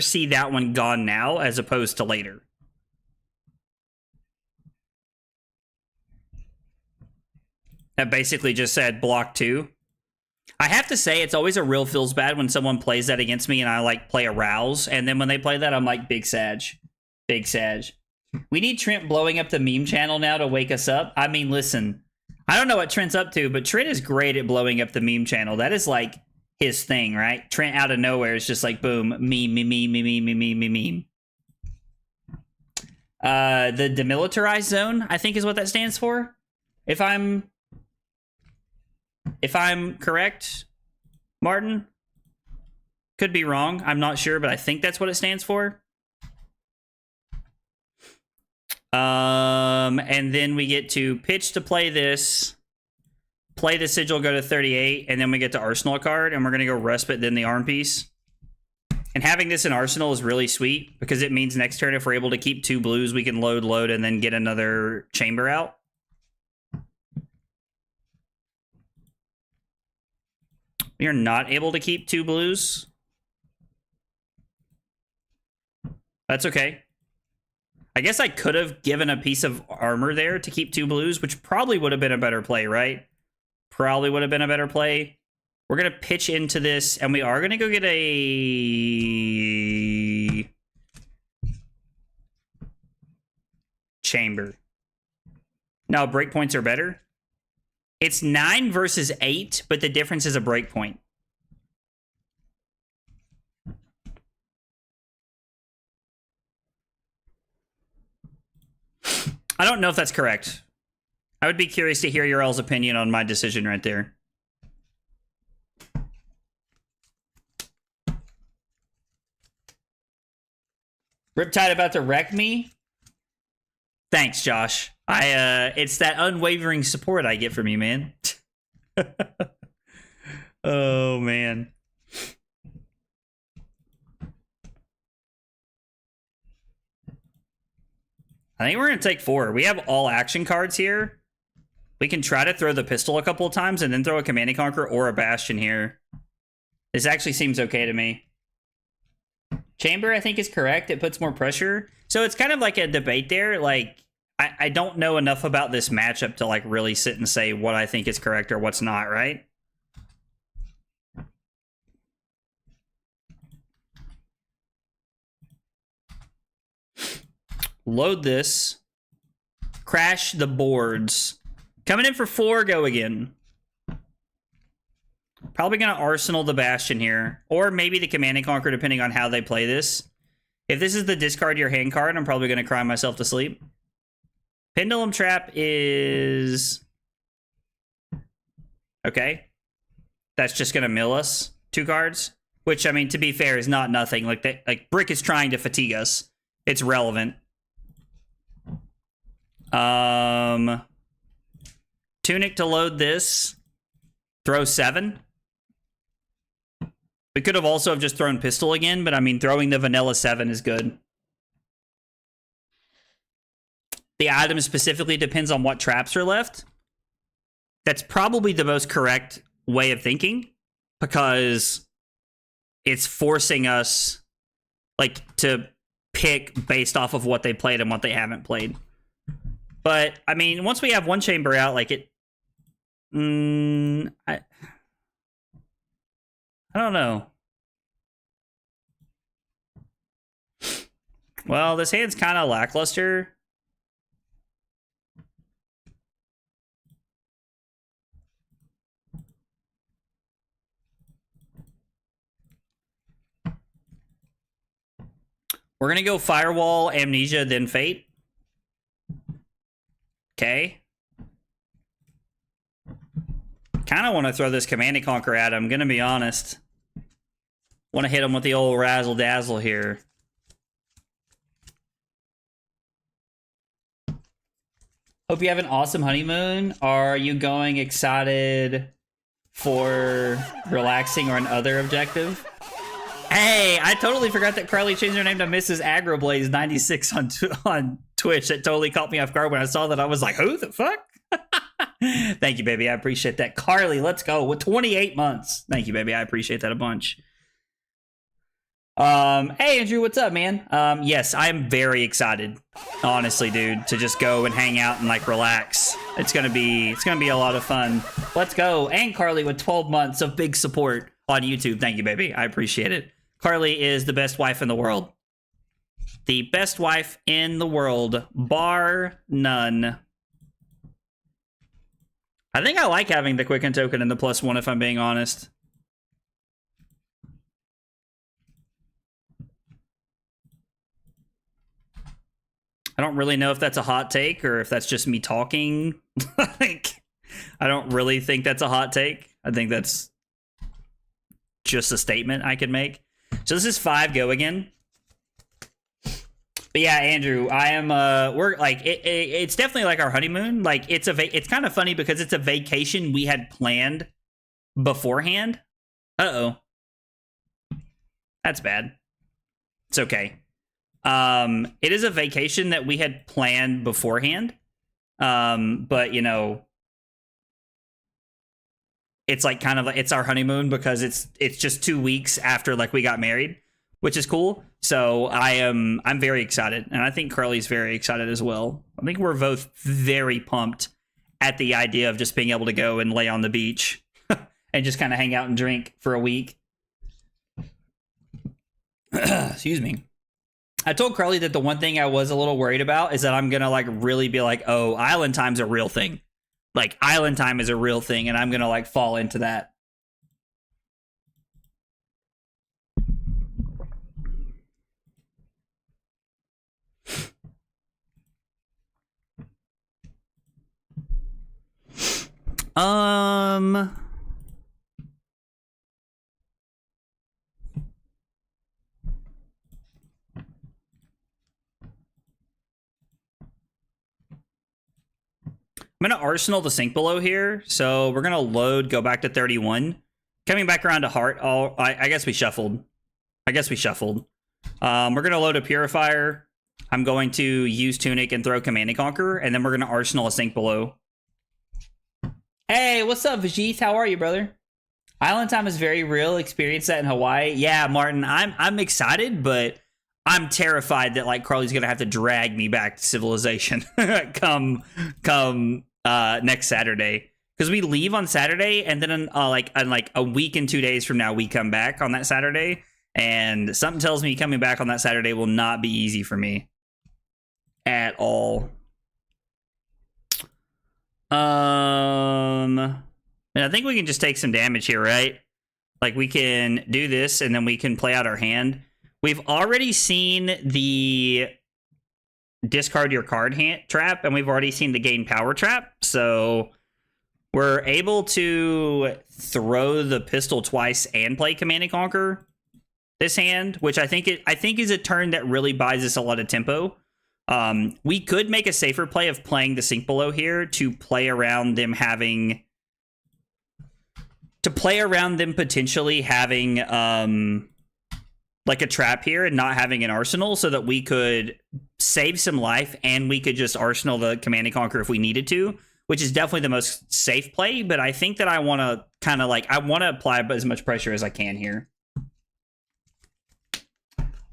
see that one gone now as opposed to later. That basically just said block 2. I have to say, it's always a real feels bad when someone plays that against me and I like play a rouse. And then when they play that, I'm like, big Sag. Big Sag. We need Trent blowing up the meme channel now to wake us up. I mean, listen, I don't know what Trent's up to, but Trent is great at blowing up the meme channel. That is like his thing, right? Trent out of nowhere is just like, boom, meme. The demilitarized zone, I think is what that stands for. If I'm correct, Martin, could be wrong. I'm not sure, but I think that's what it stands for. And then we get to pitch to play this, play the sigil, go to 38, and then we get to Arsenal card, and we're going to go respite, then the arm piece. And having this in Arsenal is really sweet, because it means next turn, if we're able to keep 2 blues, we can load, and then get another chamber out. We are not able to keep 2 blues. That's okay. I guess I could have given a piece of armor there to keep 2 blues, which probably would have been a better play, right? Probably would have been a better play. We're going to pitch into this, and we are going to go get a chamber. Now, breakpoints are better. It's 9 versus 8, but the difference is a breakpoint. I don't know if that's correct. I would be curious to hear your all's opinion on my decision right there. Riptide about to wreck me? Thanks, Josh. It's that unwavering support I get from you, man. Oh, man. I think we're going to take 4. We have all action cards here. We can try to throw the pistol a couple of times and then throw a Command and Conquer or a Bastion here. This actually seems okay to me. Chamber, I think, is correct. It puts more pressure. So it's kind of like a debate there. Like, I don't know enough about this matchup to like really sit and say what I think is correct or what's not, right? Load this. Crash the boards. Coming in for 4, go again. Probably going to Arsenal the Bastion here. Or maybe the Command and Conquer, depending on how they play this. If this is the discard your hand card, I'm probably going to cry myself to sleep. Pendulum Trap is... okay. That's just going to mill us 2 cards. Which, I mean, to be fair, is not nothing. Like Brick is trying to fatigue us. It's relevant. Tunic to load this. Throw 7. We could have also have just thrown Pistol again, but I mean, throwing the vanilla 7 is good. The item specifically depends on what traps are left. That's probably the most correct way of thinking, because it's forcing us like to pick based off of what they played and what they haven't played. But I mean, once we have one chamber out, like it, I don't know. Well, this hand's kind of lackluster. We're going to go Firewall, Amnesia, then Fate. Okay. Kind of want to throw this Command and Conquer at him, gonna be honest. Want to hit him with the old razzle dazzle here. Hope you have an awesome honeymoon. Are you going excited for relaxing or another objective? Hey, I totally forgot that Carly changed her name to Mrs. Agroblaze 96 on Twitch. That totally caught me off guard when I saw that. I was like, who the fuck? Thank you, baby. I appreciate that. Carly, let's go. With 28 months. Thank you, baby. I appreciate that a bunch. Hey, Andrew, what's up, man? Yes, I'm very excited, honestly, dude, to just go and hang out and, like, relax. It's gonna be a lot of fun. Let's go. And Carly with 12 months of big support on YouTube. Thank you, baby. I appreciate it. Carly is the best wife in the world. The best wife in the world, bar none. I think I like having the Quicken token and the +1, if I'm being honest. I don't really know if that's a hot take or if that's just me talking. Like, I don't really think that's a hot take. I think that's just a statement I could make. So this is 5 go again. But yeah, Andrew, I am we're like it's definitely like our honeymoon. Like it's kind of funny because it's a vacation we had planned beforehand. Uh-oh. That's bad. It's okay. It is a vacation that we had planned beforehand. But you know, it's like kind of like it's our honeymoon because it's just 2 weeks after like we got married, which is cool. So I'm very excited, and I think Carly's very excited as well. I think we're both very pumped at the idea of just being able to go and lay on the beach and just kind of hang out and drink for a week. Excuse me. I told Carly that the one thing I was a little worried about is that I'm gonna like really be like, oh, island time's a real thing. Like island time is a real thing, and I'm gonna like fall into that. I'm going to Arsenal the sink below here. So we're going to load, go back to 31. Coming back around to Heart. I guess we shuffled. We're going to load a Purifier. I'm going to use Tunic and throw Command and Conquer. And then we're going to Arsenal a sink below. Hey, what's up, Vajith? How are you, brother? Island time is very real. Experience that in Hawaii. Yeah, Martin, I'm excited, but I'm terrified that like Carly's gonna have to drag me back to civilization come next Saturday, because we leave on Saturday and then in a week and 2 days from now we come back on that Saturday, and something tells me coming back on that Saturday will not be easy for me at all. And I think we can just take some damage here, right? Like we can do this and then we can play out our hand. We've already seen the discard your card hand trap, and we've already seen the gain power trap. So we're able to throw the pistol twice and play Command and Conquer this hand, which I think is a turn that really buys us a lot of tempo. We could make a safer play of playing the sink below here to play around them having potentially having like a trap here and not having an arsenal, so that we could save some life and we could just arsenal the Command and Conquer if we needed to, which is definitely the most safe play. But I think that I want to kind of like, I want to apply as much pressure as I can here.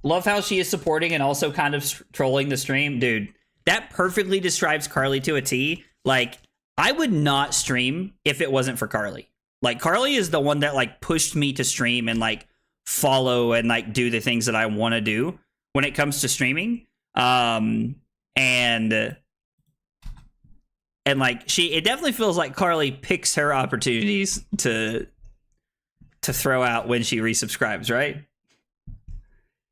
Love how she is supporting and also kind of trolling the stream. Dude, that perfectly describes Carly to a T. Like, I would not stream if it wasn't for Carly. Like, Carly is the one that like pushed me to stream and like follow and like do the things that I want to do when it comes to streaming. And like it definitely feels like Carly picks her opportunities to throw out when she resubscribes, right?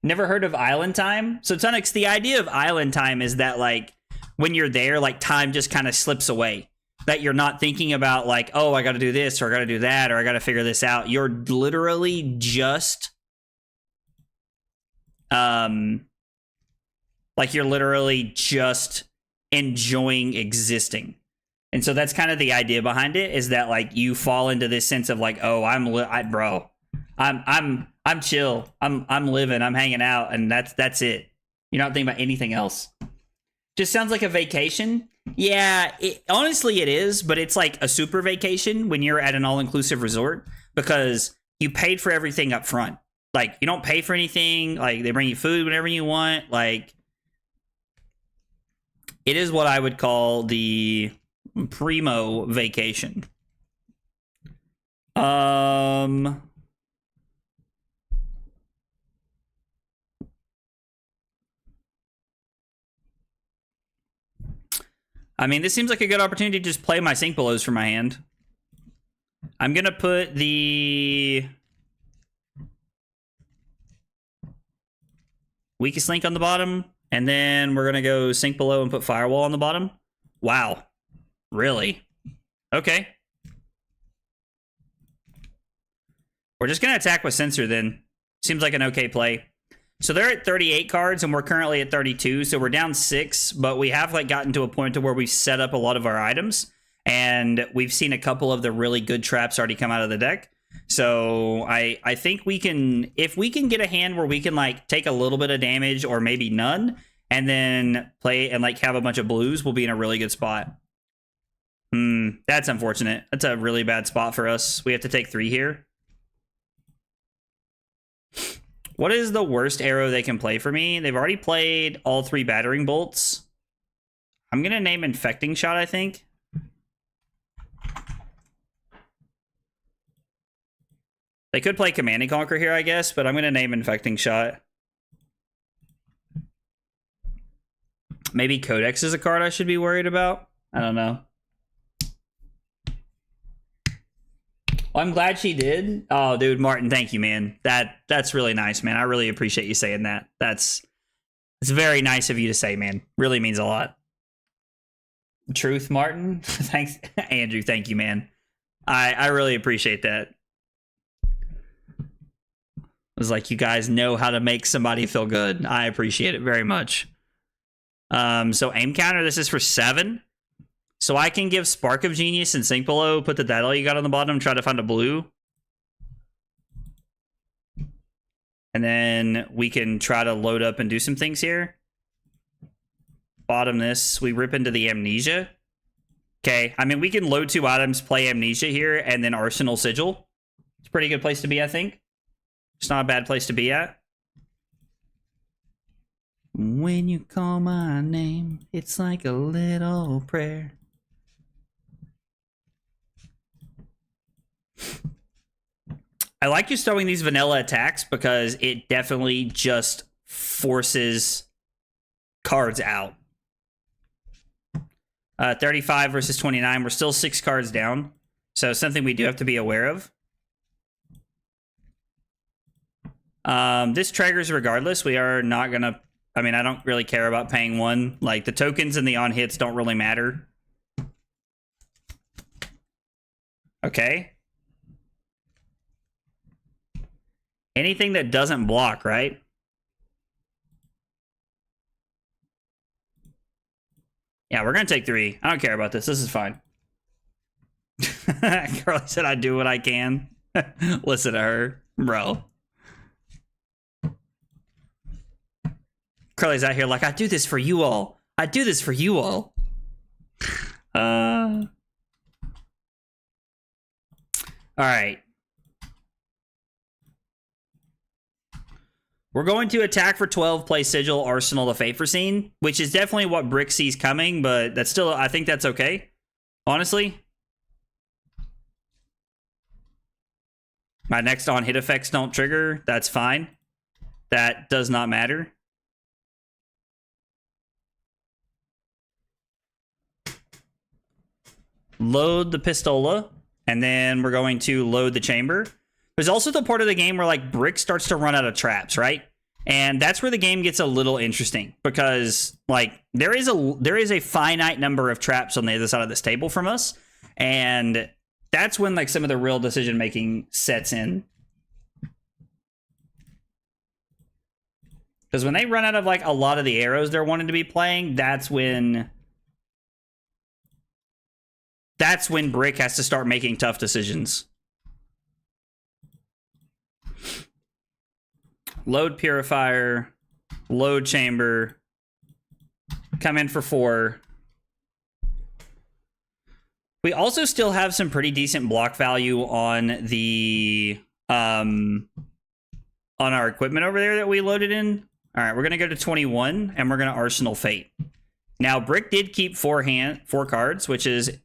Never heard of Island Time? So Tunix, the idea of Island Time is that like when you're there, like time just kind of slips away. That you're not thinking about like, oh, I got to do this or I got to do that or I got to figure this out. You're literally just like you're literally just enjoying existing. And so that's kind of the idea behind it, is that like you fall into this sense of like, oh, I'm chill. I'm living, I'm hanging out, and that's it. You're not thinking about anything else. Just sounds like a vacation. Yeah, honestly it is, but it's like a super vacation when you're at an all-inclusive resort because you paid for everything up front. Like, you don't pay for anything. Like, they bring you food whenever you want. Like, it is what I would call the primo vacation. I mean, this seems like a good opportunity to just play my Sink Belows for my hand. I'm going to put the Weakest Link on the bottom, and then we're going to go Sink Below and put Firewall on the bottom. Wow. Really? Okay. We're just going to attack with Censor then. Seems like an okay play. So they're at 38 cards, and we're currently at 32, so we're down 6, but we have like gotten to a point to where we've set up a lot of our items, and we've seen a couple of the really good traps already come out of the deck. So I think we can, if we can get a hand where we can like take a little bit of damage or maybe none, and then play and like have a bunch of blues, we'll be in a really good spot. That's unfortunate. That's a really bad spot for us. We have to take 3 here. What is the worst arrow they can play for me? They've already played all 3 battering bolts. I'm going to name Infecting Shot, I think. They could play Command and Conquer here, I guess, but I'm going to name Infecting Shot. Maybe Codex is a card I should be worried about. I don't know. Well, I'm glad she did. Oh, dude, Martin, thank you, man. That's really nice, man. I really appreciate you saying that. It's very nice of you to say, man. Really means a lot. Truth, Martin. Thanks, Andrew. Thank you, man. I really appreciate that. It was like, you guys know how to make somebody feel good. I appreciate it very much. So aim counter, this is for 7. So I can give Spark of Genius and Sink Below, put the that all you got on the bottom, try to find a blue. And then we can try to load up and do some things here. Bottom this, we rip into the Amnesia. Okay, I mean, we can load 2 items, play Amnesia here, and then Arsenal Sigil. It's a pretty good place to be, I think. It's not a bad place to be at. When you call my name, it's like a little prayer. I like just throwing these vanilla attacks because it definitely just forces cards out. 35 versus 29. We're still 6 cards down. So something we do have to be aware of. This triggers regardless. We are not going to... I mean, I don't really care about paying 1. Like, the tokens and the on-hits don't really matter. Okay. Anything that doesn't block, right? Yeah, we're going to take 3. I don't care about this. This is fine. Carly said I do what I can. Listen to her, bro. Carly's out here like, I do this for you all. I do this for you all. All right. We're going to attack for 12, play Sigil, Arsenal, the Fate Foreseen, which is definitely what Brick sees coming, but that's still, I think that's okay. Honestly. My next on-hit effects don't trigger. That's fine. That does not matter. Load the Pistola, and then we're going to load the Chamber. There's also the part of the game where like Brick starts to run out of traps, right? And that's where the game gets a little interesting, because like there is a finite number of traps on the other side of this table from us, and that's when like some of the real decision making sets in. Because when they run out of like a lot of the arrows they're wanting to be playing, that's when Brick has to start making tough decisions. Load Purifier, load Chamber, come in for 4. We also still have some pretty decent block value on the on our equipment over there that we loaded in. All right, we're gonna go to 21 and we're gonna Arsenal Fate. Now Brick did keep 4 cards, which is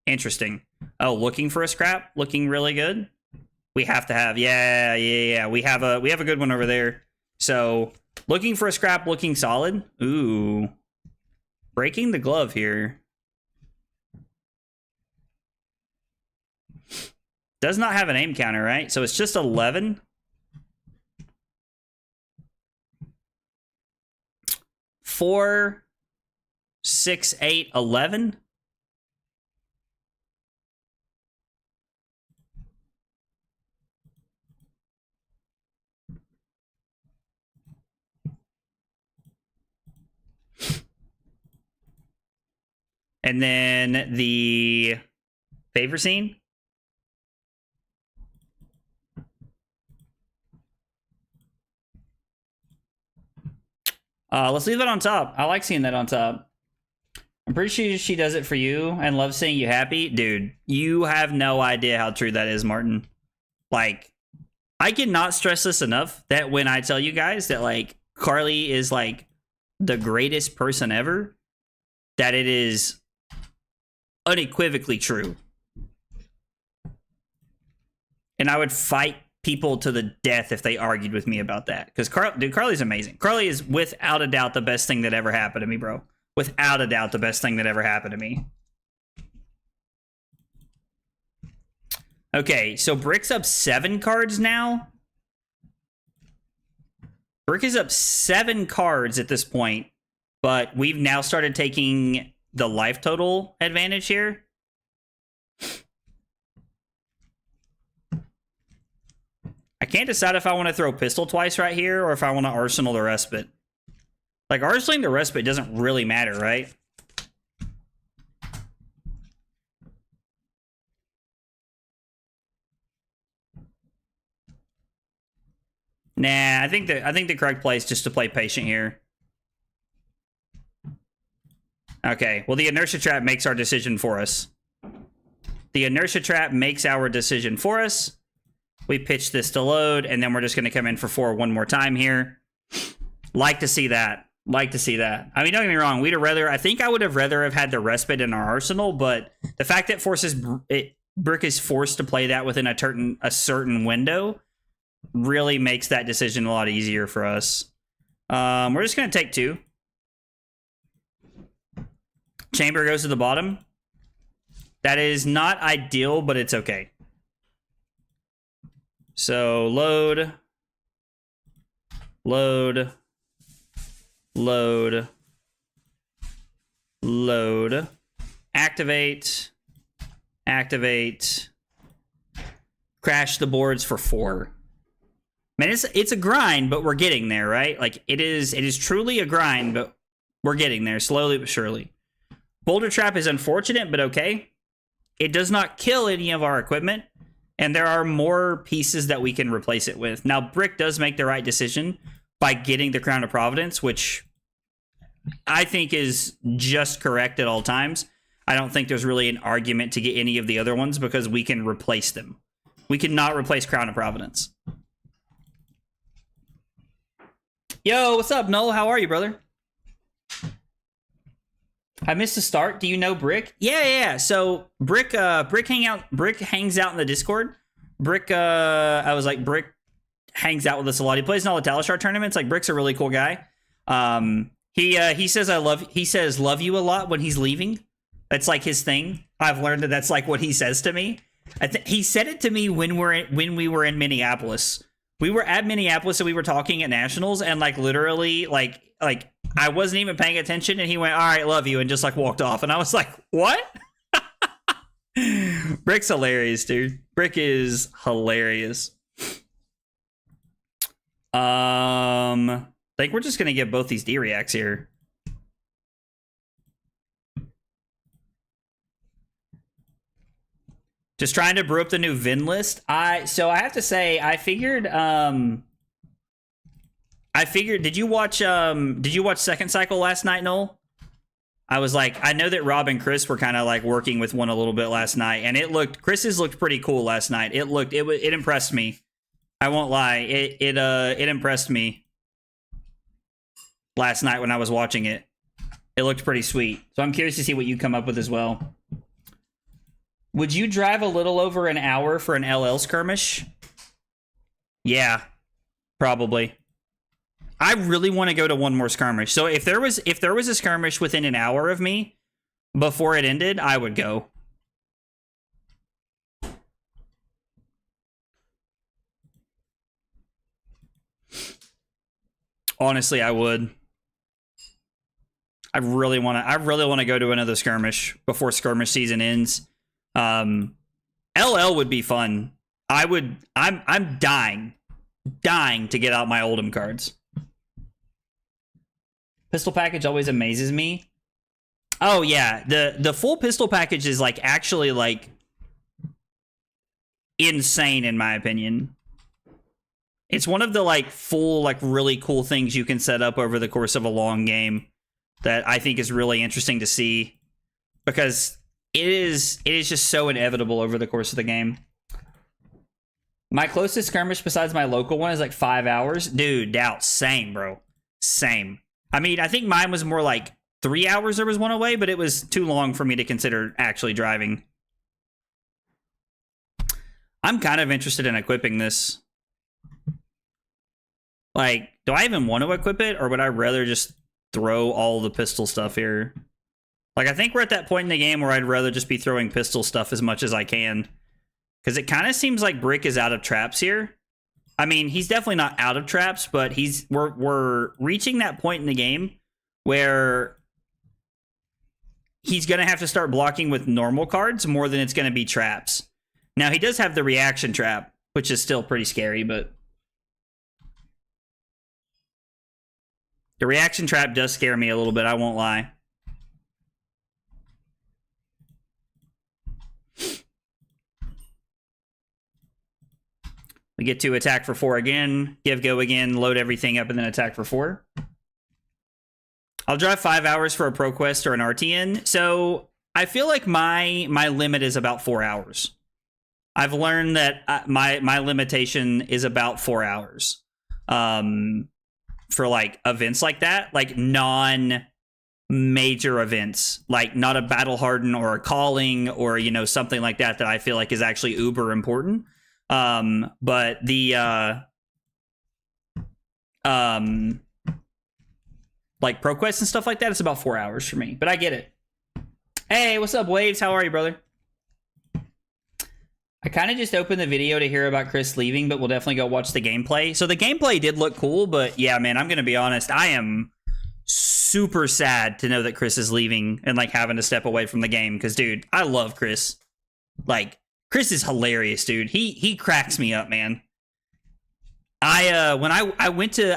interesting. Oh, looking for a scrap, looking really good. We have to have, yeah. We have a good one over there. So looking for a scrap, looking solid. Ooh, breaking the glove here. Does not have an aim counter, right? So it's just 11. 4, 6, 8, 11. And then the favor scene. Let's leave that on top. I like seeing that on top. I'm pretty sure she does it for you and loves seeing you happy. Dude, you have no idea how true that is, Martin. Like, I cannot stress this enough that when I tell you guys that, like, Carly is, like, the greatest person ever, that it is unequivocally true. And I would fight people to the death if they argued with me about that. Because Carly's amazing. Carly is without a doubt the best thing that ever happened to me, bro. Without a doubt the best thing that ever happened to me. Okay, so Brick's up 7 cards now. Brick is up 7 cards at this point, but we've now started taking the life total advantage here. I can't decide if I want to throw pistol twice right here or if I want to arsenal the respite. Like, arsenaling the respite doesn't really matter, right? Nah, I think the correct play is just to play patient here. Okay, well, the inertia trap makes our decision for us. The inertia trap makes our decision for us. We pitch this to load, and then we're just going to come in for 4 one more time here. Like to see that. Like to see that. I mean, don't get me wrong. I think I would have rather have had the respite in our arsenal, but the fact that Brick is forced to play that within a certain window really makes that decision a lot easier for us. We're just going to take 2. Chamber goes to the bottom. That is not ideal, but it's okay. So load, load, load, load, activate, activate, crash the boards for 4. Man, it's a grind, but we're getting there, right? Like, it is truly a grind, but we're getting there slowly but surely. Boulder Trap is unfortunate, but okay. It does not kill any of our equipment, and there are more pieces that we can replace it with. Now, Brick does make the right decision by getting the Crown of Providence, which I think is just correct at all times. I don't think there's really an argument to get any of the other ones because we can replace them. We cannot replace Crown of Providence. Yo, what's up, Noel? How are you, brother? I missed the start. Do you know Brick? Yeah. So Brick hangs out in the Discord. Brick hangs out with us a lot. He plays in all the Talishar tournaments. Like, Brick's a really cool guy. He says love you a lot when he's leaving. That's like his thing. I've learned that's like what he says to me. He said it to me when we were in Minneapolis. we were at Minneapolis and we were talking at nationals, and like literally like I wasn't even paying attention, and he went, "All right, love you," and just like walked off, and I was like, "What?" Brick's hilarious, dude. Brick is hilarious. I think we're just gonna get both these D-reacts here. Just trying to brew up the new Vin list. So I have to say, I figured did you watch Second Cycle last night, Noel? I was like, I know that Rob and Chris were kind of like working with one a little bit last night, and Chris's looked pretty cool last night. It impressed me. I won't lie. It impressed me last night when I was watching it. It looked pretty sweet. So I'm curious to see what you come up with as well. Would you drive a little over an hour for an LL skirmish? Yeah, probably. I really want to go to one more skirmish. So if there was a skirmish within an hour of me before it ended, I would go. Honestly, I would. I really want to go to another skirmish before skirmish season ends. LL would be fun. I'm dying to get out my Oldham cards. Pistol package always amazes me. Oh yeah, the full pistol package is like actually like insane in my opinion. It's one of the like full like really cool things you can set up over the course of a long game that I think is really interesting to see, because it is just so inevitable over the course of the game. My closest skirmish besides my local one is like 5 hours. Dude, doubt. Same, bro. Same. I mean, I think mine was more like 3 hours there was one away, but it was too long for me to consider actually driving. I'm kind of interested in equipping this. Like, do I even want to equip it, or would I rather just throw all the pistol stuff here? Like, I think we're at that point in the game where I'd rather just be throwing pistol stuff as much as I can. Because it kind of seems like Brick is out of traps here. I mean, he's definitely not out of traps, but we're reaching that point in the game where he's going to have to start blocking with normal cards more than it's going to be traps. Now, he does have the reaction trap, which is still pretty scary, but the reaction trap does scare me a little bit, I won't lie. We get to attack for 4 again, give go again, load everything up, and then attack for 4. I'll drive 5 hours for a Pro Quest or an RTN. So I feel like my limit is about 4 hours. I've learned that my limitation is about 4 hours for like events like that, like non-major events, like not a battle harden or a calling or, you know, something like that I feel like is actually uber important. But the like Pro Quest and stuff like that, it's about 4 hours for me, but I get it. Hey, what's up, Waves? How are you, brother? I kind of just opened the video to hear about Chris leaving, but we'll definitely go watch the gameplay. So the gameplay did look cool, but yeah, man, I'm going to be honest. I am super sad to know that Chris is leaving and like having to step away from the game. Cause dude, I love Chris. Like, Chris is hilarious, dude. He cracks me up, man. I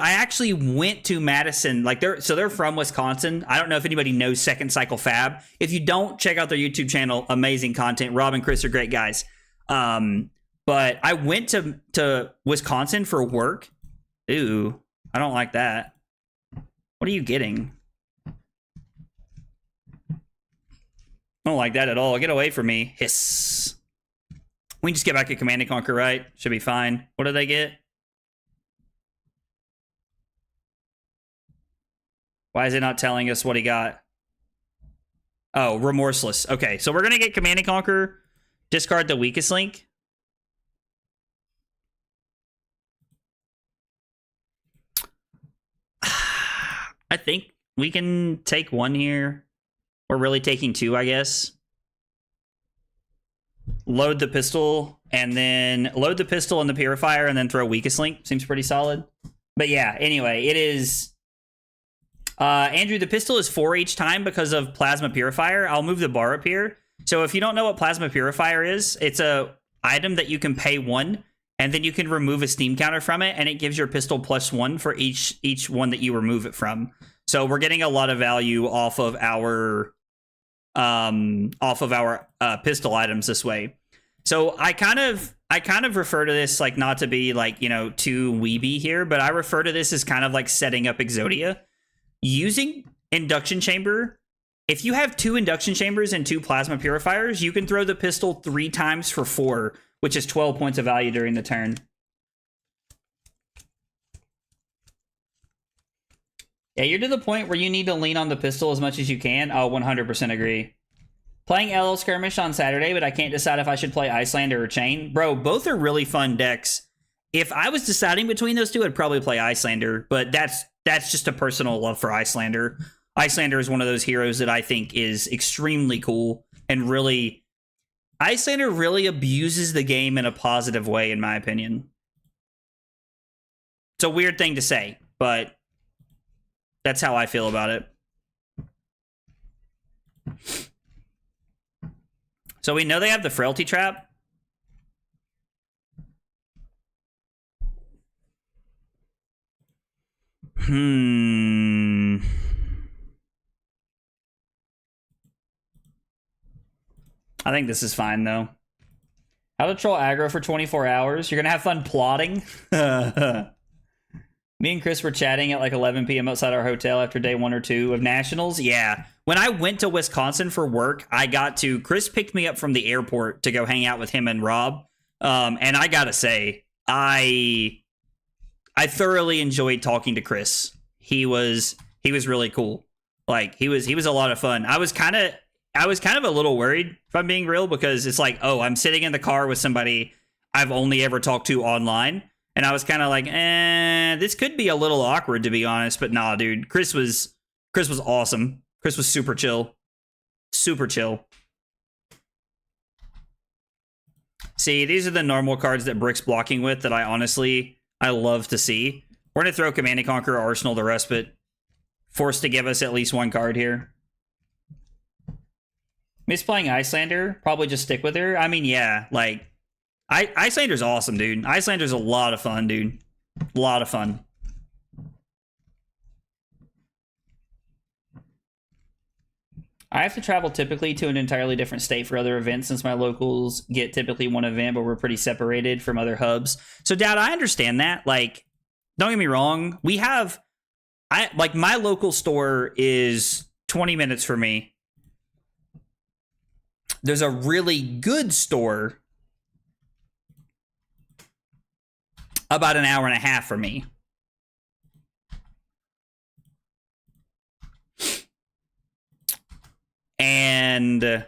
actually went to Madison, like they're from Wisconsin. I don't know if anybody knows Second Cycle Fab. If you don't, check out their YouTube channel. Amazing content. Rob and Chris are great guys. But I went to Wisconsin for work. Ooh, I don't like that. What are you getting? I don't like that at all. Get away from me. Hiss. We can just get back to Command & Conquer, right? Should be fine. What do they get? Why is it not telling us what he got? Oh, Remorseless. Okay, so we're going to get Command & Conquer. Discard the weakest link. I think we can take one here. We're really taking 2, I guess. Load the pistol and then load the pistol and the purifier, and then throw weakest link. Seems pretty solid. But yeah, anyway, it is... Andrew, the pistol is 4 each time because of plasma purifier. I'll move the bar up here. So if you don't know what plasma purifier is, it's a item that you can pay 1, and then you can remove a steam counter from it, and it gives your pistol +1 for each one that you remove it from. So we're getting a lot of value off of our pistol items this way. So I kind of refer to this, like, not to be like, you know, too weeby here, but I refer to this as kind of like setting up Exodia. Using induction chamber, if you have 2 induction chambers and 2 plasma purifiers, you can throw the pistol 3 times for 4, which is 12 points of value during the turn. Yeah, you're to the point where you need to lean on the pistol as much as you can. I'll 100% agree. Playing LL Skirmish on Saturday, but I can't decide if I should play Icelander or Chain. Bro, both are really fun decks. If I was deciding between those two, I'd probably play Icelander, but that's just a personal love for Icelander. Icelander is one of those heroes that I think is extremely cool, and really, Icelander really abuses the game in a positive way, in my opinion. It's a weird thing to say, but that's how I feel about it. So we know they have the Frailty Trap. I think this is fine, though. How to troll aggro for 24 hours. You're going to have fun plotting. Me and Chris were chatting at like 11 p.m. outside our hotel after day 1 or 2 of Nationals. Yeah. When I went to Wisconsin for work, Chris picked me up from the airport to go hang out with him and Rob. And I got to say, I thoroughly enjoyed talking to Chris. He was really cool. Like, he was a lot of fun. I was kind of a little worried, if I'm being real, because it's like, oh, I'm sitting in the car with somebody I've only ever talked to online. And I was kind of like, this could be a little awkward, to be honest. But nah, dude, Chris was awesome. Chris was super chill. Super chill. See, these are the normal cards that Brick's blocking with that I love to see. We're going to throw Command & Conquer, Arsenal, the Respite. Forced to give us at least 1 card here. Miss playing Icelander. Probably just stick with her. I mean, yeah, like, Icelander's awesome, dude. Icelander's a lot of fun, dude. A lot of fun. I have to travel typically to an entirely different state for other events, since my locals get typically 1 event, but we're pretty separated from other hubs. So, Dad, I understand that. Like, don't get me wrong. My local store is 20 minutes for me. There's a really good store about an hour and a half for me. And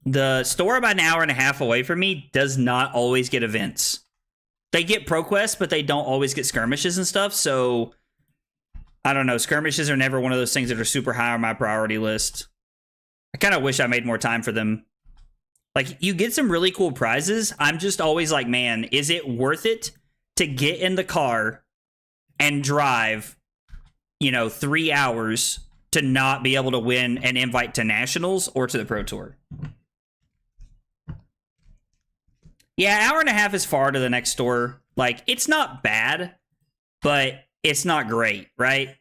the store about an hour and a half away from me does not always get events. They get ProQuest, but they don't always get skirmishes and stuff. So, I don't know. Skirmishes are never one of those things that are super high on my priority list. I kind of wish I made more time for them. Like, you get some really cool prizes. I'm just always like, man, is it worth it to get in the car and drive, 3 hours to not be able to win an invite to Nationals or to the Pro Tour? Yeah, hour and a half is far to the next store. Like, it's not bad, but it's not great, right?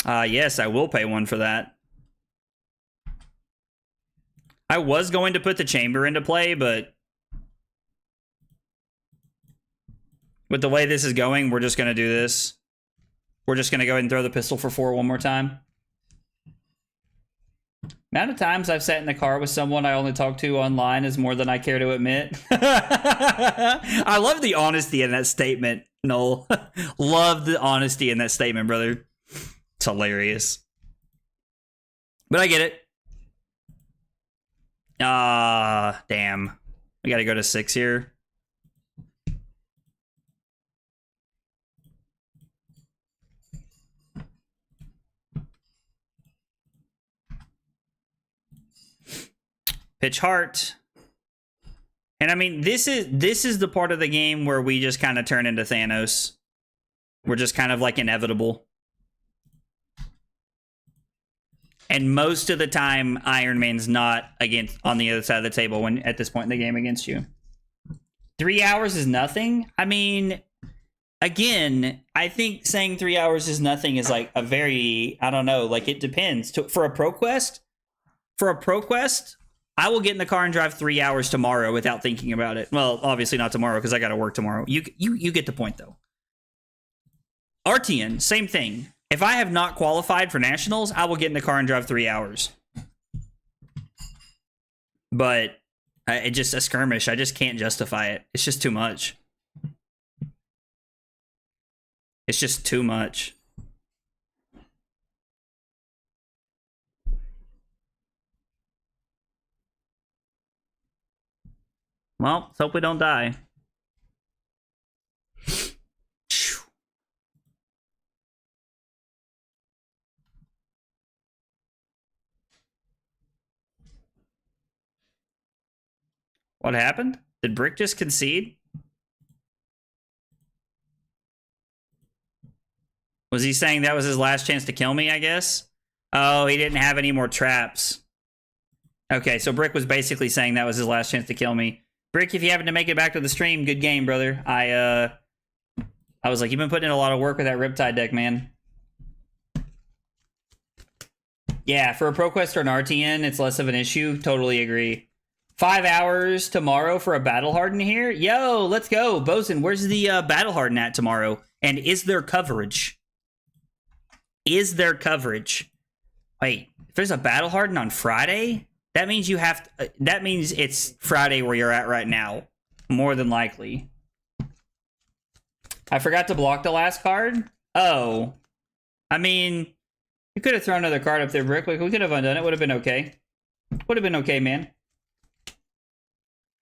Yes, I will pay 1 for that. I was going to put the chamber into play, but with the way this is going, we're just going to do this. We're just going to go ahead and throw the pistol for 4 one more time. Amount of times I've sat in the car with someone I only talk to online is more than I care to admit. I love the honesty in that statement, Noel. Love the honesty in that statement, brother. It's hilarious. But I get it. Damn. We gotta go to 6 here. Pitch heart. And I mean, this is the part of the game where we just kind of turn into Thanos. We're just kind of like inevitable. And most of the time, Iron Man's not on the other side of the table when at this point in the game against you. 3 hours is nothing. I mean, again, I think saying 3 hours is nothing is like a very, I don't know, like it depends. For a pro quest, I will get in the car and drive 3 hours tomorrow without thinking about it. Well, obviously not tomorrow because I got to work tomorrow. You get the point though. RTN, same thing. If I have not qualified for nationals, I will get in the car and drive 3 hours. But it just a skirmish. I just can't justify it. It's just too much. It's just too much. Well, let's hope we don't die. What happened? Did Brick just concede? Was he saying that was his last chance to kill me, I guess? Oh, he didn't have any more traps. Okay, so Brick was basically saying that was his last chance to kill me. Brick, if you happen to make it back to the stream, good game, brother. I was like, you've been putting in a lot of work with that Riptide deck, man. Yeah, for a ProQuest or an RTN, it's less of an issue. Totally agree. 5 hours tomorrow for a Battle Harden here? Yo, let's go. Bosun, where's the Battle Harden at tomorrow? And is there coverage? Is there coverage? Wait, if there's a Battle Harden on Friday, that means you have to, that means it's Friday where you're at right now. More than likely. I forgot to block the last card? Oh. I mean, you could have thrown another card up there, Brick. Like, we could have undone it. Would have been okay. Would have been okay, man.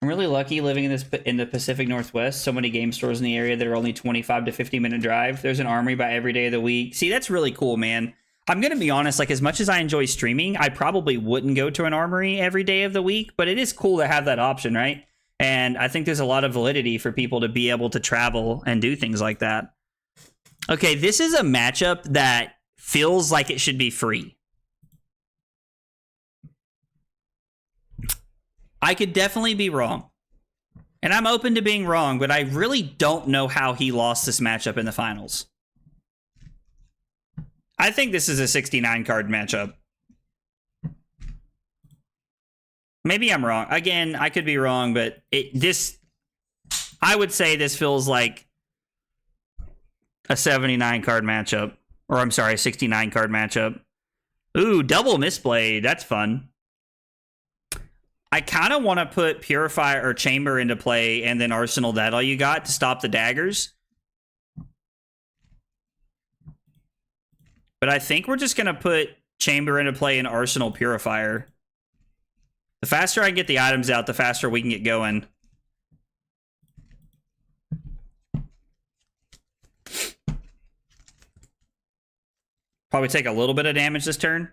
I'm really lucky living in the Pacific Northwest. So many game stores in the area that are only 25 to 50 minute drive. There's an armory by every day of the week. See, that's really cool, man. I'm going to be honest, like as much as I enjoy streaming, I probably wouldn't go to an armory every day of the week, but it is cool to have that option, right? And I think there's a lot of validity for people to be able to travel and do things like that. Okay, this is a matchup that feels like it should be free. I could definitely be wrong. And I'm open to being wrong, but I really don't know how he lost this matchup in the finals. I think this is a 69 card matchup. Maybe I'm wrong. Again, I could be wrong, but I would say this feels like a 79 card matchup. Or I'm sorry, a 69 card matchup. Ooh, double Mistblade. That's fun. I kind of want to put Purify or Chamber into play and then Arsenal that all you got to stop the daggers. But I think we're just going to put Chamber into play and Arsenal Purifier. The faster I get the items out, the faster we can get going. Probably take a little bit of damage this turn.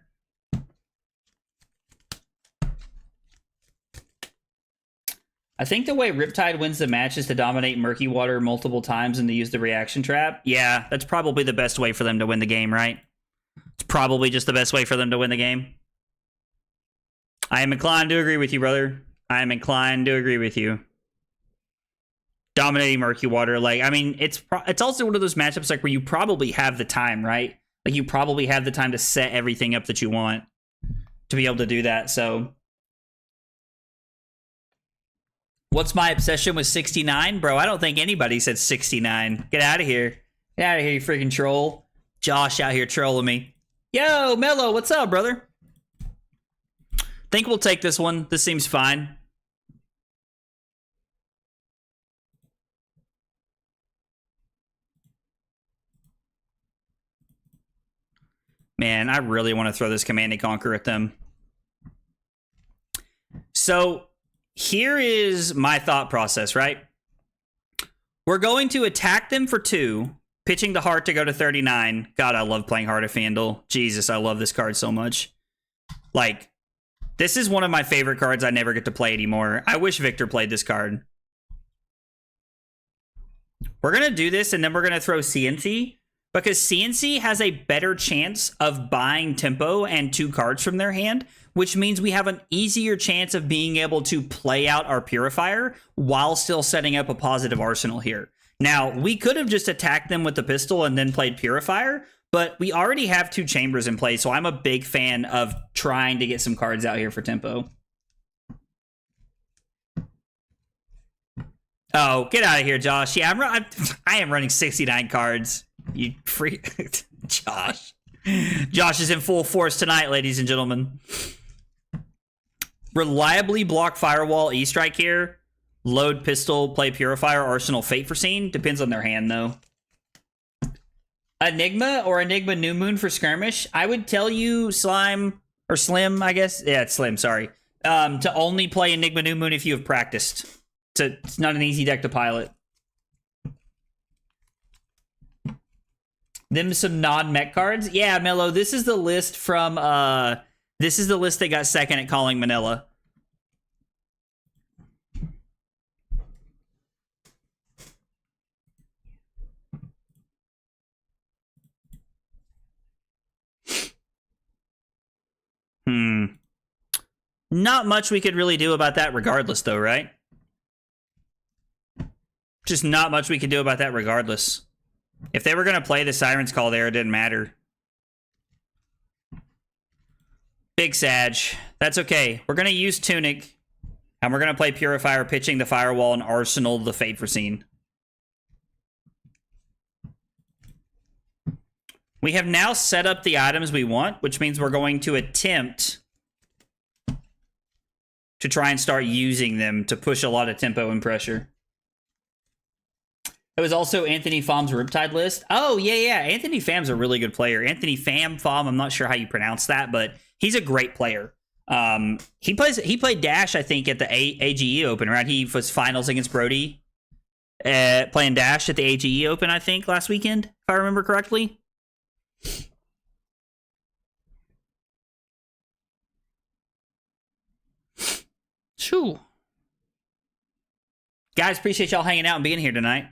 I think the way Riptide wins the match is to dominate Murky Water multiple times and to use the reaction trap. Yeah, that's probably the best way for them to win the game, right? It's probably just the best way for them to win the game. I am inclined to agree with you, brother. I am inclined to agree with you. Dominating Murky Water, like, I mean, it's also one of those matchups like where you probably have the time, right? Like, you probably have the time to set everything up that you want to be able to do that, so... What's my obsession with 69? Bro, I don't think anybody said 69. Get out of here. Get out of here, you freaking troll. Josh out here trolling me. Yo, Mello, what's up, brother? Think we'll take this one. This seems fine. Man, I really want to throw this Command and Conquer at them. So... here is my thought process, right? We're going to attack them for 2, pitching the Heart to go to 39. God, I love playing Heart of Fandle. Jesus, I love this card so much. Like, This is one of my favorite cards I never get to play anymore. I wish Victor played this card. We're going to do this, and then we're going to throw CNC, because CNC has a better chance of buying tempo and 2 cards from their hand, which means we have an easier chance of being able to play out our Purifier while still setting up a positive arsenal here. Now, we could have just attacked them with the pistol and then played Purifier, but we already have 2 chambers in play, so I'm a big fan of trying to get some cards out here for tempo. Oh, get out of here, Josh. Yeah, I am running 69 cards. You freak. Josh. Josh is in full force tonight, ladies and gentlemen. Reliably block Firewall, E-Strike here. Load Pistol, play Purifier, Arsenal, Fate Foreseen. Depends on their hand, though. Enigma or Enigma New Moon for Skirmish. I would tell you, Slime, or Slim, I guess. Yeah, it's Slim, sorry. To only play Enigma New Moon if you have practiced. It's not an easy deck to pilot. Them some non-mech cards. Yeah, Mello, this is the list from, this is the list that got second at Calling Manila. Not much we could really do about that regardless, though, right? Just not much we could do about that regardless. If they were going to play the Siren's Call there, it didn't matter. Big Sag. That's okay. We're going to use Tunic, and we're going to play Purifier, pitching the Firewall, and Arsenal the Fate Foreseen. We have now set up the items we want, which means we're going to attempt to try and start using them to push a lot of tempo and pressure. It was also Anthony Phom's Riptide list. Oh, yeah. Anthony Phom's a really good player. Anthony Phom, I'm not sure how you pronounce that, but he's a great player. He played Dash, I think, at the AGE Open, right? He was finals against Brody, playing Dash at the AGE Open, I think, last weekend, if I remember correctly. Shoo. Guys, appreciate y'all hanging out and being here tonight.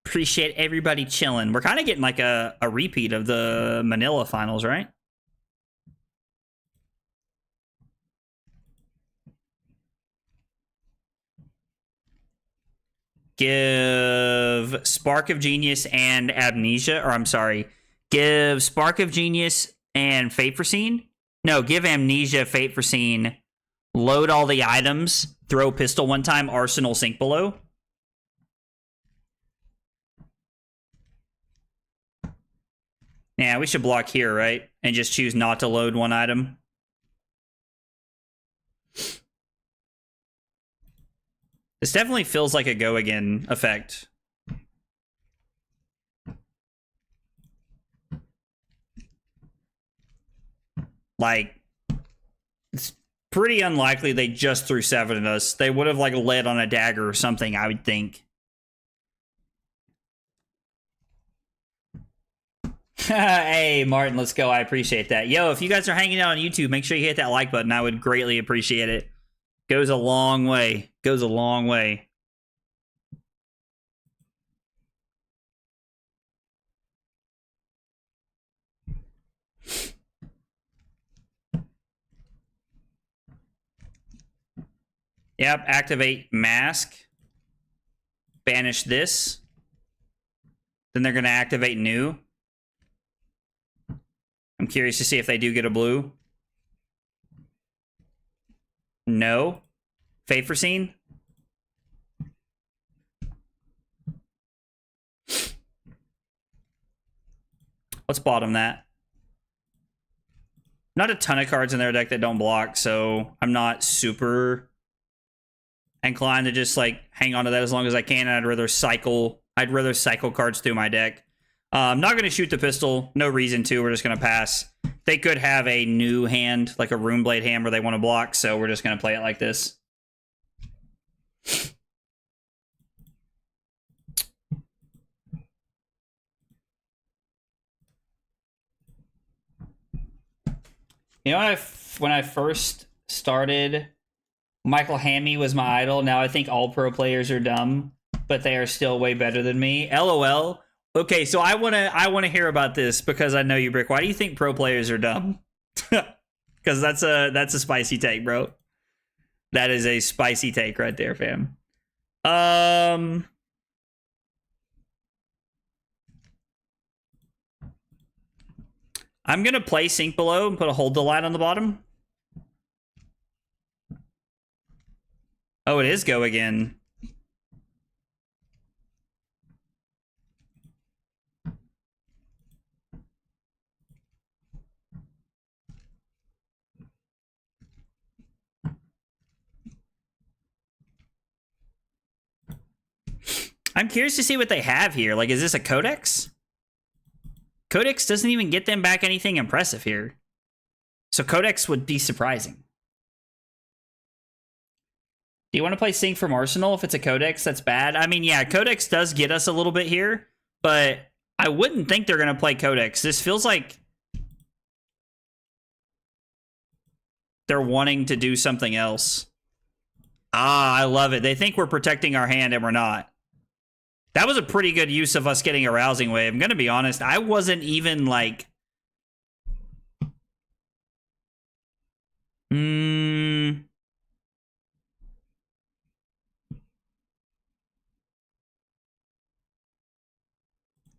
Appreciate everybody chilling. We're kind of getting like a repeat of the Manila finals, right? Give Spark of Genius and Amnesia, or I'm sorry, give Spark of Genius and Fate Foreseen. No, give Amnesia, Fate Foreseen, load all the items, throw pistol one time, Arsenal, sink below. Yeah, we should block here, right? And just choose not to load one item. This definitely feels like a go again effect. Like, it's pretty unlikely they just threw 7 at us. They would have like led on a dagger or something, I would think. Hey, Martin, let's go. I appreciate that. Yo, if you guys are hanging out on YouTube, make sure you hit that like button. I would greatly appreciate it. Goes a long way. Goes a long way. Yep, activate mask. Banish this. Then they're going to activate new. I'm curious to see if they do get a blue. No. Fate Foreseen. Let's bottom that. Not a ton of cards in their deck that don't block, so I'm not super inclined to just like hang on to that as long as I can. I'd rather cycle cards through my deck. I'm not going to shoot the pistol. No reason to. We're just going to pass. They could have a new hand, like a Runeblade hand, where they want to block, so we're just going to play it like this. You know, when I first started, Michael Hammy was my idol. Now I think all pro players are dumb, but they are still way better than me. LOL. Okay, so I wanna hear about this because I know you, Brick. Why do you think pro players are dumb? Because that's a spicy take, bro. That is a spicy take right there, fam. I'm gonna play Sink Below and put a hold the line on the bottom. Oh, it is go again. I'm curious to see what they have here. Like, is this a Codex? Codex doesn't even get them back anything impressive here. So Codex would be surprising. Do you want to play Sync from Arsenal if it's a Codex that's bad? I mean, yeah, Codex does get us a little bit here, but I wouldn't think they're going to play Codex. This feels like they're wanting to do something else. Ah, I love it. They think we're protecting our hand and we're not. That was a pretty good use of us getting a Rousing Wave. I'm going to be honest. I wasn't even like...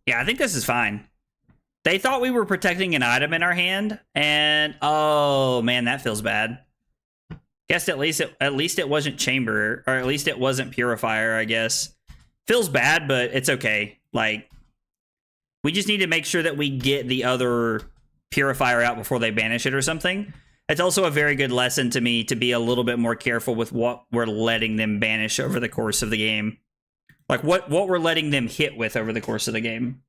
Yeah, I think this is fine. They thought we were protecting an item in our hand, and... Oh, man, that feels bad. Guess at least it wasn't Chamber, or at least it wasn't Purifier, I guess. Feels bad, but it's okay. Like, we just need to make sure that we get the other Purifier out before they banish it or something. It's also a very good lesson to me to be a little bit more careful with what we're letting them banish over the course of the game. Like, what we're letting them hit with over the course of the game.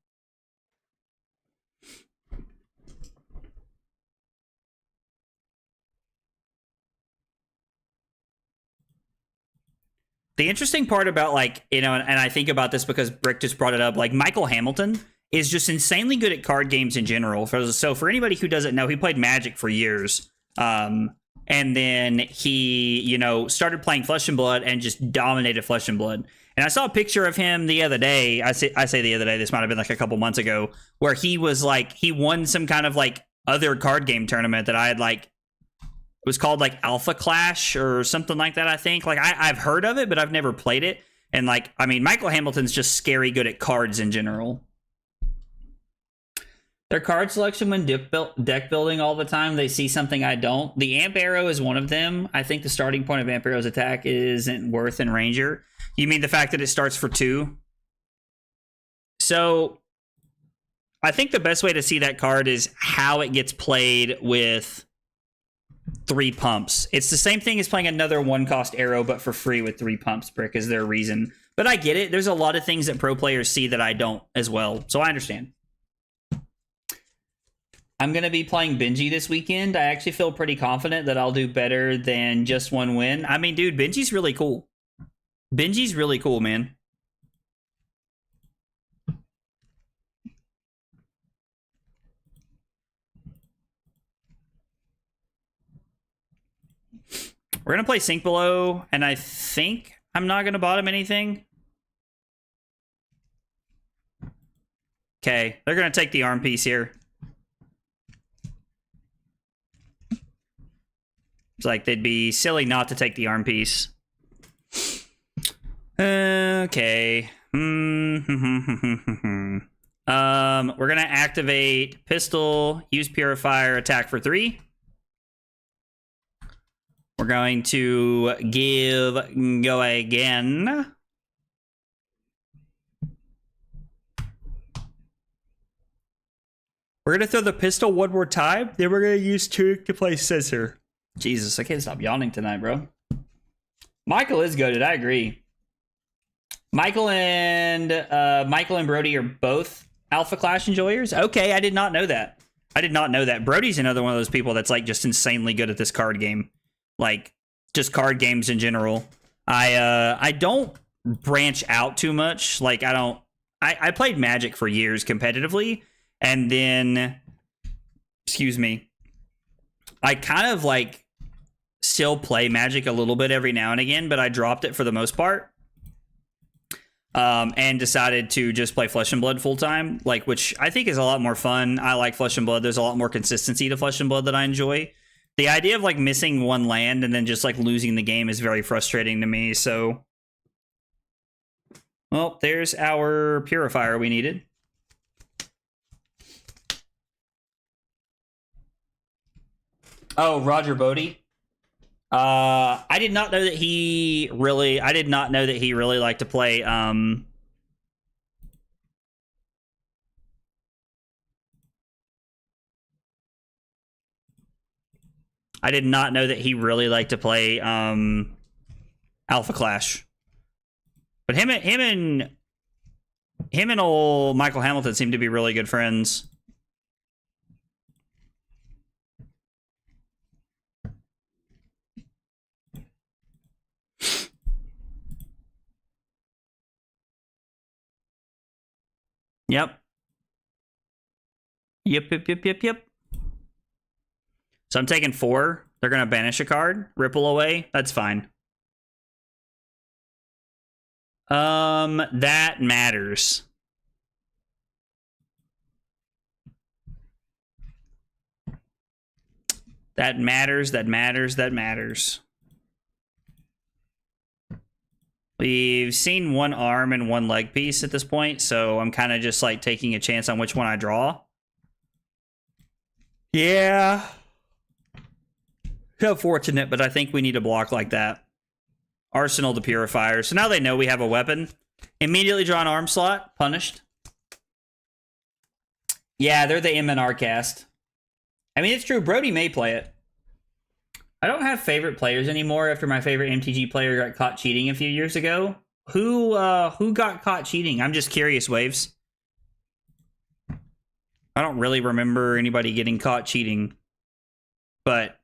The interesting part about, like, you know, and I think about this because Brick just brought it up, like, Michael Hamilton is just insanely good at card games in general. So for anybody who doesn't know, he played Magic for years. And then he, you know, started playing Flesh and Blood and just dominated Flesh and Blood. And I saw a picture of him the other day. I say the other day, this might have been like a couple months ago, where he was like, he won some kind of like other card game tournament that I had like, it was called like Alpha Clash or something like that, I think. Like, I've heard of it, but I've never played it. And like, I mean, Michael Hamilton's just scary good at cards in general. Their card selection when deck building all the time, they see something I don't. The Amp Arrow is one of them. I think the starting point of Amp Arrow's attack isn't worth in Ranger. You mean the fact that it starts for 2? So, I think the best way to see that card is how it gets played with 3 pumps. It's the same thing as playing another 1-cost arrow, but for free with 3 pumps, Brick, is their reason. But I get it. There's a lot of things that pro players see that I don't as well. So I understand. I'm going to be playing Benji this weekend. I actually feel pretty confident that I'll do better than just 1 win. I mean, dude, Benji's really cool. Benji's really cool, man. We're going to play Sink Below, and I think I'm not going to bottom anything. Okay, they're going to take the arm piece here. It's like they'd be silly not to take the arm piece. Okay. We're going to activate Pistol, use Purifier, attack for 3. We're going to give go again. We're going to throw the pistol one more time. Then we're going to use Tunic to play Scissor. Jesus, I can't stop yawning tonight, bro. Michael is goated, I agree. Michael and Brody are both Alpha Clash enjoyers. Okay, I did not know that. I did not know that. Brody's another one of those people that's like just insanely good at this card game. Like, just card games in general. I don't branch out too much. Like, I played Magic for years competitively, and then, excuse me, I kind of like still play Magic a little bit every now and again, but I dropped it for the most part. And decided to just play Flesh and Blood full time, like, which I think is a lot more fun. I like Flesh and Blood. There's a lot more consistency to Flesh and Blood that I enjoy. The idea of like missing one land and then just like losing the game is very frustrating to me. So, well, there's our purifier we needed. Oh, Roger Bodie. I did not know that he really. I did not know that he really liked to play. I did not know that he really liked to play Alpha Clash. But him and old Michael Hamilton seem to be really good friends. Yep. Yep. So I'm taking 4. They're going to banish a card. Ripple away. That's fine. That matters. That matters. We've seen one arm and one leg piece at this point, so I'm kind of just like taking a chance on which one I draw. Yeah. So fortunate, but I think we need a block like that. Arsenal the Purifier. So now they know we have a weapon. Immediately draw an arm slot. Punished. Yeah, they're the MNR cast. I mean, it's true. Brody may play it. I don't have favorite players anymore after my favorite MTG player got caught cheating a few years ago. Who got caught cheating? I'm just curious, Waves. I don't really remember anybody getting caught cheating. But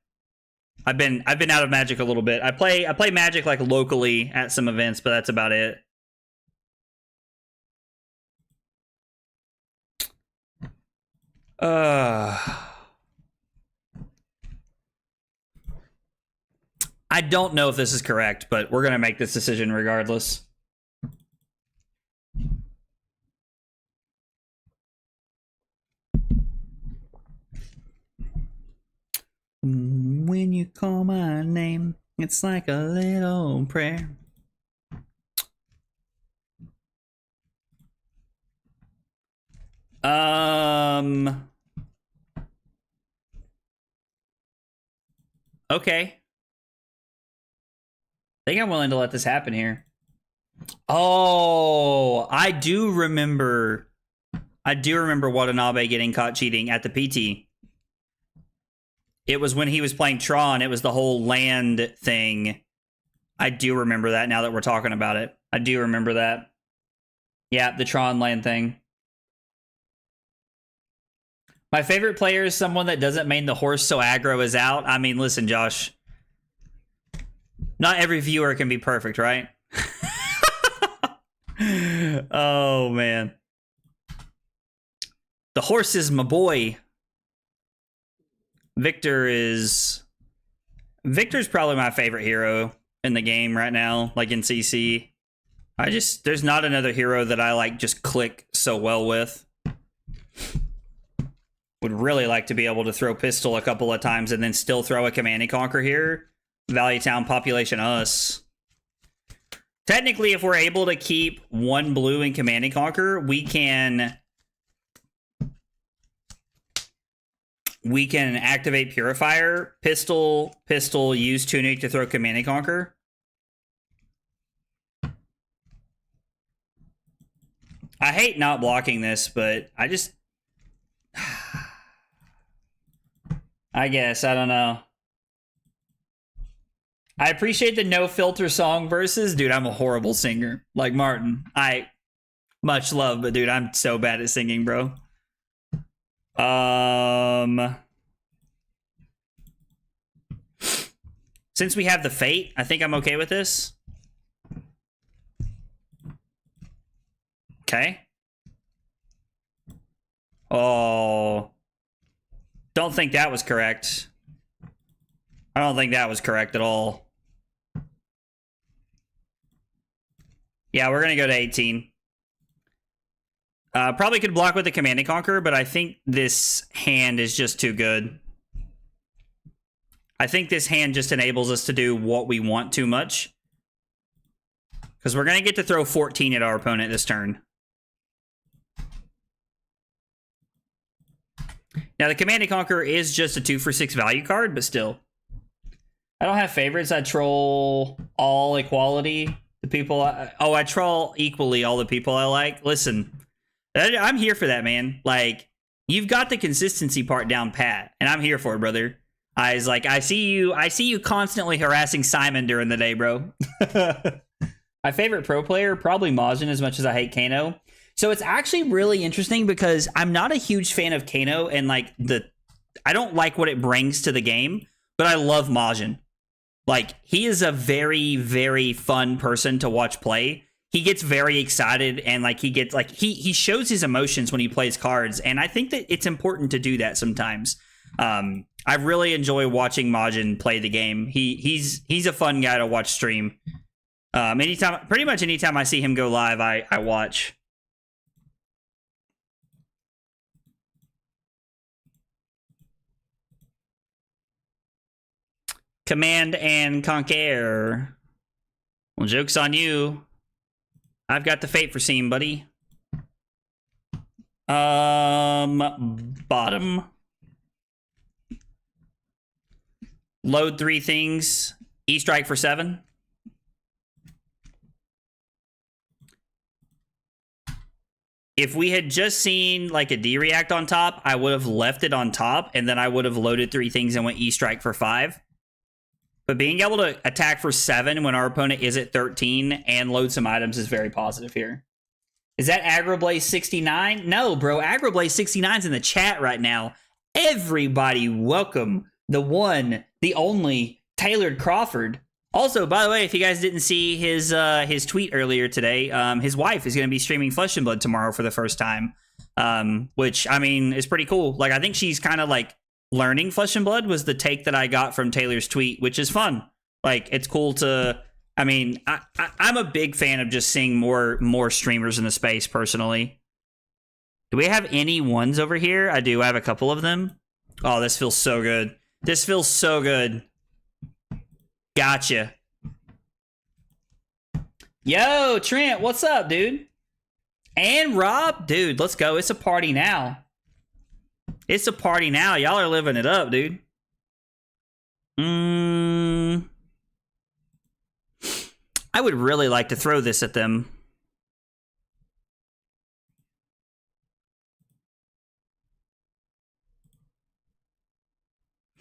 I've been out of Magic a little bit. I play Magic like locally at some events, but that's about it. I don't know if this is correct, but we're going to make this decision regardless. When you call my name, it's like a little prayer. Okay. I think I'm willing to let this happen here. Oh, I do remember Watanabe getting caught cheating at the PT. It was when he was playing Tron. It was the whole land thing. I do remember that now that we're talking about it. I do remember that. Yeah, the Tron land thing. My favorite player is someone that doesn't main the horse so aggro is out. I mean, listen, Josh. Not every viewer can be perfect, right? Oh, man. The horse is my boy. Victor's probably my favorite hero in the game right now, like in CC. There's not another hero that I like just click so well with. Would really like to be able to throw pistol a couple of times and then still throw a Command and Conquer here. Valley Town population us. Technically, if we're able to keep 1 blue in Command and Conquer, we can activate Purifier, pistol, use Tunic to throw Command and Conquer. I hate not blocking this, but I guess, I don't know. I appreciate the no filter song verses. Dude, I'm a horrible singer. Like Martin. Much love, but dude, I'm so bad at singing, bro. Since we have the Fate, I think I'm okay with this. Okay. Oh. Don't think that was correct. I don't think that was correct at all. Yeah, we're going to go to 18. Probably could block with the Command and Conquer, but I think this hand is just too good. I think this hand just enables us to do what we want too much. Because we're going to get to throw 14 at our opponent this turn. Now, the Command and Conquer is just a 2-for-6 value card, but still. I don't have favorites. I troll all equality. The people... I troll equally all the people I like. Listen, I'm here for that, man. Like, you've got the consistency part down pat, and I'm here for it, brother. I see you constantly harassing Simon during the day, bro. My favorite pro player, probably Majin, as much as I hate Kano. So it's actually really interesting because I'm not a huge fan of Kano, and like I don't like what it brings to the game, but I love Majin. Like, he is a very, very fun person to watch play. He gets very excited, and like he shows his emotions when he plays cards, and I think that it's important to do that sometimes. I really enjoy watching Majin play the game. He's a fun guy to watch stream. Pretty much anytime I see him go live, I watch. Command and Conquer. Well, joke's on you. I've got the fate for seeing, buddy. Bottom. Load 3 things. E-strike for 7. If we had just seen like a D-react on top, I would have left it on top, and then I would have loaded 3 things and went E-strike for 5. But being able to attack for 7 when our opponent is at 13 and load some items is very positive here. Is that Agroblaze 69? No, bro. Agroblaze 69 is in the chat right now. Everybody welcome the one, the only, Tailored Crawford. Also, by the way, if you guys didn't see his tweet earlier today, his wife is going to be streaming Flesh and Blood tomorrow for the first time, which, I mean, is pretty cool. Like, I think she's kind of like learning Flesh and Blood was the take that I got from Taylor's tweet, which is fun. Like, it's cool to... I mean, I'm a big fan of just seeing more streamers in the space, personally. Do we have any ones over here? I do. I have a couple of them. Oh, this feels so good. This feels so good. Gotcha. Yo, Trent, what's up, dude? And Rob? Dude, let's go. It's a party now. It's a party now. Y'all are living it up, dude. I would really like to throw this at them.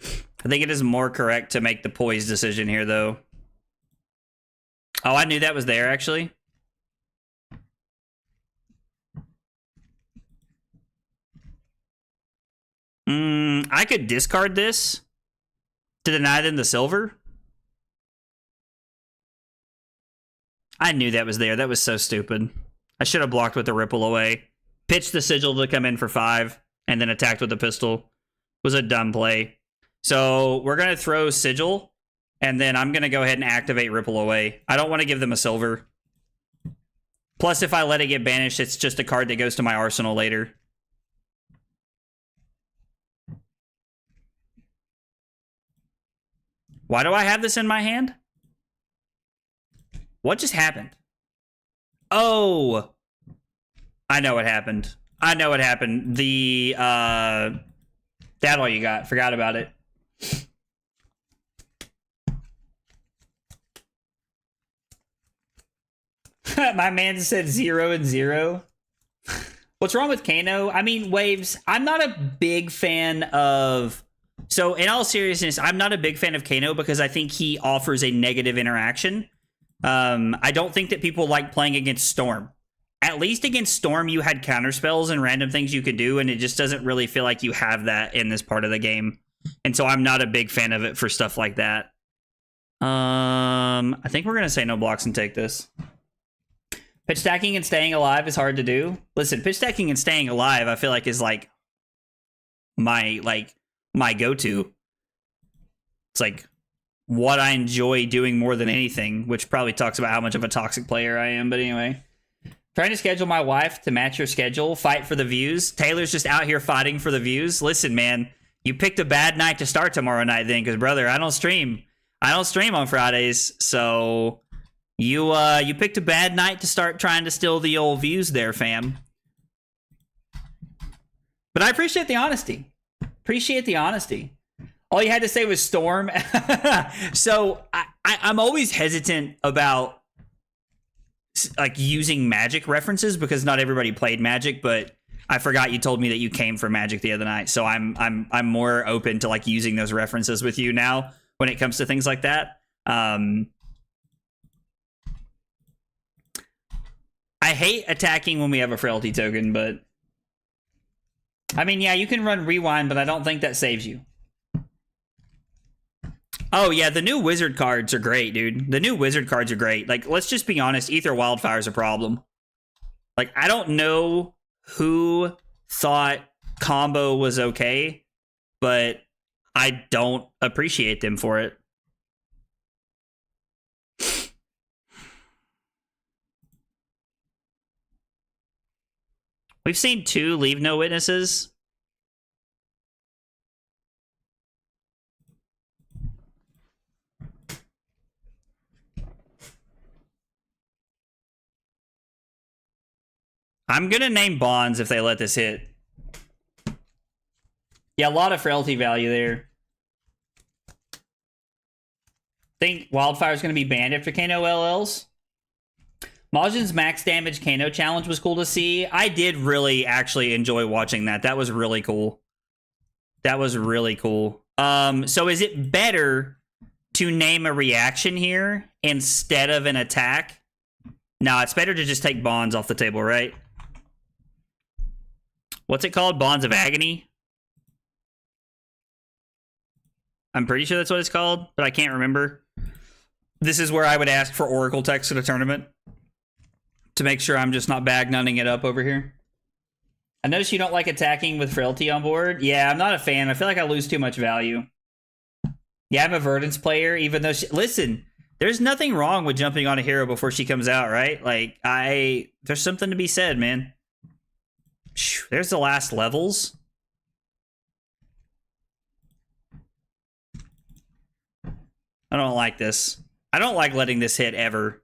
I think it is more correct to make the poise decision here, though. Oh, I knew that was there, actually. I could discard this to deny them the silver. I knew that was there. That was so stupid. I should have blocked with the Ripple Away. Pitched the Sigil to come in for 5, and then attacked with the pistol. Was a dumb play. So we're going to throw Sigil, and then I'm going to go ahead and activate Ripple Away. I don't want to give them a silver. Plus, if I let it get banished, it's just a card that goes to my arsenal later. Why do I have this in my hand? What just happened? Oh! I know what happened. I know what happened. The, that all you got. Forgot about it. My man said 0 and 0. What's wrong with Kano? I mean, Waves, I'm not a big fan of... So, in all seriousness, I'm not a big fan of Kano because I think he offers a negative interaction. I don't think that people like playing against Storm. At least against Storm, you had counterspells and random things you could do, and it just doesn't really feel like you have that in this part of the game. And so I'm not a big fan of it for stuff like that. I think we're going to say no blocks and take this. Pitch stacking and staying alive is hard to do. Listen, pitch stacking and staying alive, I feel like is like my go-to. It's like what I enjoy doing more than anything, which probably talks about how much of a toxic player I am. But anyway, trying to schedule my wife to match your schedule, fight for the views. Taylor's just out here fighting for the views. Listen, man, you picked a bad night to start tomorrow night then, because brother, I don't stream on Fridays, so you picked a bad night to start trying to steal the old views there, fam. But I appreciate the honesty. All you had to say was Storm. So I'm always hesitant about like using Magic references because not everybody played Magic, but I forgot you told me that you came from Magic the other night. So I'm more open to like using those references with you now when it comes to things like that. I hate attacking when we have a frailty token, but I mean, yeah, you can run rewind, but I don't think that saves you. Oh, yeah, the new wizard cards are great, dude. The new wizard cards are great. Like, let's just be honest, Ether Wildfire is a problem. Like, I don't know who thought combo was okay, but I don't appreciate them for it. We've seen 2 leave no witnesses. I'm gonna name Bonds if they let this hit. Yeah, a lot of frailty value there. Think Wildfire's gonna be banned after Kano LLs. Majin's max damage Kano challenge was cool to see. I did really actually enjoy watching that. That was really cool. So is it better to name a reaction here instead of an attack? No, it's better to just take Bonds off the table, right? What's it called? Bonds of Agony? I'm pretty sure that's what it's called, but I can't remember. This is where I would ask for Oracle text at a tournament to make sure I'm just not bag-nunning it up over here. I notice you don't like attacking with frailty on board. Yeah, I'm not a fan. I feel like I lose too much value. Yeah, I'm a Verdance player, even though listen, there's nothing wrong with jumping on a hero before she comes out, right? Like, there's something to be said, man. There's the last levels. I don't like this. I don't like letting this hit ever.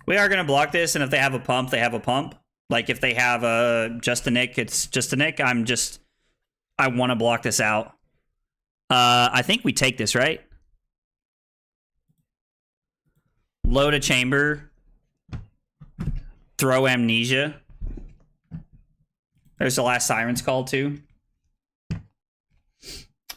We are going to block this, and if they have a pump, they have a pump. Like, if they have a just a nick, it's just a nick. I want to block this out. I think we take this, right? Load a chamber. Throw Amnesia. There's the last Siren's Call, too.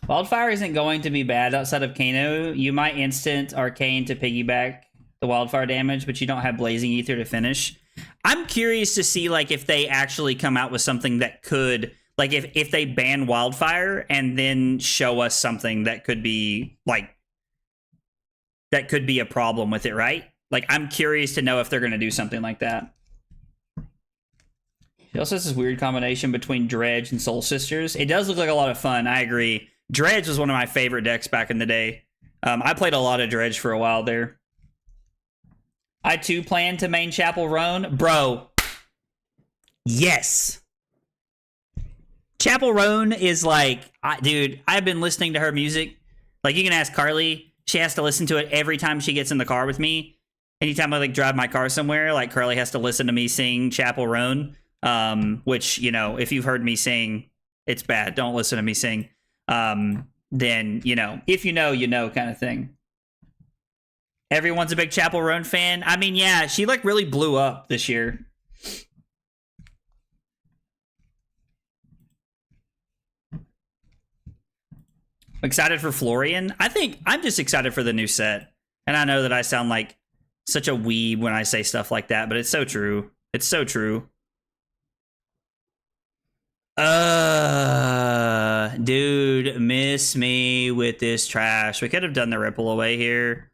Wildfire isn't going to be bad outside of Kano. You might instant Arcane to piggyback the Wildfire damage, but you don't have Blazing Ether to finish. I'm curious to see, like, if they actually come out with something that could... Like, if they ban Wildfire and then show us something that could be, like... That could be a problem with it, right? Like, I'm curious to know if they're going to do something like that. It also has this weird combination between Dredge and Soul Sisters. It does look like a lot of fun, I agree. Dredge was one of my favorite decks back in the day. I played a lot of Dredge for a while there. I, too, plan to main Chapel Roan. Bro. Yes. Chapel Roan is like... dude, I've been listening to her music. Like, you can ask Carly. She has to listen to it every time she gets in the car with me. Anytime I, like, drive my car somewhere, like, Carly has to listen to me sing Chapel Roan. Which, you know, if you've heard me sing, it's bad. Don't listen to me sing. Then, you know, if you know kind of thing. Everyone's a big Chapel Roan fan. I mean, yeah, she like really blew up this year. Excited for Florian? I think I'm just excited for the new set. And I know that I sound like such a weeb when I say stuff like that, but it's so true. It's so true. Dude, miss me with this trash. We could have done the Ripple Away here.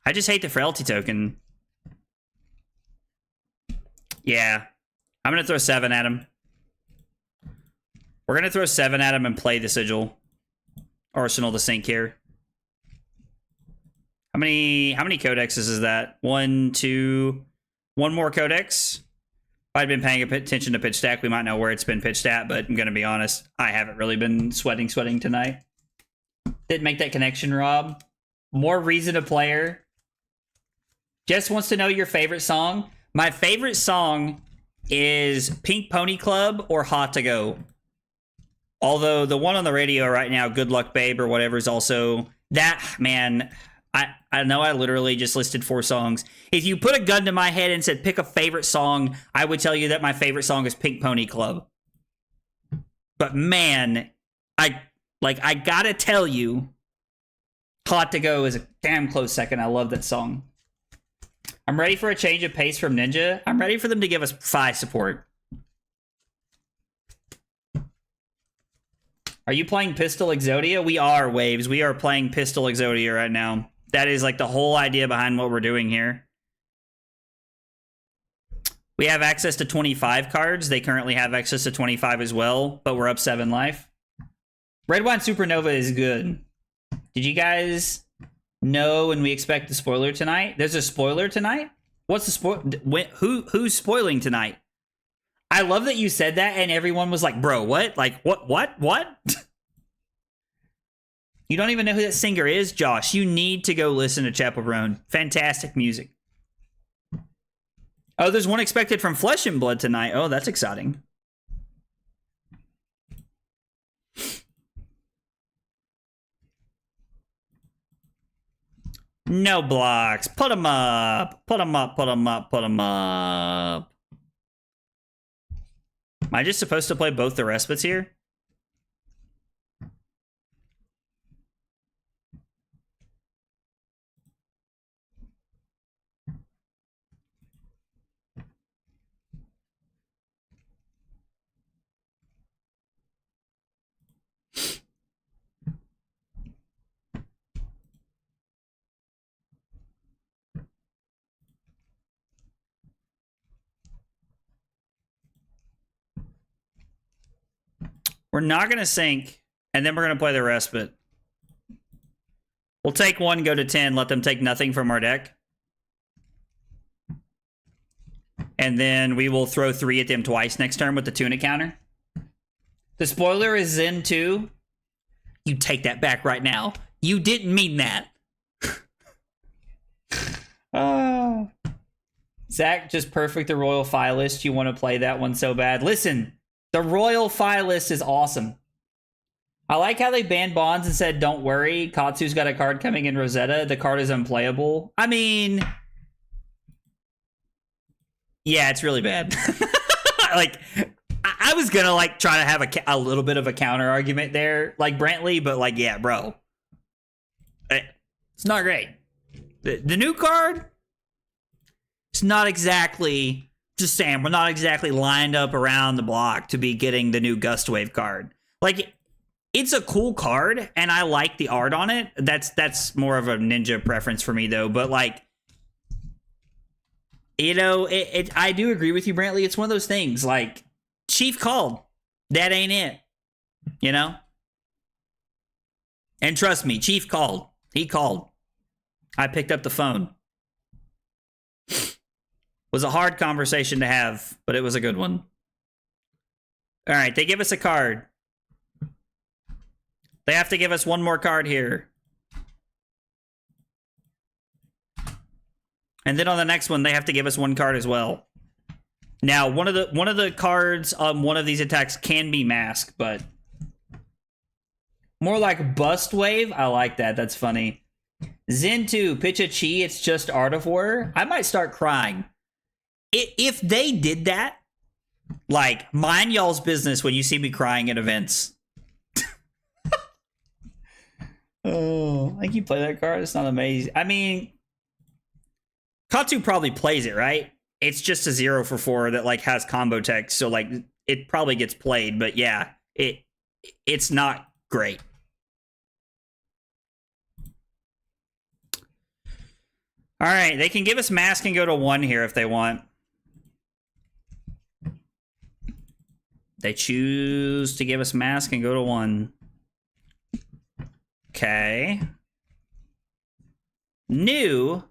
I just hate the Frailty token. Yeah. I'm going to throw 7 at him. We're gonna throw 7 at him and play the Sigil. Arsenal to sink here. How many codexes is that? 1, 2, 1 more codex. If I'd been paying attention to pitch stack, we might know where it's been pitched at, but I'm gonna be honest, I haven't really been sweating tonight. Didn't make that connection, Rob. More reason to player. Jess wants to know your favorite song. My favorite song is Pink Pony Club or Hot to Go. Although the one on the radio right now, Good Luck Babe or whatever, is also that, man. I know I literally just listed 4 songs. If you put a gun to my head and said pick a favorite song, I would tell you that my favorite song is Pink Pony Club. But man, I gotta tell you, Hot to Go is a damn close second. I love that song. I'm ready for a change of pace from Ninja. I'm ready for them to give us Phi support. Are you playing Pistol Exodia? We are, Waves. We are playing Pistol Exodia right now. That is like the whole idea behind what we're doing here. We have access to 25 cards. They currently have access to 25 as well, but we're up 7 life. Red Wine Supernova is good. Did you guys know when we expect the spoiler tonight? There's a spoiler tonight? What's the spoil? Who's spoiling tonight? I love that you said that and everyone was like, bro, what? Like, what? You don't even know who that singer is, Josh. You need to go listen to Chapel Roan. Fantastic music. Oh, there's one expected from Flesh and Blood tonight. Oh, that's exciting. No blocks. Put them up. Put them up, put them up, put them up. Am I just supposed to play both the respites here? We're not going to sink, and then we're going to play the respite. We'll take 1, go to 10, let them take nothing from our deck. And then we will throw 3 at them twice next turn with the tuna counter. The spoiler is Zen 2. You take that back right now. You didn't mean that. Zach, just perfect the Royal Phi list. You want to play that one so bad. Listen. The Royal Phi list is awesome. I like how they banned Bonds and said, don't worry, Katsu's got a card coming in Rosetta. The card is unplayable. I mean, yeah, it's really bad. Like, I was gonna like try to have a little bit of a counter argument there, like Brantley, but like, yeah, bro, it's not great. The new card, it's not exactly. Just saying, we're not exactly lined up around the block to be getting the new Gust Wave card. Like, it's a cool card, and I like the art on it. That's more of a Ninja preference for me, though. But, like, you know, I do agree with you, Brantley. It's one of those things, like, Chief called. That ain't it. You know? And trust me, Chief called. He called. I picked up the phone. Was a hard conversation to have, but it was a good one. All right, they give us a card. They have to give us 1 more card here. And then on the next one, they have to give us 1 card as well. Now, one of the cards on one of these attacks can be masked, but more like Bust Wave. I like that. That's funny. Zen 2, pitch a chi. It's just Art of War. I might start crying. If they did that, like, mind y'all's business when you see me crying at events. Oh, like you play that card? It's not amazing. I mean, Katsu probably plays it, right? It's just a 0 for 4 that, like, has combo text, so, like, it probably gets played, but yeah, it's not great. All right, they can give us mask and go to 1 here if they want. They choose to give us mask and go to 1. Okay. New.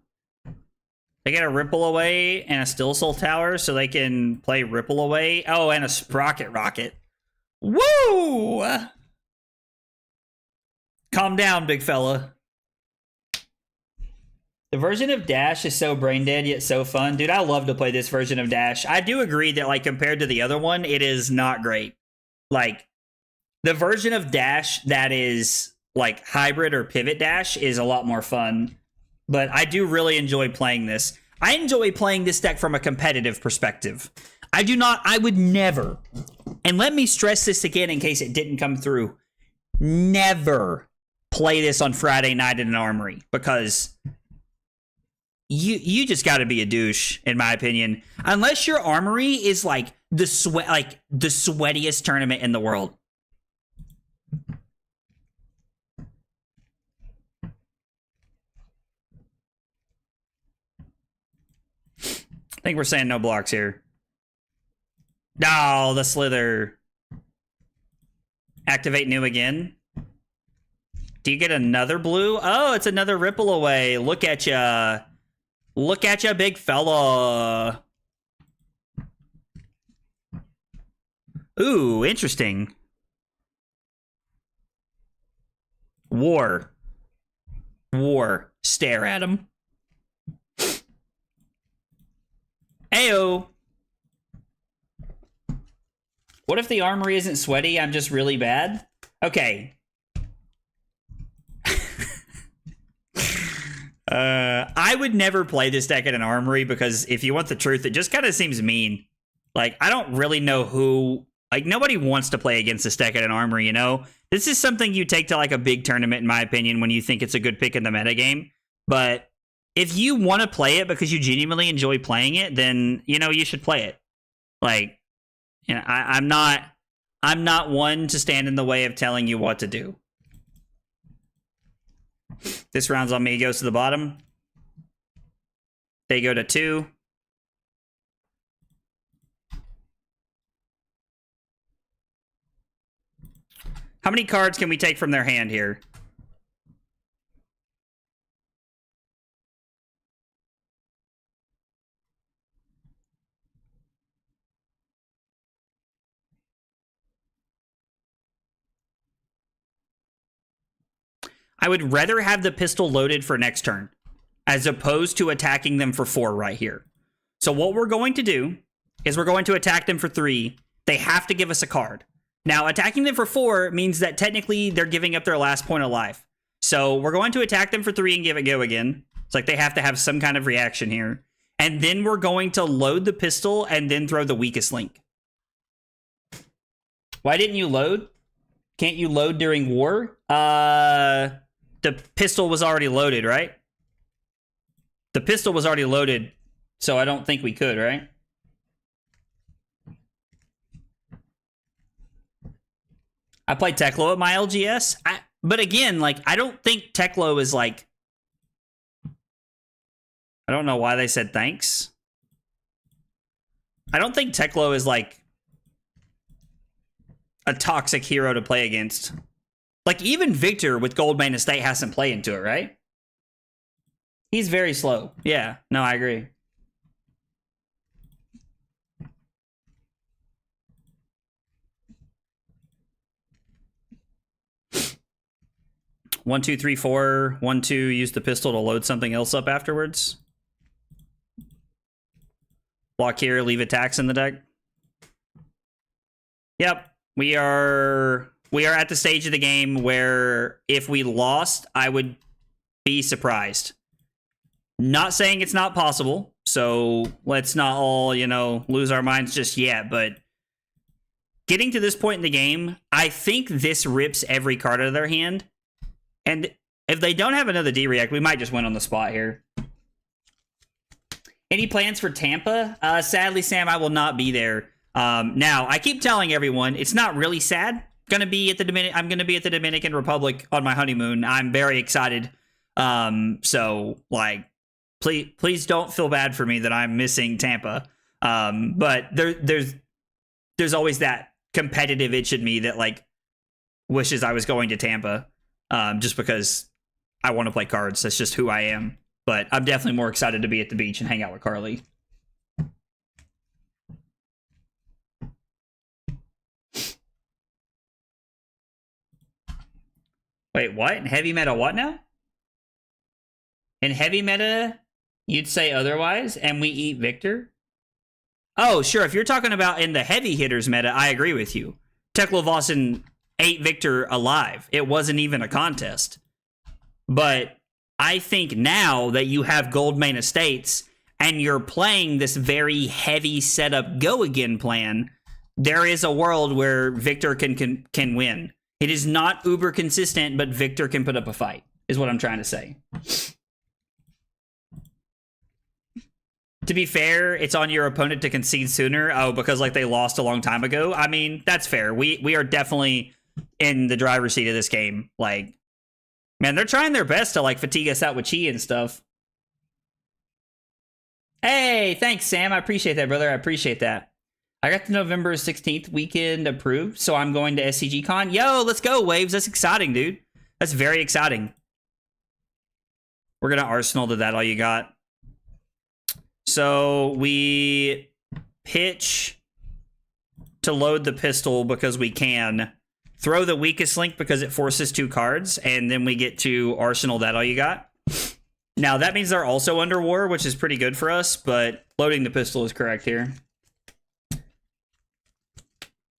They get a Ripple Away and a Still Soul Tower, so they can play Ripple Away. Oh, and a Sprocket Rocket. Woo! Calm down, big fella. The version of Dash is so brain dead, yet so fun. Dude, I love to play this version of Dash. I do agree that, like, compared to the other one, it is not great. Like, the version of Dash that is, like, hybrid or pivot Dash is a lot more fun. But I do really enjoy playing this. I enjoy playing this deck from a competitive perspective. I would never, and let me stress this again in case it didn't come through, never play this on Friday night in an armory, because you just got to be a douche, in my opinion. Unless your armory is like the sweatiest tournament in the world. I think we're saying no blocks here. No, the Slither. Activate new again. Do you get another blue? Oh, it's another Ripple Away. Look at ya. Look at ya, big fella. Ooh, interesting. War. War. Stare at him. Ayo. What if the armory isn't sweaty? I'm just really bad? Okay. I would never play this deck at an armory because if you want the truth, it just kind of seems mean. Like, I don't really know who... Like, nobody wants to play against this deck at an armory, you know? This is something you take to, like, a big tournament, in my opinion, when you think it's a good pick in the metagame. But if you want to play it because you genuinely enjoy playing it, then, you know, you should play it. Like, you know, I'm not one to stand in the way of telling you what to do. This round's on me. Goes to the bottom. They go to 2. How many cards can we take from their hand here? I would rather have the pistol loaded for next turn, as opposed to attacking them for 4 right here. So what we're going to do is we're going to attack them for 3. They have to give us a card. Now, attacking them for 4 means that technically they're giving up their last point of life. So we're going to attack them for 3 and give it go again. It's like they have to have some kind of reaction here. And then we're going to load the pistol and then throw the weakest link. Why didn't you load? Can't you load during war? The pistol was already loaded, right? The pistol was already loaded, so I don't think we could, right? I played Teklo at my LGS, but again, like, I don't think Teklo is like... I don't know why they said thanks. I don't think Teklo is like a toxic hero to play against. Like, even Victor with Goldmane Estate has some play into it, right? He's very slow. Yeah, no, I agree. One, two, three, four. 1, 2, use the pistol to load something else up afterwards. Block here, leave attacks in the deck. Yep, we are at the stage of the game where if we lost, I would be surprised. Not saying it's not possible, so let's not all, you know, lose our minds just yet, but getting to this point in the game, I think this rips every card out of their hand. And if they don't have another D-React, we might just win on the spot here. Any plans for Tampa? Sadly, Sam, I will not be there. Now, I keep telling everyone, it's not really sad. I'm gonna be at the Dominican Republic on my honeymoon. I'm very excited. So, like, please don't feel bad for me that I'm missing Tampa. But there's always that competitive itch in me that like wishes I was going to Tampa, just because I want to play cards. That's just who I am. But I'm definitely more excited to be at the beach and hang out with Carly. Wait, what? In heavy meta what now? In heavy meta, you'd say otherwise, and we eat Victor? Oh, sure. If you're talking about in the heavy hitters meta, I agree with you. Tekla ate Victor alive. It wasn't even a contest. But I think now that you have gold main estates and you're playing this very heavy setup go again plan, there is a world where Victor can win. It is not uber consistent, but Victor can put up a fight, is what I'm trying to say. To be fair, it's on your opponent to concede sooner. Oh, because like they lost a long time ago. I mean, that's fair. We are definitely in the driver's seat of this game. Like, man, they're trying their best to like fatigue us out with chi and stuff. Hey, thanks, Sam. I appreciate that, brother. I appreciate that. I got the November 16th weekend approved, so I'm going to SCG Con. Yo, let's go, Waves. That's exciting, dude. That's very exciting. We're going to Arsenal to that all you got. So we pitch to load the pistol because we can. Throw the weakest link because it forces 2 cards, and then we get to Arsenal that all you got. Now, that means they're also under war, which is pretty good for us, but loading the pistol is correct here.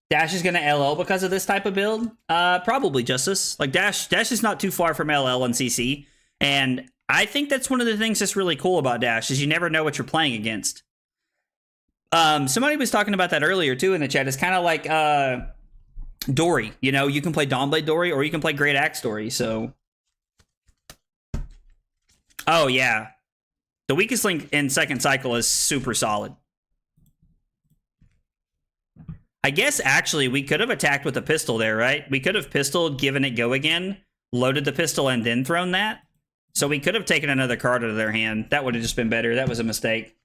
Dash is going to LL because of this type of build? Probably, Justice. Like, Dash is not too far from LL and CC, and I think that's one of the things that's really cool about Dash, is you never know what you're playing against. Somebody was talking about that earlier, too, in the chat. It's kind of like Dory. You know, you can play Dawnblade Dory, or you can play Great Axe Dory, so... Oh, yeah. The weakest link in second cycle is super solid. I guess, actually, we could have attacked with a pistol there, right? We could have pistoled, given it go again, loaded the pistol, and then thrown that. So we could have taken another card out of their hand. That would have just been better. That was a mistake.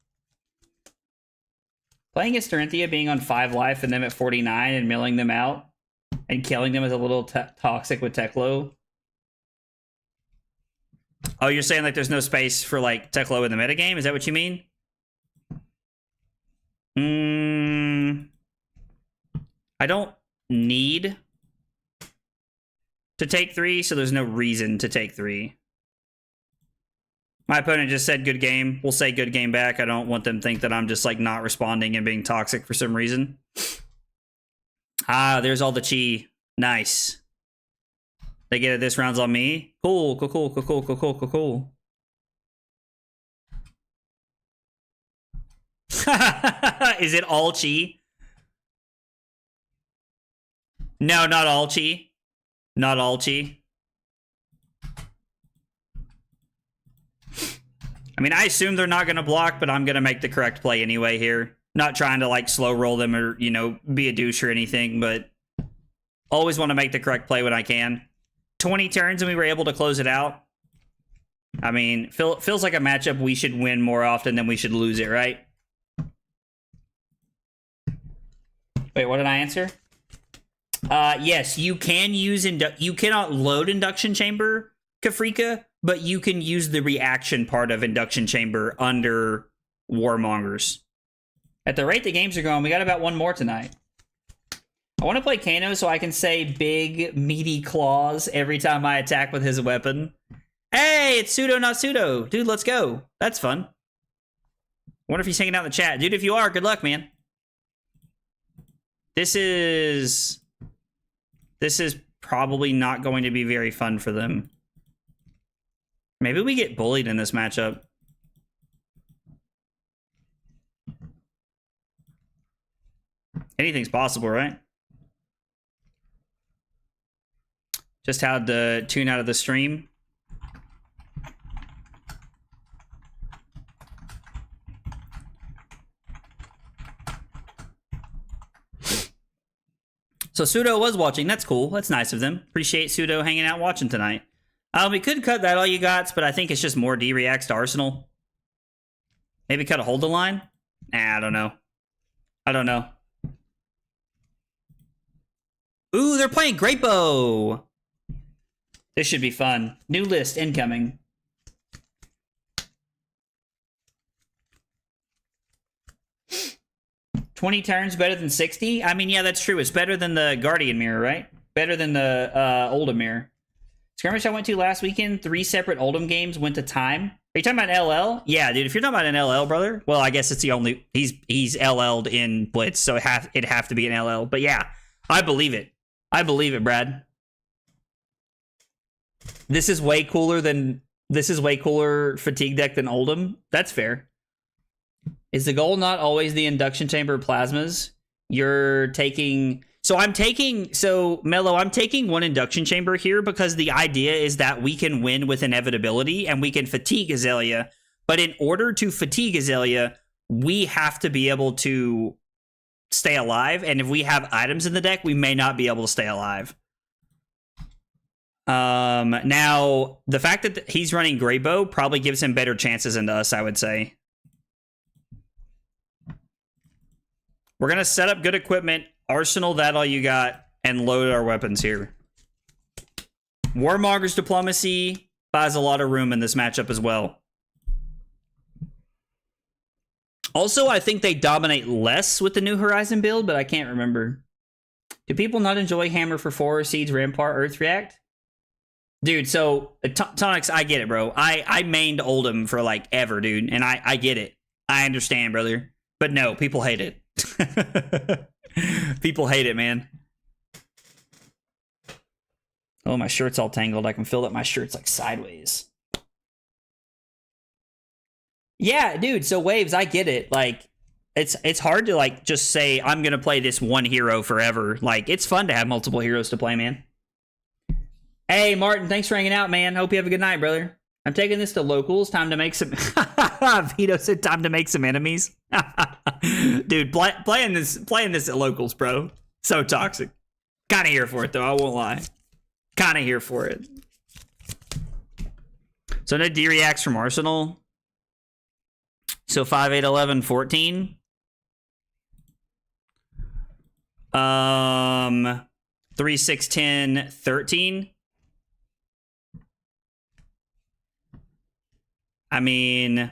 Playing against Dorinthia, being on 5 life, and them at 49, and milling them out, and killing them with a little toxic with Teklo. Oh, you're saying like there's no space for like Teklo in the metagame? Is that what you mean? I don't need to take 3, so there's no reason to take 3. My opponent just said good game. We'll say good game back. I don't want them to think that I'm just like not responding and being toxic for some reason. Ah, there's all the chi. Nice. They get it. This round's on me. Cool, cool, cool, cool, cool, cool, cool, cool, cool. Is it all chi? No, not all chi. Not all chi. I mean, I assume they're not going to block, but I'm going to make the correct play anyway here. Not trying to, like, slow roll them or, you know, be a douche or anything, but always want to make the correct play when I can. 20 turns and we were able to close it out. I mean, feels like a matchup we should win more often than we should lose it, right? Wait, what did I answer? Yes, you can use... You cannot load Induction Chamber, Kafrika, but you can use the reaction part of Induction Chamber under Warmongers. At the rate the games are going, we got about one more tonight. I want to play Kano so I can say big, meaty claws every time I attack with his weapon. Hey, it's pseudo, not pseudo. Dude, let's go. That's fun. Wonder if he's hanging out in the chat. Dude, if you are, good luck, man. This is probably not going to be very fun for them. Maybe we get bullied in this matchup. Anything's possible, right? Just had to tune out of the stream. So Pseudo was watching. That's cool. That's nice of them. Appreciate Pseudo hanging out watching tonight. We could cut that all you got, but I think it's just more D reacts to Arsenal. Maybe cut a hold the line? Nah, I don't know. I don't know. Ooh, they're playing Great Bow. This should be fun. New list incoming. $20 turns better than 60? I mean, yeah, that's true. It's better than the Guardian Mirror, right? Better than the Oldham Mirror. Skirmish I went to last weekend, 3 separate Oldham games went to time. Are you talking about LL? Yeah, dude, if you're talking about an LL, brother, well, I guess it's the only... He's LL'd in Blitz, so it'd have to be an LL. But yeah, I believe it. I believe it, Brad. This is way cooler fatigue deck than Oldham. That's fair. Is the goal not always the induction chamber plasmas? You're taking... So Mello, I'm taking 1 induction chamber here because the idea is that we can win with inevitability and we can fatigue Azalea. But in order to fatigue Azalea, we have to be able to stay alive. And if we have items in the deck, we may not be able to stay alive. Now, the fact that he's running Grey Bow probably gives him better chances than us, I would say. We're going to set up good equipment, arsenal that all you got, and load our weapons here. Warmonger's Diplomacy buys a lot of room in this matchup as well. Also, I think they dominate less with the New Horizon build, but I can't remember. Do people not enjoy Hammer for 4, Siege, Rampart, Earth React? Dude, so, Tonics, I get it, bro. I mained Oldham for, like, ever, dude, and I get it. I understand, brother. But no, people hate it. People hate it, man. Oh, my shirt's all tangled. I can feel that my shirt's like sideways. Yeah, dude. So Waves, I get it. Like, it's hard to like just say I'm gonna play this one hero forever. Like, it's fun to have multiple heroes to play, man. Hey, Martin, thanks for hanging out, man. Hope you have a good night, brother. I'm taking this to locals. Time to make some... Vito said time to make some enemies. Dude, playing this at locals, bro. So toxic. Kind of here for it, though. I won't lie. Kind of here for it. So no D-Reacts from Arsenal. So 5, 8, 11, 14. 3, 6, 10, 13. I mean,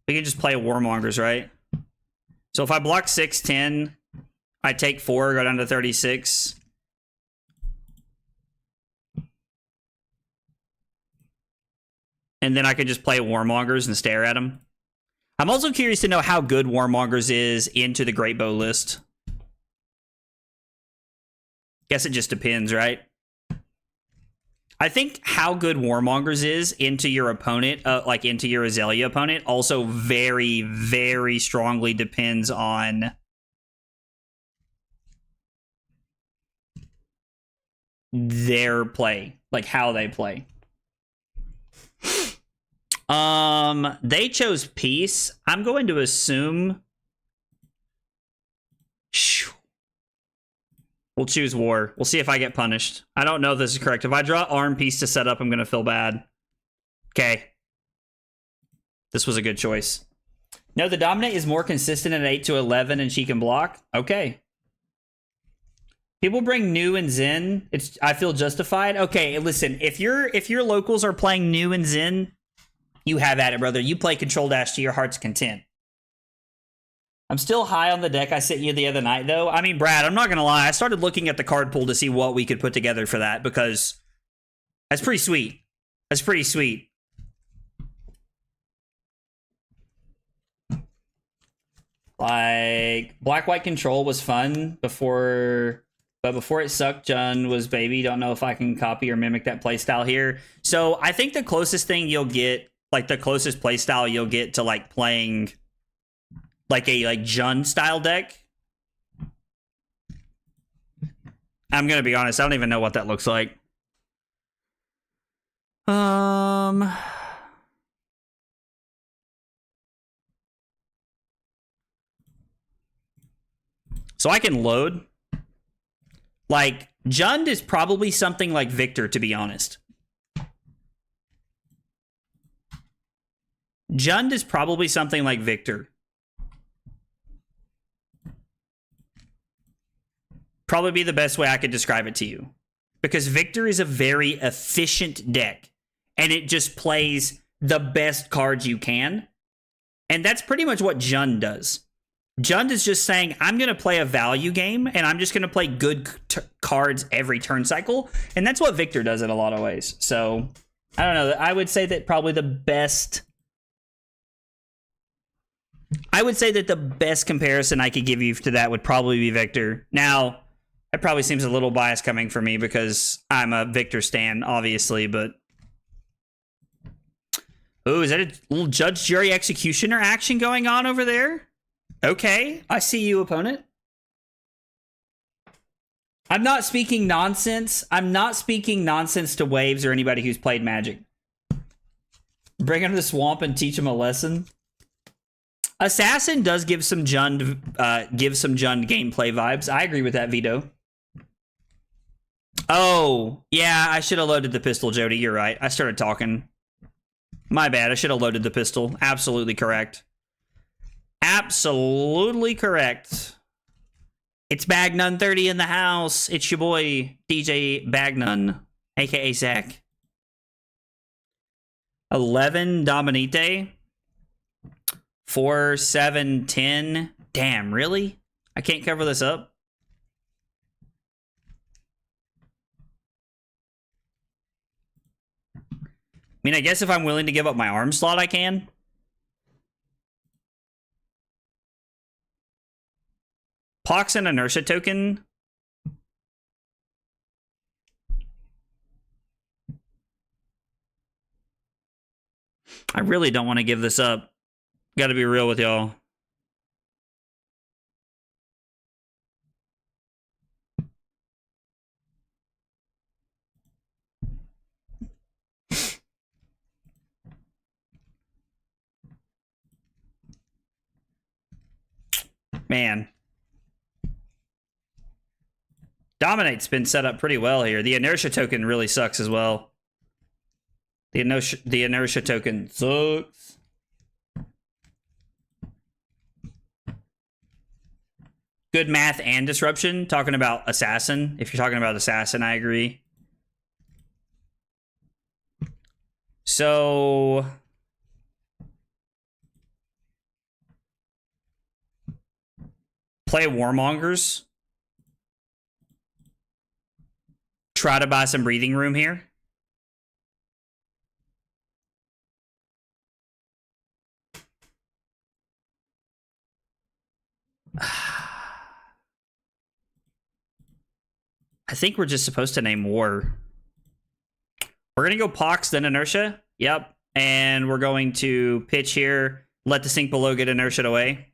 we can just play Warmongers, right? So if I block 6, 10, I take 4, go down to 36. And then I can just play Warmongers and stare at them. I'm also curious to know how good Warmongers is into the Great Bow list. Guess it just depends, right? I think how good Warmongers is into your opponent, like into your Azalea opponent, also very, very strongly depends on their play, like how they play. They chose peace. I'm going to assume we'll choose war. We'll see if I get punished. I don't know if this is correct. If I draw arm piece to set up, I'm going to feel bad. Okay. This was a good choice. No, the dominate is more consistent at 8 to 11 and she can block. Okay. People bring New and Zen. I feel justified. Okay, listen. If your locals are playing New and Zen, you have at it, brother. You play Control Dash to your heart's content. I'm still high on the deck I sent you the other night, though. I mean, Brad, I'm not going to lie. I started looking at the card pool to see what we could put together for that, because that's pretty sweet. That's pretty sweet. Like, Black-White Control was fun before... But before it sucked, Jun was baby. Don't know if I can copy or mimic that playstyle here. So I think the closest thing you'll get, like the closest playstyle you'll get to like playing like a Jun style deck. I'm gonna be honest, I don't even know what that looks like. So I can load. Like, Jund is probably something like Victor, to be honest. Jund is probably something like Victor. Probably be the best way I could describe it to you. Because Victor is a very efficient deck. And it just plays the best cards you can. And that's pretty much what Jund does. Jund is just saying, I'm going to play a value game, and I'm just going to play good cards every turn cycle. And that's what Victor does in a lot of ways. So, I don't know. I would say that probably the best... I would say that the best comparison I could give you to that would probably be Victor. Now, that probably seems a little biased coming from me because I'm a Victor stan, obviously, but... Oh, is that a little Judge, Jury, Executioner action going on over there? Okay, I see you, opponent. I'm not speaking nonsense. I'm not speaking nonsense to Waves or anybody who's played Magic. Bring him to the swamp and teach him a lesson. Assassin does give some Jund gameplay vibes. I agree with that, Vito. Oh, yeah, I should have loaded the pistol, Jody. You're right. I started talking. My bad. I should have loaded the pistol. Absolutely correct. Absolutely correct. It's Bagnun30 in the house. It's your boy, DJ Bagnun, aka Zach. 11 Dominite. 4, 7, 10. Damn, really? I can't cover this up? I mean, I guess if I'm willing to give up my arm slot, I can. Pox and Inertia token. I really don't want to give this up. Gotta be real with y'all. Man. Dominate's been set up pretty well here. The Inertia token really sucks as well. The Inertia token sucks. Good math and disruption. Talking about Assassin. If you're talking about Assassin, I agree. So... play Warmongers. Try to buy some breathing room here. I think we're just supposed to name War. We're going to go Pox, then Inertia. Yep. And we're going to pitch here. Let the sink below get Inertia away.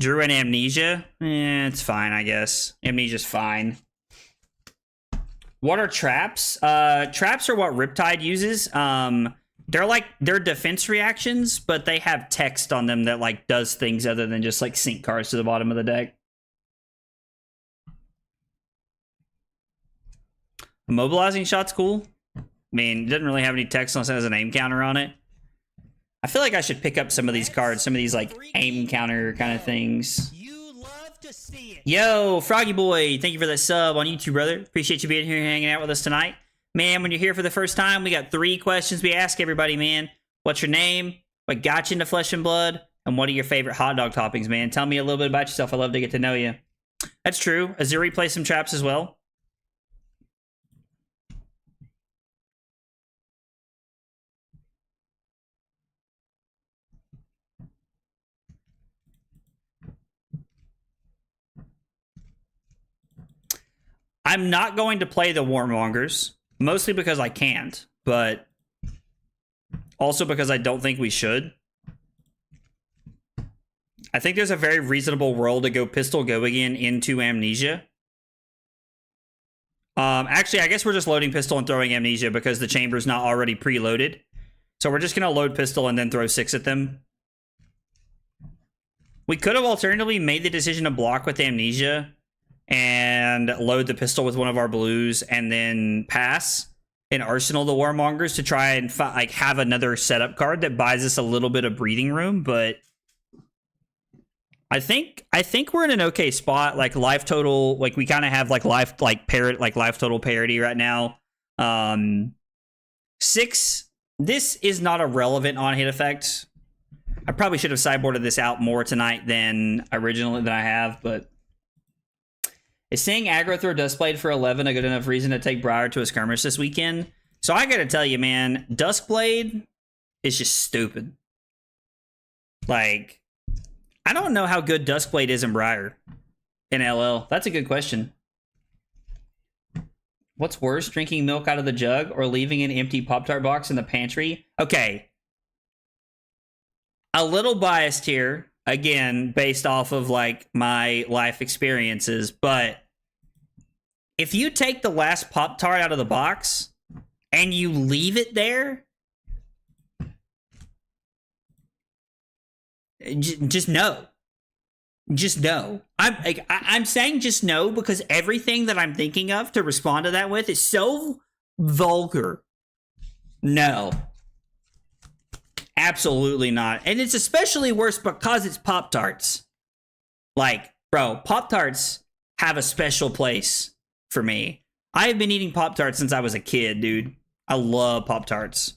Drew and Amnesia. It's fine, I guess. Amnesia's fine. What are traps? Traps are what Riptide uses. They're defense reactions, but they have text on them that like does things other than just like sink cards to the bottom of the deck. Immobilizing shot's cool. I mean, it doesn't really have any text unless it has an aim counter on it. I feel like I should pick up some of these cards, some of these like aim counter kind of things. Yo, Froggy Boy, thank you for that sub on YouTube, brother. Appreciate you being here hanging out with us tonight. Man, when you're here for the first time, we got 3 questions we ask everybody, man. What's your name? What got you into Flesh and Blood? And what are your favorite hot dog toppings, man? Tell me a little bit about yourself. I'd love to get to know you. That's true. Azuri plays some traps as well. I'm not going to play the Warmongers, mostly because I can't, but also because I don't think we should. I think there's a very reasonable world to go Pistol Go again into Amnesia. Actually, I guess we're just loading Pistol and throwing Amnesia because the chamber's not already preloaded. So we're just going to load Pistol and then throw 6 at them. We could have alternatively made the decision to block with Amnesia and load the Pistol with one of our blues and then pass and arsenal the Warmongers to try and like have another setup card that buys us a little bit of breathing room, but I think we're in an okay spot. Like life total, like we kind of have like life total parity right now. 6. This is not a relevant on hit effect. I probably should have sideboarded this out more tonight than I have, but is saying aggro through a Duskblade for 11 a good enough reason to take Briar to a skirmish this weekend? So I gotta tell you, man, Duskblade is just stupid. Like, I don't know how good Duskblade is in Briar in LL. That's a good question. What's worse, drinking milk out of the jug or leaving an empty Pop-Tart box in the pantry? Okay. A little biased here, again, based off of like my life experiences, but if you take the last Pop-Tart out of the box and you leave it there, just no. Just no. I'm saying just no because everything that I'm thinking of to respond to that with is so vulgar. No. Absolutely not. And it's especially worse because it's Pop-Tarts. Like, bro, Pop-Tarts have a special place for me. I've been eating Pop-Tarts since I was a kid, dude. I love Pop-Tarts.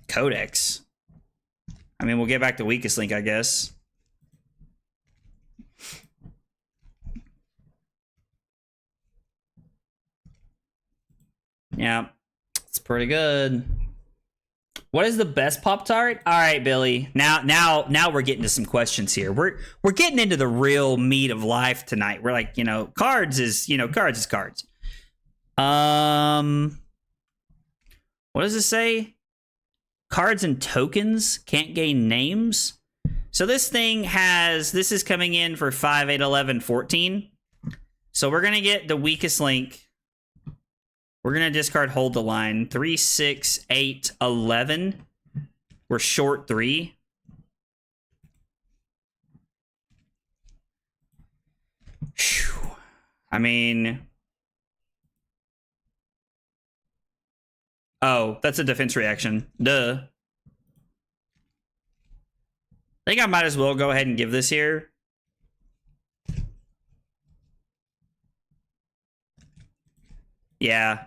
Codex. I mean, we'll get back to weakest link, I guess. Yeah, it's pretty good. What is the best Pop-Tart? All right, Billy. Now we're getting to some questions here. We're getting into the real meat of life tonight. We're like, cards is cards. What does it say? Cards and tokens can't gain names. So this is coming in for 5, 8, 11, 14. So we're going to get the weakest link. We're going to discard Hold the Line. 3, 6, 8, 11. We're short 3. Whew. I mean... Oh, that's a defense reaction. Duh. I think I might as well go ahead and give this here. Yeah.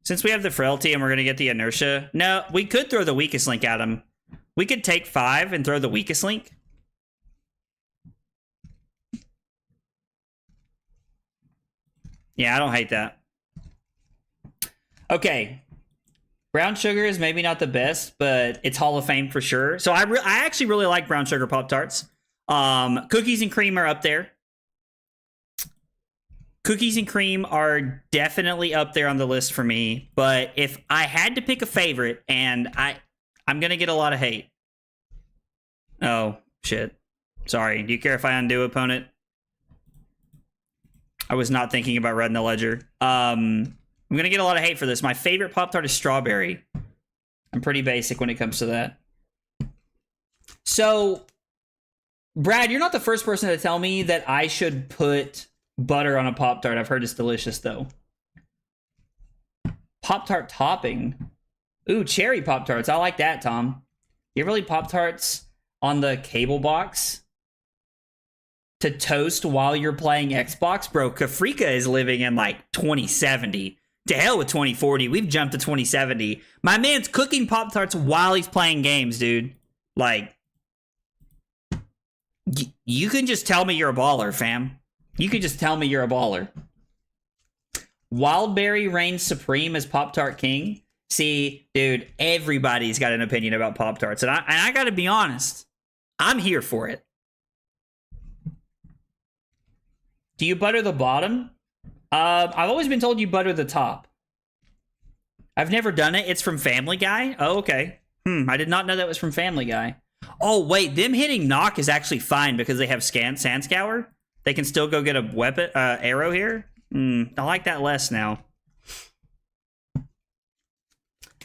Since we have the frailty and we're going to get the inertia. No, we could throw the weakest link at him. We could take 5 and throw the weakest link. Yeah, I don't hate that. Okay. Brown sugar is maybe not the best, but it's Hall of Fame for sure. So I actually really like brown sugar Pop-Tarts. Cookies and cream are up there. Cookies and cream are definitely up there on the list for me. But if I had to pick a favorite, and I'm going to get a lot of hate. Oh, shit. Sorry. Do you care if I undo, opponent? I was not thinking about red in the ledger. I'm going to get a lot of hate for this. My favorite Pop-Tart is strawberry. I'm pretty basic when it comes to that. So, Brad, you're not the first person to tell me that I should put butter on a Pop-Tart. I've heard it's delicious, though. Pop-Tart topping. Ooh, cherry Pop-Tarts. I like that, Tom. You ever leave Pop-Tarts on the cable box to toast while you're playing Xbox? Bro, Kafrika is living in, like, 2070. To hell with 2040. We've jumped to 2070. My man's cooking Pop-Tarts while he's playing games, dude. Like, you can just tell me you're a baller, fam. You can just tell me you're a baller. Wildberry reigns supreme as Pop-Tart king. See, dude, everybody's got an opinion about Pop-Tarts. And I gotta be honest. I'm here for it. Do you butter the bottom? I've always been told you butter the top. I've never done it. It's from Family Guy. Oh, okay. I did not know that was from Family Guy. Oh, wait. Them hitting knock is actually fine because they have Sand Scour. They can still go get a weapon, arrow here. I like that less now.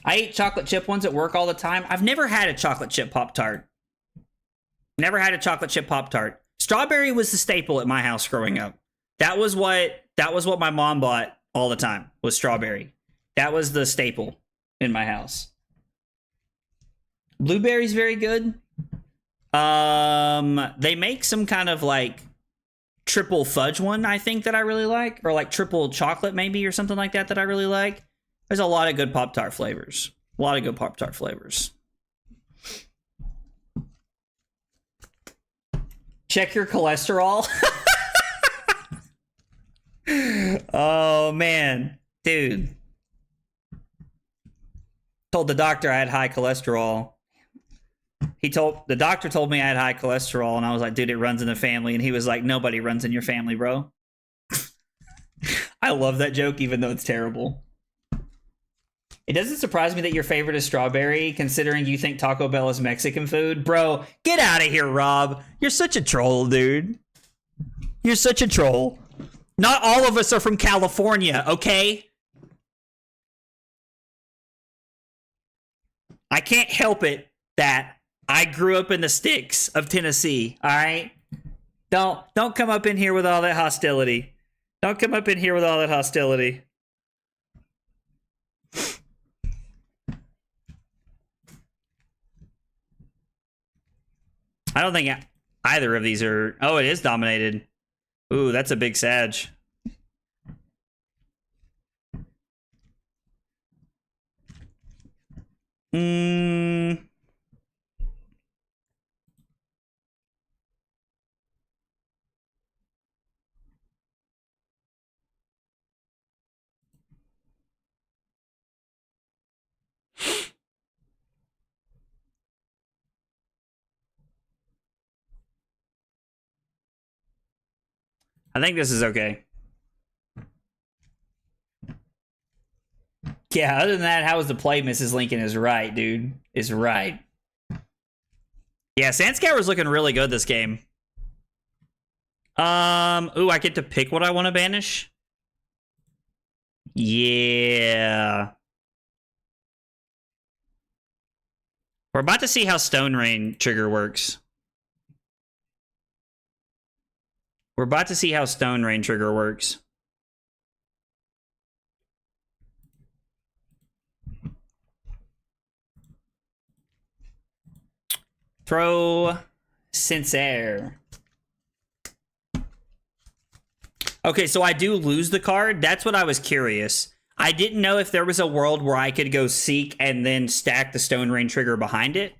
I eat chocolate chip ones at work all the time. I've never had a chocolate chip Pop-Tart. Never had a chocolate chip Pop-Tart. Strawberry was the staple at my house growing up. That was what my mom bought all the time, was strawberry. That was the staple in my house. Blueberry's very good. They make some kind of like triple fudge one, I think, that I really like, or like triple chocolate maybe, or something like that I really like. There's a lot of good Pop-Tart flavors. A lot of good Pop-Tart flavors. Check your cholesterol. Oh man, dude. Told the doctor I had high cholesterol. The doctor told me I had high cholesterol, and I was like, dude, it runs in the family. And he was like, nobody runs in your family, bro. I love that joke, even though it's terrible. It doesn't surprise me that your favorite is strawberry, considering you think Taco Bell is Mexican food. Bro, get out of here, Rob. You're such a troll, dude. You're such a troll. Not all of us are from California, okay? I can't help it that I grew up in the sticks of Tennessee, all right? Don't come up in here with all that hostility. Don't come up in here with all that hostility. I don't think either of these are... Oh, it is dominated. Ooh, that's a big Sag. I think this is okay. Yeah, other than that, how was the play? Mrs. Lincoln is right, dude. Is right. Yeah, Sandscour's looking really good this game. Ooh, I get to pick what I want to banish? Yeah. We're about to see how Stone Rain trigger works. We're about to see how Stone Rain trigger works. Throw Sincere. Okay, so I do lose the card. That's what I was curious. I didn't know if there was a world where I could go Seek and then stack the Stone Rain trigger behind it.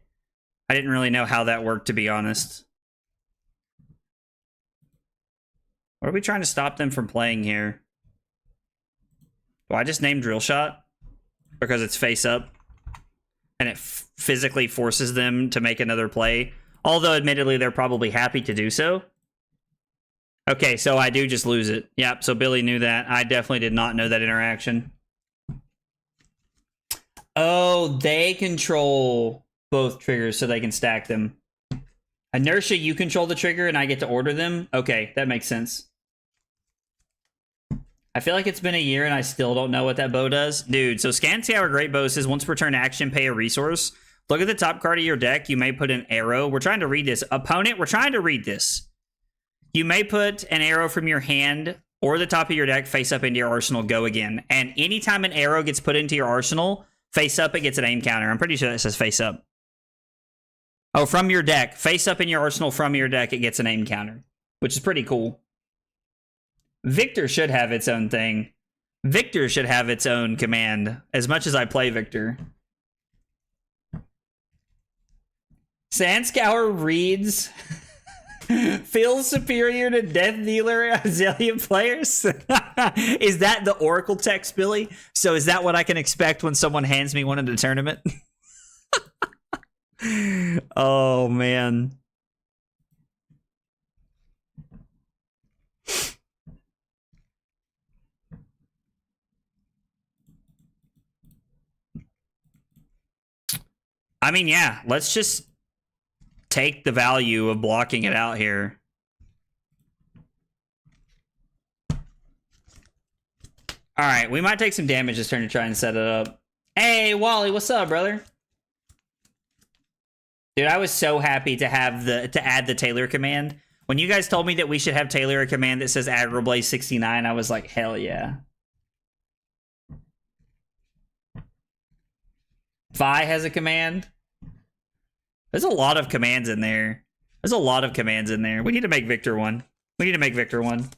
I didn't really know how that worked, to be honest. What are we trying to stop them from playing here? Well, I just named Drill Shot because it's face up. And it physically forces them to make another play. Although, admittedly, they're probably happy to do so. Okay, so I do just lose it. Yep, so Billy knew that. I definitely did not know that interaction. Oh, they control both triggers so they can stack them. Inertia, you control the trigger and I get to order them? Okay, that makes sense. I feel like it's been a year and I still don't know what that bow does. Dude, so Scan Scour Great Bow says once per turn action, pay a resource. Look at the top card of your deck. You may put an arrow. We're trying to read this. Opponent, we're trying to read this. You may put an arrow from your hand or the top of your deck face up into your arsenal, go again. And anytime an arrow gets put into your arsenal, face up, it gets an aim counter. I'm pretty sure that says face up. Oh, from your deck. Face up in your arsenal from your deck, it gets an aim counter, which is pretty cool. Victor should have its own thing. Victor should have its own command, as much as I play Victor. Sandscour reads... feels superior to Death Dealer Azalea players? Is that the Oracle text, Billy? So is that what I can expect when someone hands me one in the tournament? Oh, man. I mean, yeah, let's just take the value of blocking it out here. All right, we might take some damage this turn to try and set it up. Hey, Wally, what's up, brother? Dude, I was so happy to have to add the Taylor command. When you guys told me that we should have Taylor a command that says Aggro Blaze 69, I was like, hell yeah. Vi has a command. There's a lot of commands in there. There's a lot of commands in there. We need to make Victor one. We need to make Victor one.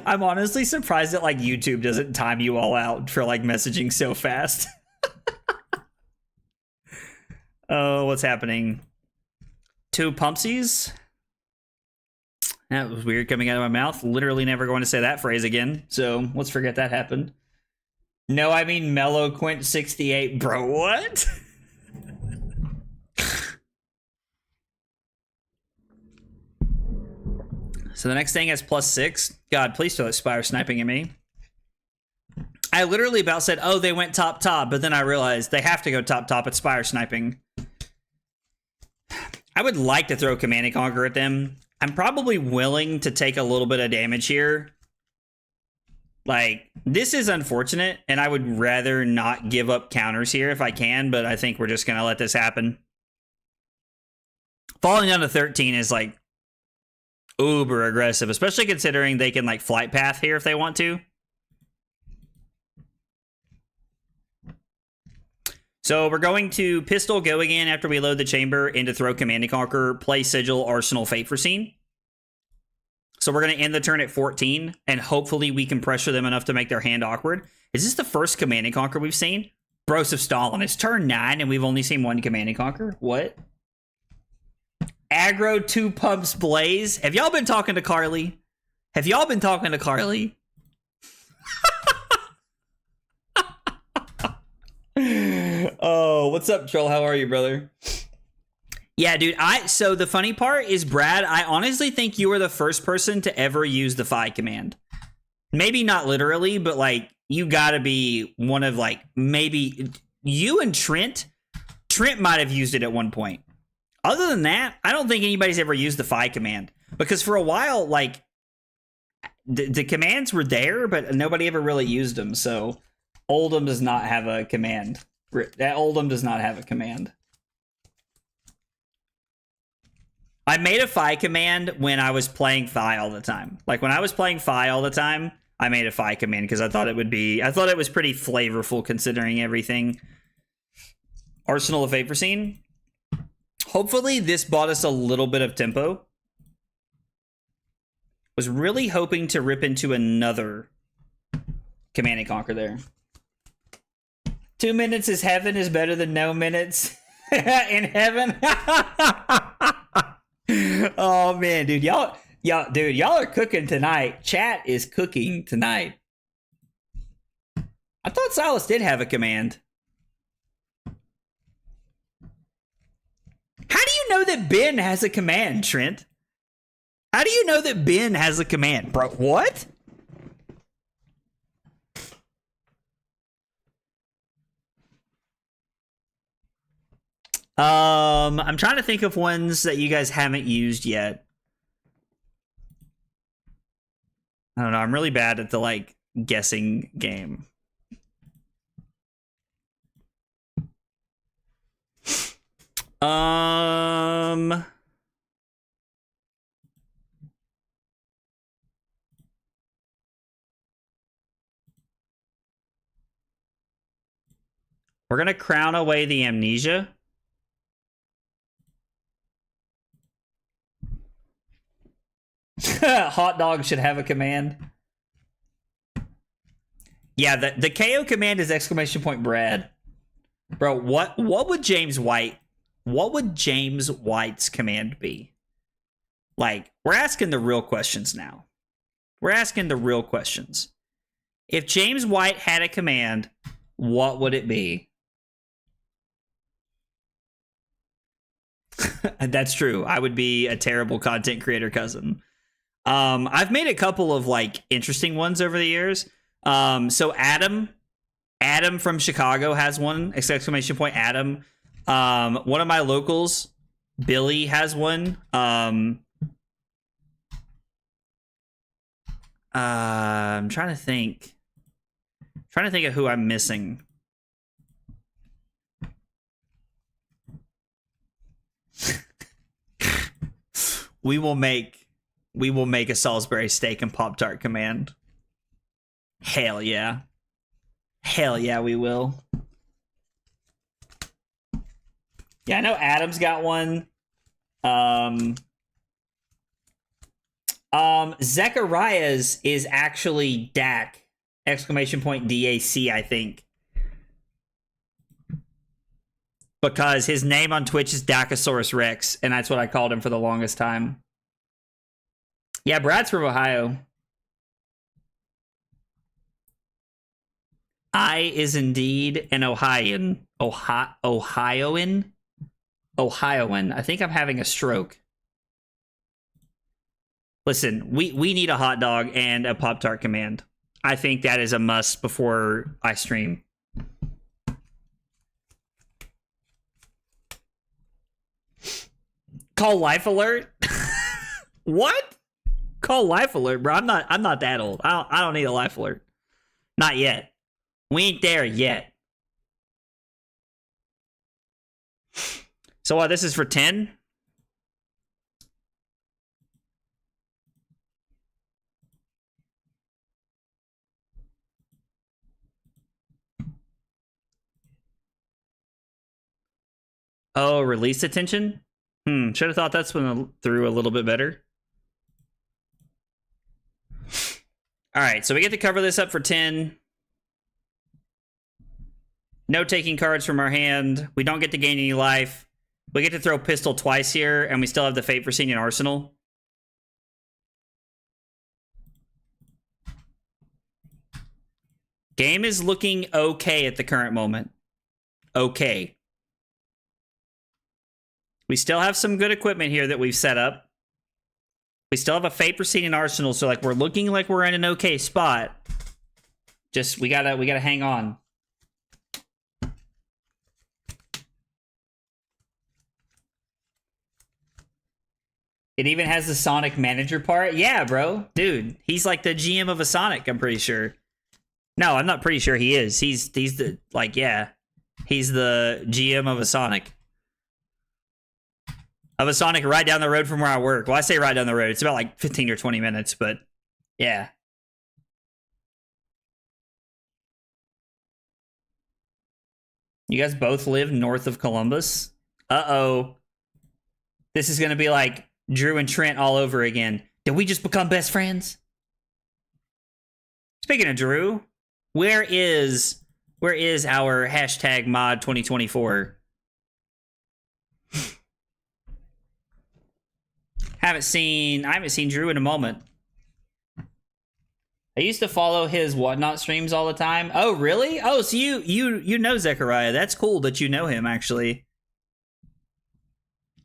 I'm honestly surprised that like YouTube doesn't time you all out for like messaging so fast. Oh, what's happening? 2 pumpsies? That was weird coming out of my mouth. Literally never going to say that phrase again. So let's forget that happened. No, I mean Melloquent 68. Bro, what? So the next thing has +6. God, please don't Spire sniping at me. I literally about said, oh, they went top, but then I realized they have to go top at Spire sniping. I would like to throw Command and Conquer at them. I'm probably willing to take a little bit of damage here. Like, this is unfortunate, and I would rather not give up counters here if I can, but I think we're just going to let this happen. Falling down to 13 is, like, uber aggressive, especially considering they can, like, flight path here if they want to. So we're going to pistol go again after we load the chamber into throw Command and Conquer, play Sigil, Arsenal, Fate Foreseen. So we're going to end the turn at 14, and hopefully we can pressure them enough to make their hand awkward. Is this the first Command and Conquer we've seen? Bros of Stalin. It's turn 9, and we've only seen 1 Command and Conquer? What? Aggro 2 pumps Blaze. Have y'all been talking to Carly? Have y'all been talking to Carly? Oh, what's up, Troll? How are you, brother? Yeah, dude, so the funny part is, Brad, I honestly think you were the first person to ever use the Fi command. Maybe not literally, but, like, you gotta be one of, like, maybe you and Trent. Trent might have used it at one point. Other than that, I don't think anybody's ever used the Fi command. Because for a while, like, the commands were there, but nobody ever really used them, so Oldham does not have a command. That Oldham does not have a command. I made a Fi command when I was playing Fi all the time. Like, when I was playing Fi all the time, I made a Fi command because I thought it was pretty flavorful considering everything. Arsenal of Fate Foreseen. Hopefully this bought us a little bit of tempo. Was really hoping to rip into another Command and Conquer there. 2 minutes is heaven is better than no minutes in heaven. Oh man, dude, y'all are cooking tonight. Chat is cooking tonight. I thought Silas did have a command. How do you know that Ben has a command, Trent? How do you know that Ben has a command, bro? What? I'm trying to think of ones that you guys haven't used yet. I don't know. I'm really bad at the, like, guessing game. We're gonna crown away the amnesia. Hot dog should have a command. Yeah, the KO command is exclamation point Brad. Bro, what would James White's command be? Like, we're asking the real questions now. We're asking the real questions. If James White had a command, what would it be? That's true. I would be a terrible content creator cousin. I've made a couple of, like, interesting ones over the years. So Adam from Chicago has one, exclamation point Adam. One of my locals, Billy, has one. I'm trying to think of who I'm missing. We will make a Salisbury steak and Pop-Tart command. Hell yeah. Hell yeah, we will. Yeah, I know Adam's got one. Zechariah's is actually DAC. Exclamation point DAC, I think. Because his name on Twitch is Dacosaurus Rex, and that's what I called him for the longest time. Yeah, Brad's from Ohio. I is indeed an Ohioan. Ohioan? Ohioan. I think I'm having a stroke. Listen, we need a hot dog and a Pop-Tart command. I think that is a must before I stream. Call life alert? What? Call life alert, bro. I'm not that old. I don't need a life alert. Not yet. We ain't there yet. So what, this is for 10? Oh, release attention? Should have thought that's one through a little bit better. All right, so we get to cover this up for 10. No taking cards from our hand. We don't get to gain any life. We get to throw pistol twice here, and we still have the Fate Foreseen Arsenal. Game is looking okay at the current moment. Okay. We still have some good equipment here that we've set up. We still have a Fate Foreseen Arsenal, so like we're looking like we're in an okay spot. Just we gotta hang on. It even has the Sonic manager part. Yeah, bro. Dude, he's like the GM of a Sonic, I'm pretty sure. No, I'm not pretty sure he is. He's the, like, yeah. He's the GM of a Sonic. Of a Sonic right down the road from where I work. Well, I say right down the road. It's about like 15 or 20 minutes, but yeah. You guys both live north of Columbus? Uh-oh. This is going to be like Drew and Trent all over again. Did we just become best friends? Speaking of Drew, where is our hashtag mod 2024? I haven't seen Drew in a moment. I used to follow his Whatnot streams all the time. Oh, really? Oh, so you know Zechariah. That's cool that you know him, actually.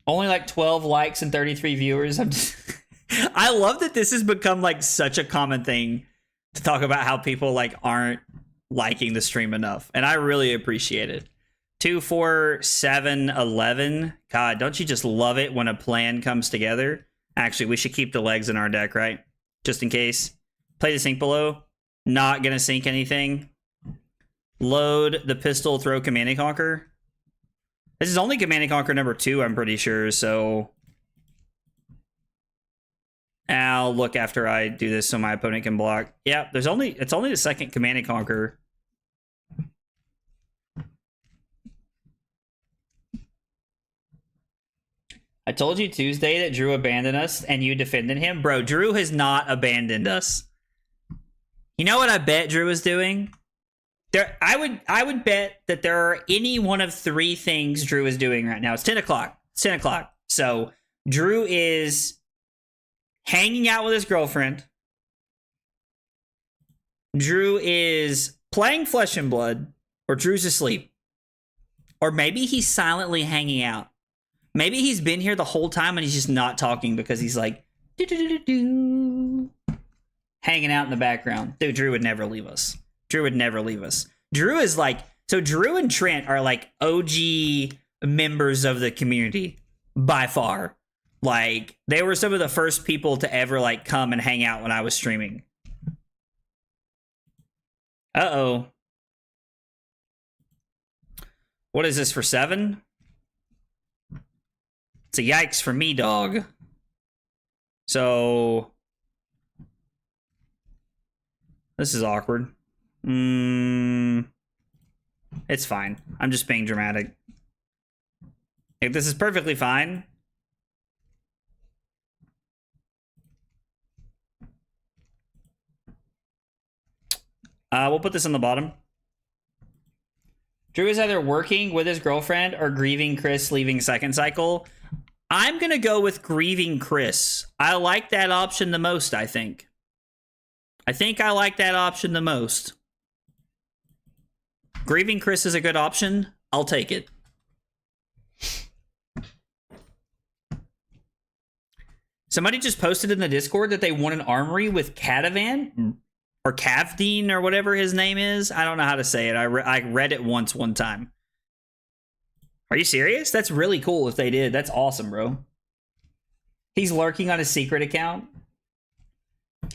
Only like 12 likes and 33 viewers. I love that this has become like such a common thing to talk about how people like aren't liking the stream enough. And I really appreciate it. 2, 4, 7, 11. God, don't you just love it when a plan comes together? Actually, we should keep the legs in our deck, right? Just in case. Play the sink below. Not gonna sink anything. Load the pistol, throw Command and Conquer. This is only Command and Conquer number 2, I'm pretty sure, so I'll look after I do this so my opponent can block. Yeah, it's only the second Command and Conquer. I told you Tuesday that Drew abandoned us and you defended him. Bro, Drew has not abandoned us. You know what I bet Drew is doing? I would bet that there are any one of 3 things Drew is doing right now. It's 10 o'clock. It's 10 o'clock. So Drew is hanging out with his girlfriend. Drew is playing Flesh and Blood. Or Drew's asleep. Or maybe he's silently hanging out. Maybe he's been here the whole time and he's just not talking because he's like hanging out in the background. Dude, Drew would never leave us. Drew would never leave us. Drew is like, so Drew and Trent are like OG members of the community by far. Like, they were some of the first people to ever like come and hang out when I was streaming. Uh-oh. What is this for 7? It's a yikes for me, dog. So this is awkward. It's fine. I'm just being dramatic. Like, this is perfectly fine. We'll put this on the bottom. Drew is either working with his girlfriend or grieving Chris leaving second cycle. I'm going to go with grieving Chris. I like that option the most, I think. I like that option the most. Grieving Chris is a good option. I'll take it. Somebody just posted in the Discord that they won an armory with Catavan or Cavdeen or whatever his name is. I don't know how to say it. I read it once one time. Are you serious? That's really cool if they did. That's awesome, bro. He's lurking on a secret account.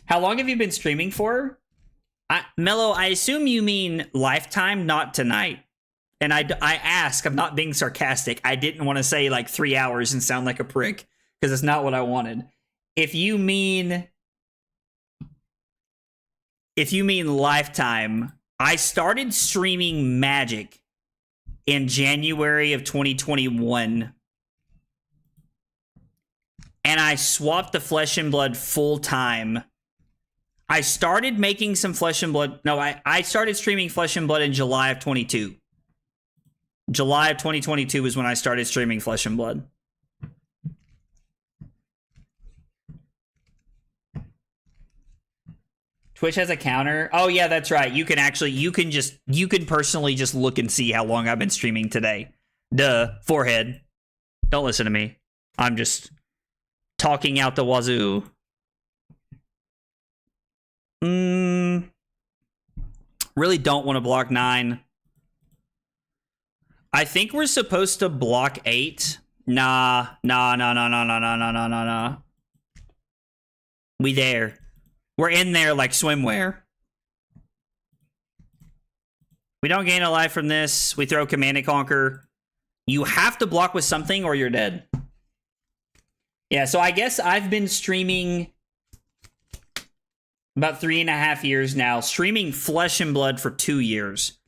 How long have you been streaming for? Mello, I assume you mean lifetime, not tonight. And I ask, I'm not being sarcastic. I didn't want to say like 3 hours and sound like a prick, because it's not what I wanted. If you mean lifetime, I started streaming Magic in January of 2021. And I swapped to Flesh and Blood full time. I started making some Flesh and Blood. No, I started streaming Flesh and Blood in July of 22. July of 2022 was when I started streaming Flesh and Blood. Twitch has a counter. Oh yeah, that's right. You can personally just look and see how long I've been streaming today. Duh, forehead. Don't listen to me. I'm just talking out the wazoo. Really don't want to block 9. I think we're supposed to block 8. Nah. We there. We're in there like swimwear. We don't gain a life from this. We throw Command and Conquer. You have to block with something or you're dead. Yeah, so I guess I've been streaming about 3.5 years now, streaming Flesh and Blood for 2 years.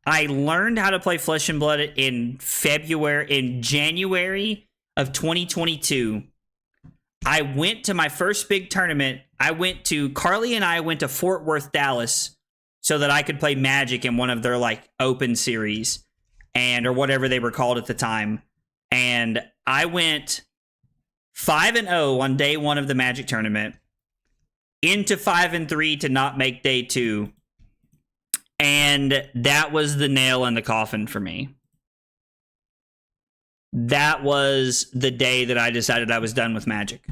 I learned how to play Flesh and Blood in January of 2022. I went to my first big tournament. Carly and I went to Fort Worth, Dallas, so that I could play Magic in one of their like open series or whatever they were called at the time. And I went 5-0 on day 1 of the Magic tournament, into 5-3 to not make day 2. And that was the nail in the coffin for me. That was the day that I decided I was done with Magic.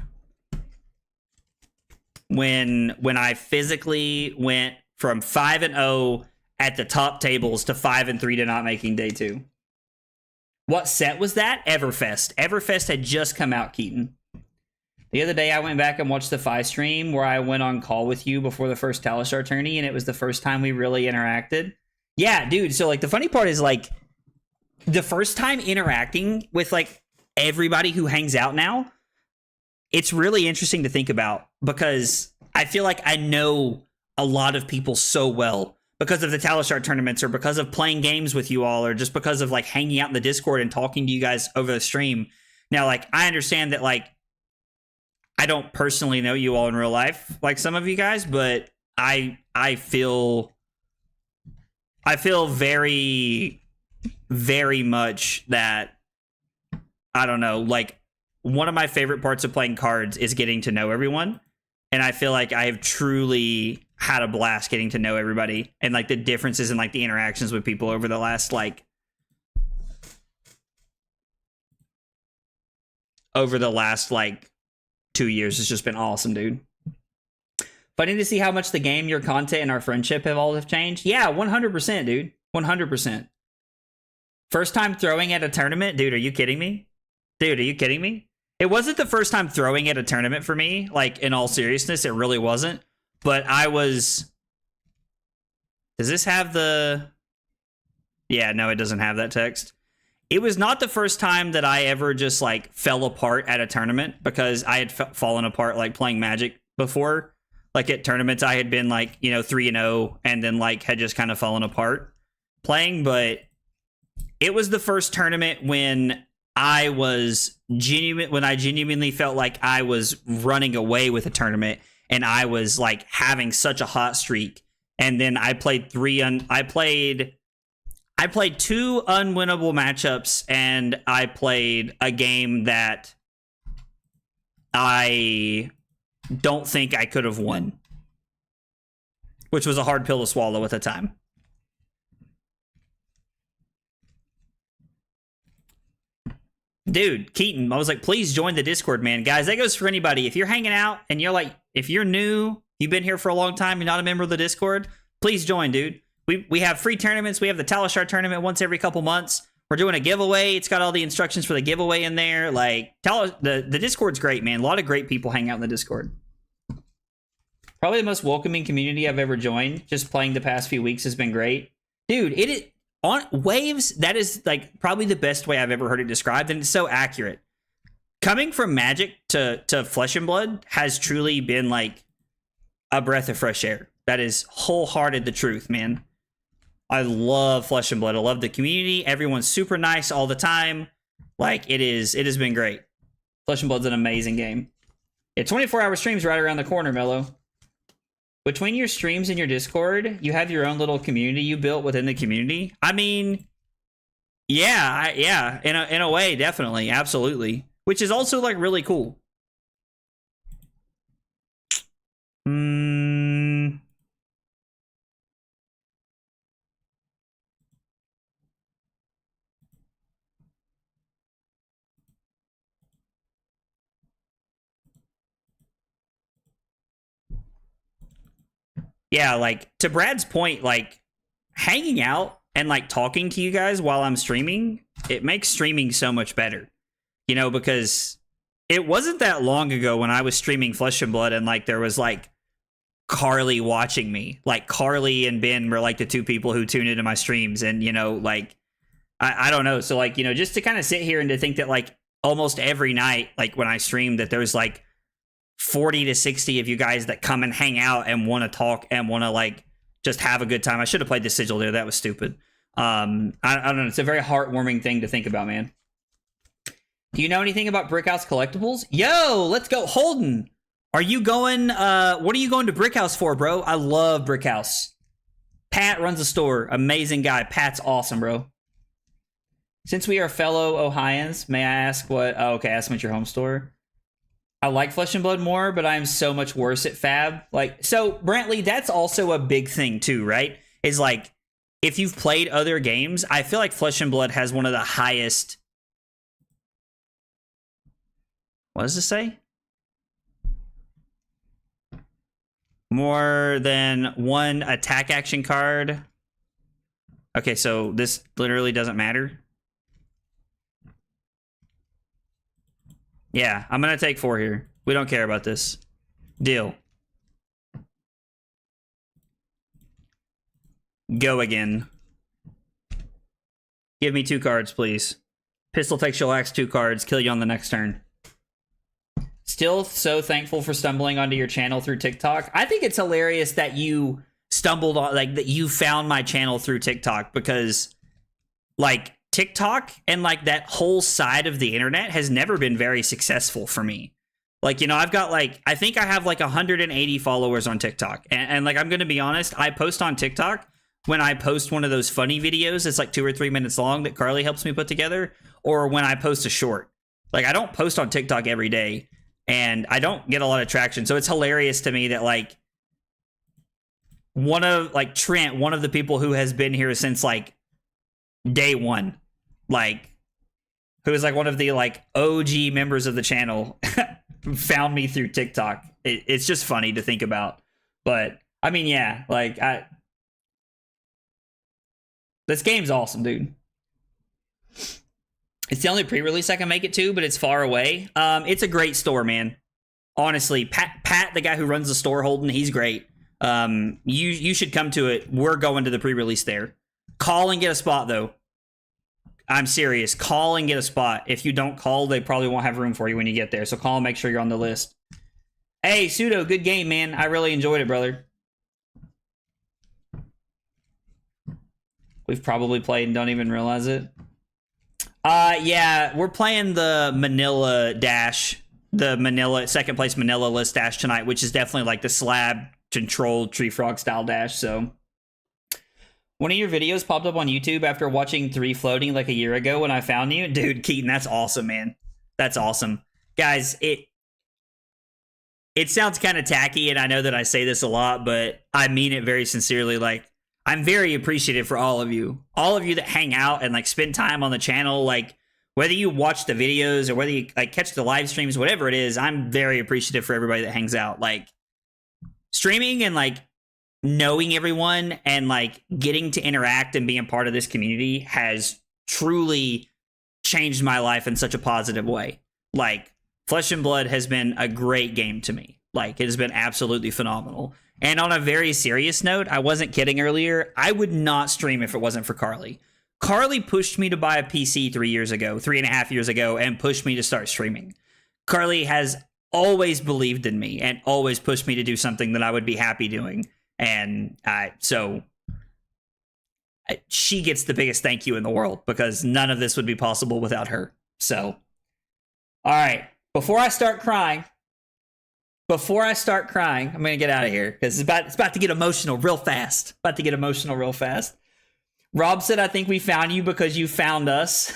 When I physically went from 5-0 at the top tables to 5-3 to not making day 2. What set was that? Everfest. Everfest had just come out, Keaton. The other day I went back and watched the Fi stream where I went on call with you before the first Talistar tourney, and it was the first time we really interacted. Yeah, dude. So like the funny part is like the first time interacting with like everybody who hangs out now, it's really interesting to think about because I feel like I know a lot of people so well because of the Talistar tournaments or because of playing games with you all or just because of like hanging out in the Discord and talking to you guys over the stream. Now, like, I understand that like I don't personally know you all in real life like some of you guys, but I feel very, very much that, I don't know, like one of my favorite parts of playing cards is getting to know everyone. And I feel like I have truly had a blast getting to know everybody and like the differences in like the interactions with people over the last like 2 years has just been awesome, dude. Funny to see how much the game, your content, and our friendship have changed. Yeah, 100%, dude. 100%. First time throwing at a tournament? Dude, are you kidding me? Dude, are you kidding me? It wasn't the first time throwing at a tournament for me. Like, in all seriousness, it really wasn't. But I was... Does this have the... Yeah, no, it doesn't have that text. It was not the first time that I ever just, like, fell apart at a tournament because I had fallen apart, like, playing Magic before. Like, at tournaments, I had been, like, 3-0 and then, like, had just kind of fallen apart playing. But it was the first tournament when I was genuinely felt like I was running away with a tournament, and I was like having such a hot streak. And then I played I played two unwinnable matchups, and I played a game that I don't think I could have won, which was a hard pill to swallow at the time. Dude, Keaton, I was like, please join the Discord, man. Guys, that goes for anybody. If you're hanging out and you're like, if you're new, you've been here for a long time, you're not a member of the Discord, please join, dude. We have free tournaments. We have the Talishar tournament once every couple months. We're doing a giveaway. It's got all the instructions for the giveaway in there. Like, the Discord's great, man. A lot of great people hang out in the Discord. Probably the most welcoming community I've ever joined. Just playing the past few weeks has been great. Dude, it is... On Waves, that is like probably the best way I've ever heard it described, and it's so accurate. Coming from Magic to Flesh and Blood has truly been like a breath of fresh air. That is wholehearted the truth, man. I love Flesh and Blood. I love the community. Everyone's super nice all the time. Like, it has been great. Flesh and Blood's an amazing game. Yeah, 24-hour streams right around the corner, Mello. Between your streams and your Discord, you have your own little community you built within the community. I mean, yeah, in a way, definitely, absolutely. Which is also like really cool. Yeah, like, to Brad's point, like, hanging out and, like, talking to you guys while I'm streaming, it makes streaming so much better. You know, because it wasn't that long ago when I was streaming Flesh and Blood and, like, there was, like, Carly watching me. Like, Carly and Ben were, like, the two people who tune into my streams. And, you know, like, I don't know. So, like, you know, just to kind of sit here and to think that, like, almost every night, like, when I stream, that there's, like, 40 to 60 of you guys that come and hang out and want to talk and want to like just have a good time. I should have played the sigil there. That was stupid. I don't know. It's a very heartwarming thing to think about, man. Do you know anything about Brickhouse collectibles? Yo, let's go. Holden, are you going? What are you going to Brickhouse for, bro? I love Brickhouse. Pat runs a store. Amazing guy. Pat's awesome, bro. Since we are fellow Ohioans, may I ask what? Oh, okay, ask me at your home store. I like Flesh and Blood more, but I'm so much worse at Fab. Like, so Brantley, that's also a big thing too, right? Is like, if you've played other games, I feel like Flesh and Blood has one of the highest. What does this say? More than one attack action card. Okay, so this literally doesn't matter. Yeah, I'm going to take 4 here. We don't care about this. Deal. Go again. Give me 2 cards, please. Pistol takes your axe 2 cards. Kill you on the next turn. Still so thankful for stumbling onto your channel through TikTok. I think it's hilarious that you stumbled on, like, that you found my channel through TikTok, because, like, TikTok and like that whole side of the internet has never been very successful for me. Like, you know, I've got like, I think I have like 180 followers on TikTok. And like, I'm going to be honest, I post on TikTok when I post one of those funny videos that's like 2 or 3 minutes long that Carly helps me put together, or when I post a short. Like, I don't post on TikTok every day and I don't get a lot of traction. So it's hilarious to me that like Trent, one of the people who has been here since like day one, like, who is like one of the like OG members of the channel, found me through TikTok. It's just funny to think about. But I mean, yeah, like, this game's awesome, dude. It's the only pre-release I can make it to, but it's far away. It's a great store, man. Honestly, Pat, the guy who runs the store, Holden, he's great. You should come to it. We're going to the pre-release there. Call and get a spot, though. I'm serious. Call and get a spot. If you don't call, they probably won't have room for you when you get there. So call and make sure you're on the list. Hey, Pseudo, good game, man. I really enjoyed it, brother. We've probably played and don't even realize it. Yeah, we're playing the Manila Dash, the Manila second place Manila list dash tonight, which is definitely like the slab controlled tree frog style dash. So one of your videos popped up on YouTube after watching 3 floating like a year ago when I found you. Dude, Keaton, that's awesome, man. That's awesome. Guys, it sounds kind of tacky, and I know that I say this a lot, but I mean it very sincerely. Like, I'm very appreciative for all of you that hang out and like spend time on the channel. Like, whether you watch the videos or whether you like catch the live streams, whatever it is, I'm very appreciative for everybody that hangs out. Like, streaming and like knowing everyone and like getting to interact and being a part of this community has truly changed my life in such a positive way. Like, Flesh and Blood has been a great game to me. Like, it has been absolutely phenomenal. And on a very serious note, I wasn't kidding earlier. I would not stream if it wasn't for Carly. Carly pushed me to buy a PC 3.5 years ago, and pushed me to start streaming. Carly has always believed in me and always pushed me to do something that I would be happy doing. And she gets the biggest thank you in the world, because none of this would be possible without her. So, all right. Before I start crying, I'm going to get out of here because it's about to get emotional real fast. Rob said, I think we found you because you found us.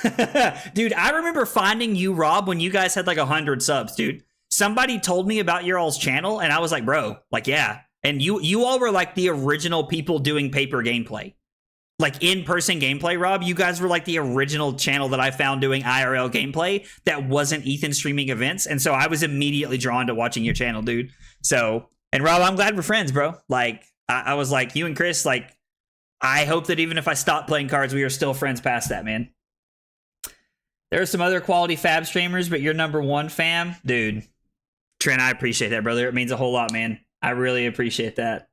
Dude, I remember finding you, Rob, when you guys had like 100 subs, dude. Somebody told me about your all's channel, and I was like, bro, like, yeah. And you all were like the original people doing paper gameplay. Like in-person gameplay, Rob, you guys were like the original channel that I found doing IRL gameplay that wasn't Ethan streaming events. And so I was immediately drawn to watching your channel, dude. So, and Rob, I'm glad we're friends, bro. Like, I was like, you and Chris, like, I hope that even if I stop playing cards, we are still friends past that, man. There are some other quality fab streamers, but you're number one, fam. Dude, Trent, I appreciate that, brother. It means a whole lot, man. I really appreciate that.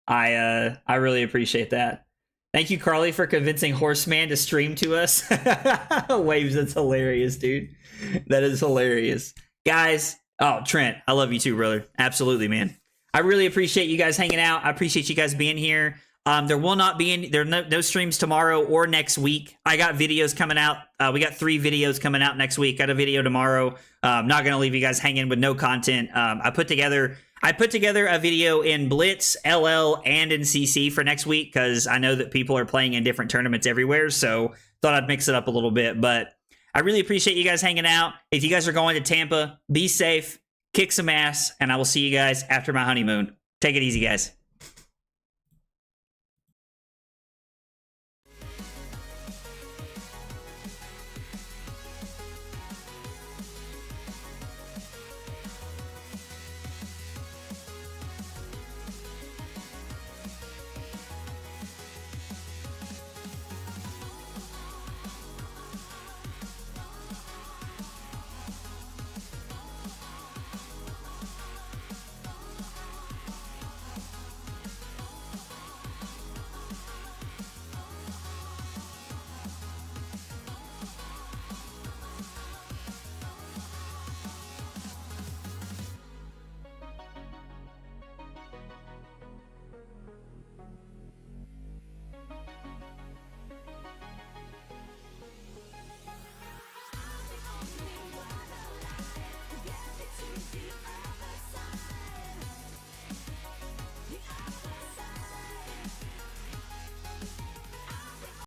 I really appreciate that. Thank you, Carly, for convincing Horseman to stream to us. Waves, that's hilarious, dude. That is hilarious. Guys, oh, Trent, I love you too, brother. Absolutely, man. I really appreciate you guys hanging out. I appreciate you guys being here. There will not be any, there are no streams tomorrow or next week. I got videos coming out. We got 3 videos coming out next week. Got a video tomorrow. I'm not going to leave you guys hanging with no content. I put together a video in Blitz, LL, and in CC for next week because I know that people are playing in different tournaments everywhere, so thought I'd mix it up a little bit. But I really appreciate you guys hanging out. If you guys are going to Tampa, be safe, kick some ass, and I will see you guys after my honeymoon. Take it easy, guys.